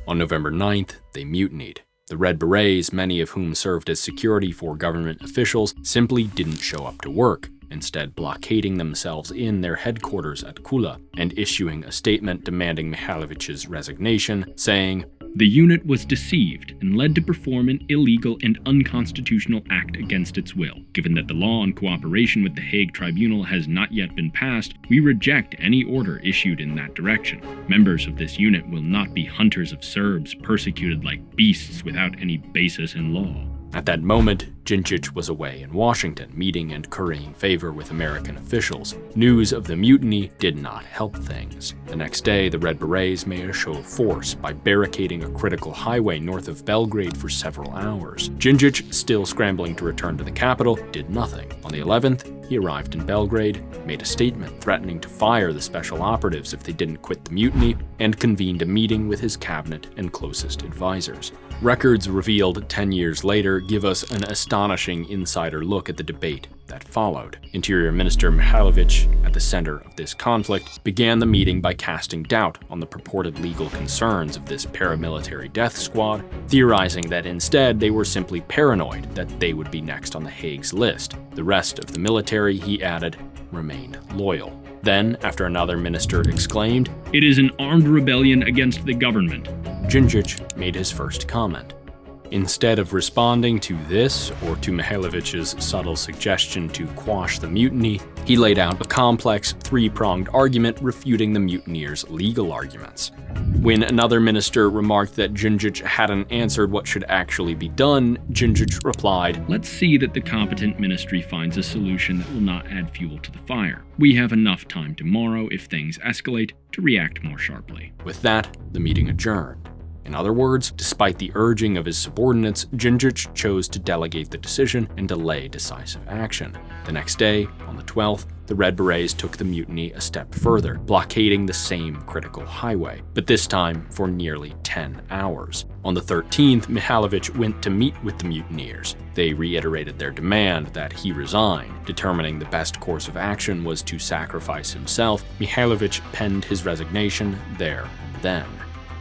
On November 9th, they mutinied. The Red Berets, many of whom served as security for government officials, simply didn't show up to work, instead blockading themselves in their headquarters at Kula and issuing a statement demanding Mihajlovic's resignation, saying, "The unit was deceived and led to perform an illegal and unconstitutional act against its will. Given that the law on cooperation with the Hague Tribunal has not yet been passed, we reject any order issued in that direction. Members of this unit will not be hunters of Serbs persecuted like beasts without any basis in law." At that moment, Djindjic was away in Washington, meeting and currying favor with American officials. News of the mutiny did not help things. The next day, the Red Berets made a show of force by barricading a critical highway north of Belgrade for several hours. Djindjic, still scrambling to return to the capital, did nothing. On the 11th, he arrived in Belgrade, made a statement threatening to fire the special operatives if they didn't quit the mutiny, and convened a meeting with his cabinet and closest advisors. Records revealed 10 years later give us an astonishing insider look at the debate that followed. Interior Minister Mihajlovic, at the center of this conflict, began the meeting by casting doubt on the purported legal concerns of this paramilitary death squad, theorizing that instead they were simply paranoid that they would be next on the Hague's list. The rest of the military, he added, remained loyal. Then, after another minister exclaimed, "It is an armed rebellion against the government," Djindjic made his first comment. Instead of responding to this, or to Mihajlovic's subtle suggestion to quash the mutiny, he laid out a complex, three-pronged argument refuting the mutineers' legal arguments. When another minister remarked that Djindjic hadn't answered what should actually be done, Djindjic replied, "Let's see that the competent ministry finds a solution that will not add fuel to the fire. We have enough time tomorrow, if things escalate, to react more sharply." With that, the meeting adjourned. In other words, despite the urging of his subordinates, Djindjic chose to delegate the decision and delay decisive action. The next day, on the 12th, the Red Berets took the mutiny a step further, blockading the same critical highway, but this time for nearly 10 hours. On the 13th, Mihajlovic went to meet with the mutineers. They reiterated their demand that he resign. Determining the best course of action was to sacrifice himself, Mihajlovic penned his resignation there and then.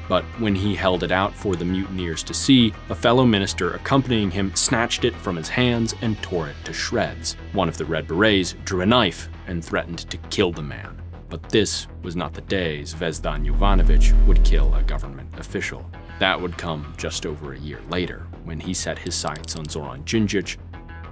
But when he held it out for the mutineers to see, a fellow minister accompanying him snatched it from his hands and tore it to shreds. One of the Red Berets drew a knife and threatened to kill the man. But this was not the day Zvezdan Jovanović would kill a government official. That would come just over a year later, when he set his sights on Zoran Đinđić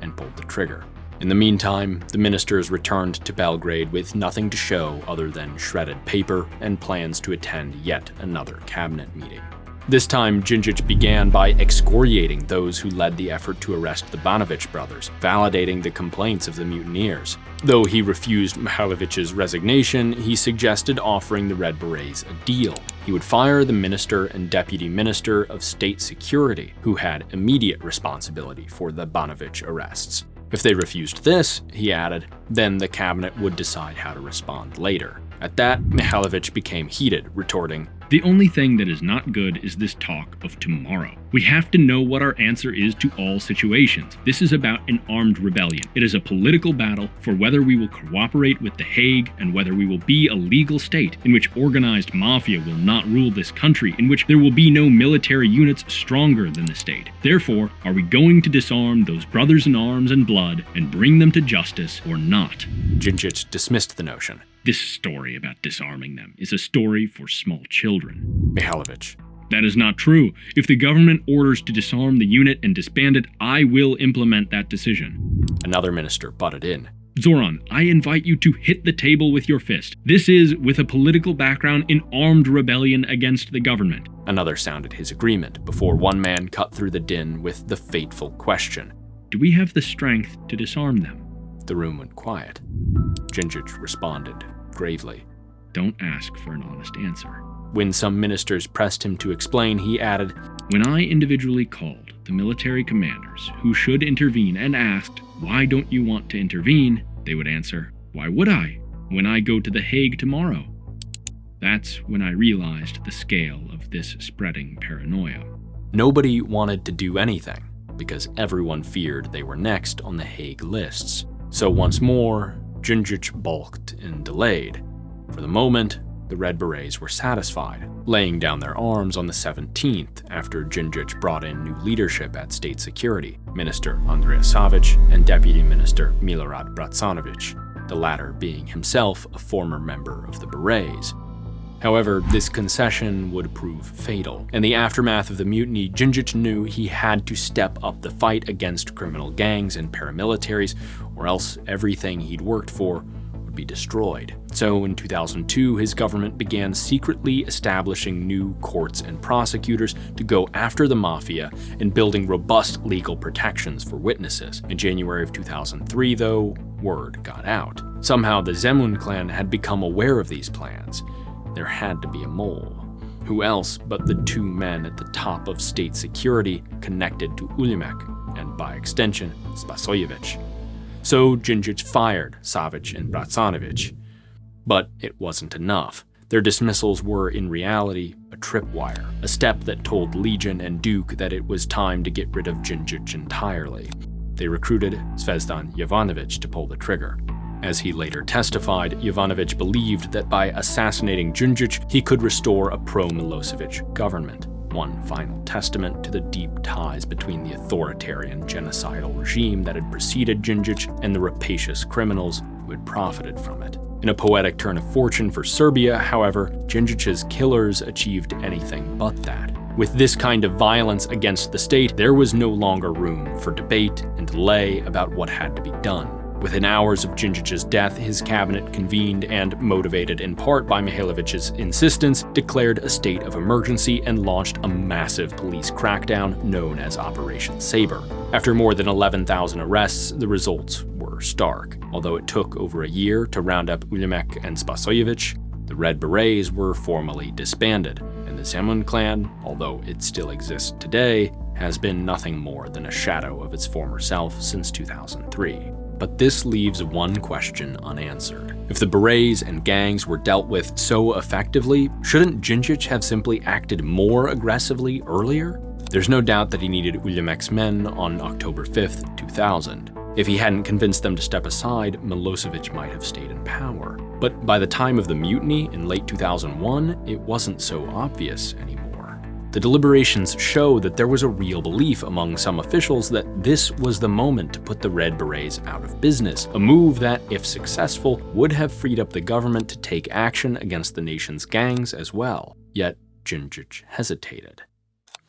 and pulled the trigger. In the meantime, the ministers returned to Belgrade with nothing to show other than shredded paper and plans to attend yet another cabinet meeting. This time, Đinđić began by excoriating those who led the effort to arrest the Banović brothers, validating the complaints of the mutineers. Though he refused Mihalevic's resignation, he suggested offering the Red Berets a deal. He would fire the minister and deputy minister of state security, who had immediate responsibility for the Banović arrests. If they refused this, he added, then the cabinet would decide how to respond later. At that, Mihalovic became heated, retorting, "The only thing that is not good is this talk of tomorrow. We have to know what our answer is to all situations. This is about an armed rebellion. It is a political battle for whether we will cooperate with The Hague and whether we will be a legal state in which organized mafia will not rule this country, in which there will be no military units stronger than the state. Therefore, are we going to disarm those brothers in arms and blood and bring them to justice or not?" Đinđić dismissed the notion. "This story about disarming them is a story for small children." Mihalovic: "That is not true. If the government orders to disarm the unit and disband it, I will implement that decision." Another minister butted in. "Zoran, I invite you to hit the table with your fist. This is, with a political background, an armed rebellion against the government." Another sounded his agreement before one man cut through the din with the fateful question. "Do we have the strength to disarm them?" The room went quiet. Đinđić responded gravely, "Don't ask for an honest answer." When some ministers pressed him to explain, he added, "When I individually called the military commanders who should intervene and asked, 'Why don't you want to intervene?' they would answer, 'Why would I, when I go to The Hague tomorrow?' That's when I realized the scale of this spreading paranoia." Nobody wanted to do anything, because everyone feared they were next on the Hague lists. So once more, Đinđić balked and delayed. For the moment, the Red Berets were satisfied, laying down their arms on the 17th after Đinđić brought in new leadership at State Security, Minister Andrea Savic and Deputy Minister Milorad Bracanović, the latter being himself a former member of the Berets. However, this concession would prove fatal. In the aftermath of the mutiny, Đinđić knew he had to step up the fight against criminal gangs and paramilitaries, or else everything he'd worked for would be destroyed. So in 2002, his government began secretly establishing new courts and prosecutors to go after the mafia and building robust legal protections for witnesses. In January of 2003, though, word got out. Somehow the Zemun clan had become aware of these plans. There had to be a mole. Who else but the two men at the top of state security connected to Ulimek, and by extension, Spasojević. So Đinđić fired Savic and Bracanović. But it wasn't enough. Their dismissals were, in reality, a tripwire, a step that told Legion and Duke that it was time to get rid of Đinđić entirely. They recruited Zvezdan Jovanović to pull the trigger. As he later testified, Jovanović believed that by assassinating Đinđić, he could restore a pro-Milosevic government, one final testament to the deep ties between the authoritarian genocidal regime that had preceded Đinđić and the rapacious criminals who had profited from it. In a poetic turn of fortune for Serbia, however, Đinđić's killers achieved anything but that. With this kind of violence against the state, there was no longer room for debate and delay about what had to be done. Within hours of Đinđić's death, his cabinet convened and, motivated in part by Mihalevic's insistence, declared a state of emergency and launched a massive police crackdown known as Operation Sabre. After more than 11,000 arrests, the results were stark. Although it took over a year to round up Ulimek and Spasojević, the Red Berets were formally disbanded, and the Zemun clan, although it still exists today, has been nothing more than a shadow of its former self since 2003. But this leaves one question unanswered. If the berets and gangs were dealt with so effectively, shouldn't Đinđić have simply acted more aggressively earlier? There's no doubt that he needed Ulimek's men on October 5th, 2000. If he hadn't convinced them to step aside, Milosevic might have stayed in power. But by the time of the mutiny in late 2001, it wasn't so obvious anymore. The The deliberations show that there was a real belief among some officials that this was the moment to put the Red Berets out of business, a move that, if successful, would have freed up the government to take action against the nation's gangs as well. Yet Djindjic hesitated.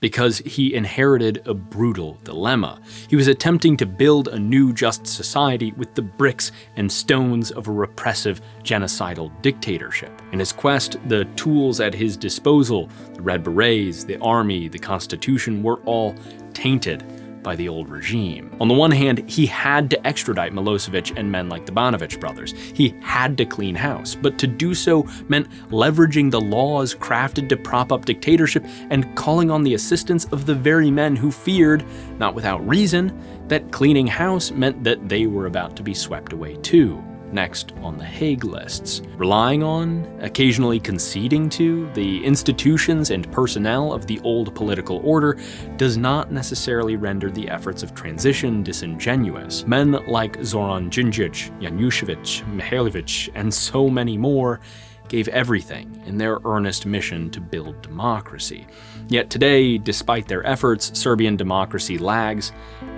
Because he inherited a brutal dilemma. He was attempting to build a new just society with the bricks and stones of a repressive, genocidal dictatorship. In his quest, the tools at his disposal, the Red Berets, the army, the constitution, were all tainted by the old regime. On the one hand, he had to extradite Milosevic and men like the Banovic brothers. He had to clean house, but to do so meant leveraging the laws crafted to prop up dictatorship and calling on the assistance of the very men who feared, not without reason, that cleaning house meant that they were about to be swept away too. Next on the Hague lists, relying on, occasionally conceding to, the institutions and personnel of the old political order does not necessarily render the efforts of transition disingenuous. Men like Zoran Djindjic, Janušević, Mihailović, and so many more gave everything in their earnest mission to build democracy. Yet today, despite their efforts, Serbian democracy lags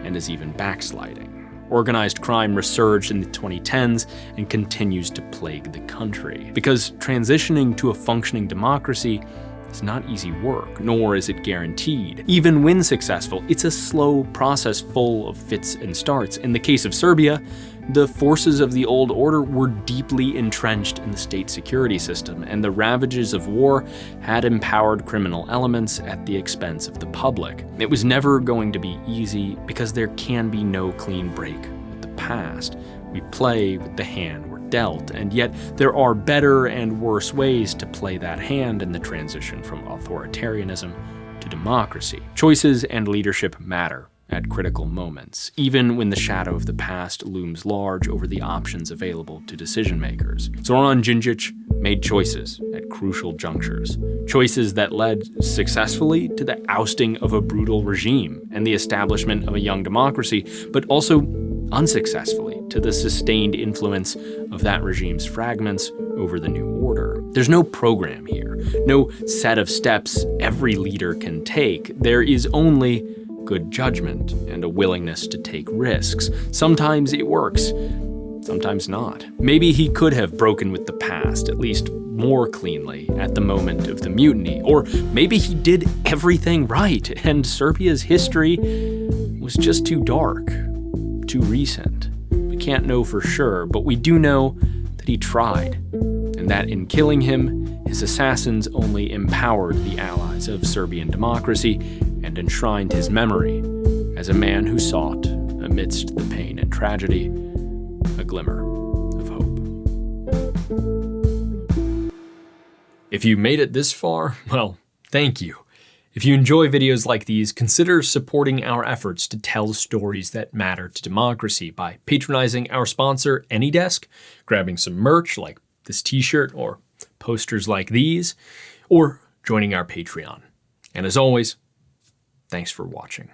and is even backsliding. Organized crime resurged in the 2010s and continues to plague the country. Because transitioning to a functioning democracy is not easy work, nor is it guaranteed. Even when successful, it's a slow process full of fits and starts. In the case of Serbia, the forces of the old order were deeply entrenched in the state security system, and the ravages of war had empowered criminal elements at the expense of the public. It was never going to be easy because there can be no clean break with the past. We play with the hand we're dealt, and yet there are better and worse ways to play that hand in the transition from authoritarianism to democracy. Choices and leadership matter at critical moments, even when the shadow of the past looms large over the options available to decision makers. Zoran Djindjic made choices at crucial junctures, choices that led successfully to the ousting of a brutal regime and the establishment of a young democracy, but also unsuccessfully to the sustained influence of that regime's fragments over the new order. There's no program here, no set of steps every leader can take. There is only good judgment and a willingness to take risks. Sometimes it works, sometimes not. Maybe he could have broken with the past, at least more cleanly, at the moment of the mutiny. Or maybe he did everything right, and Serbia's history was just too dark, too recent. We can't know for sure, but we do know that he tried, and that in killing him, his assassins only empowered the allies of Serbian democracy and enshrined his memory as a man who sought, amidst the pain and tragedy, a glimmer of hope. If you made it this far, well, thank you. If you enjoy videos like these, consider supporting our efforts to tell stories that matter to democracy by patronizing our sponsor, AnyDesk, grabbing some merch like this t-shirt or posters like these, or joining our Patreon. And as always, thanks for watching.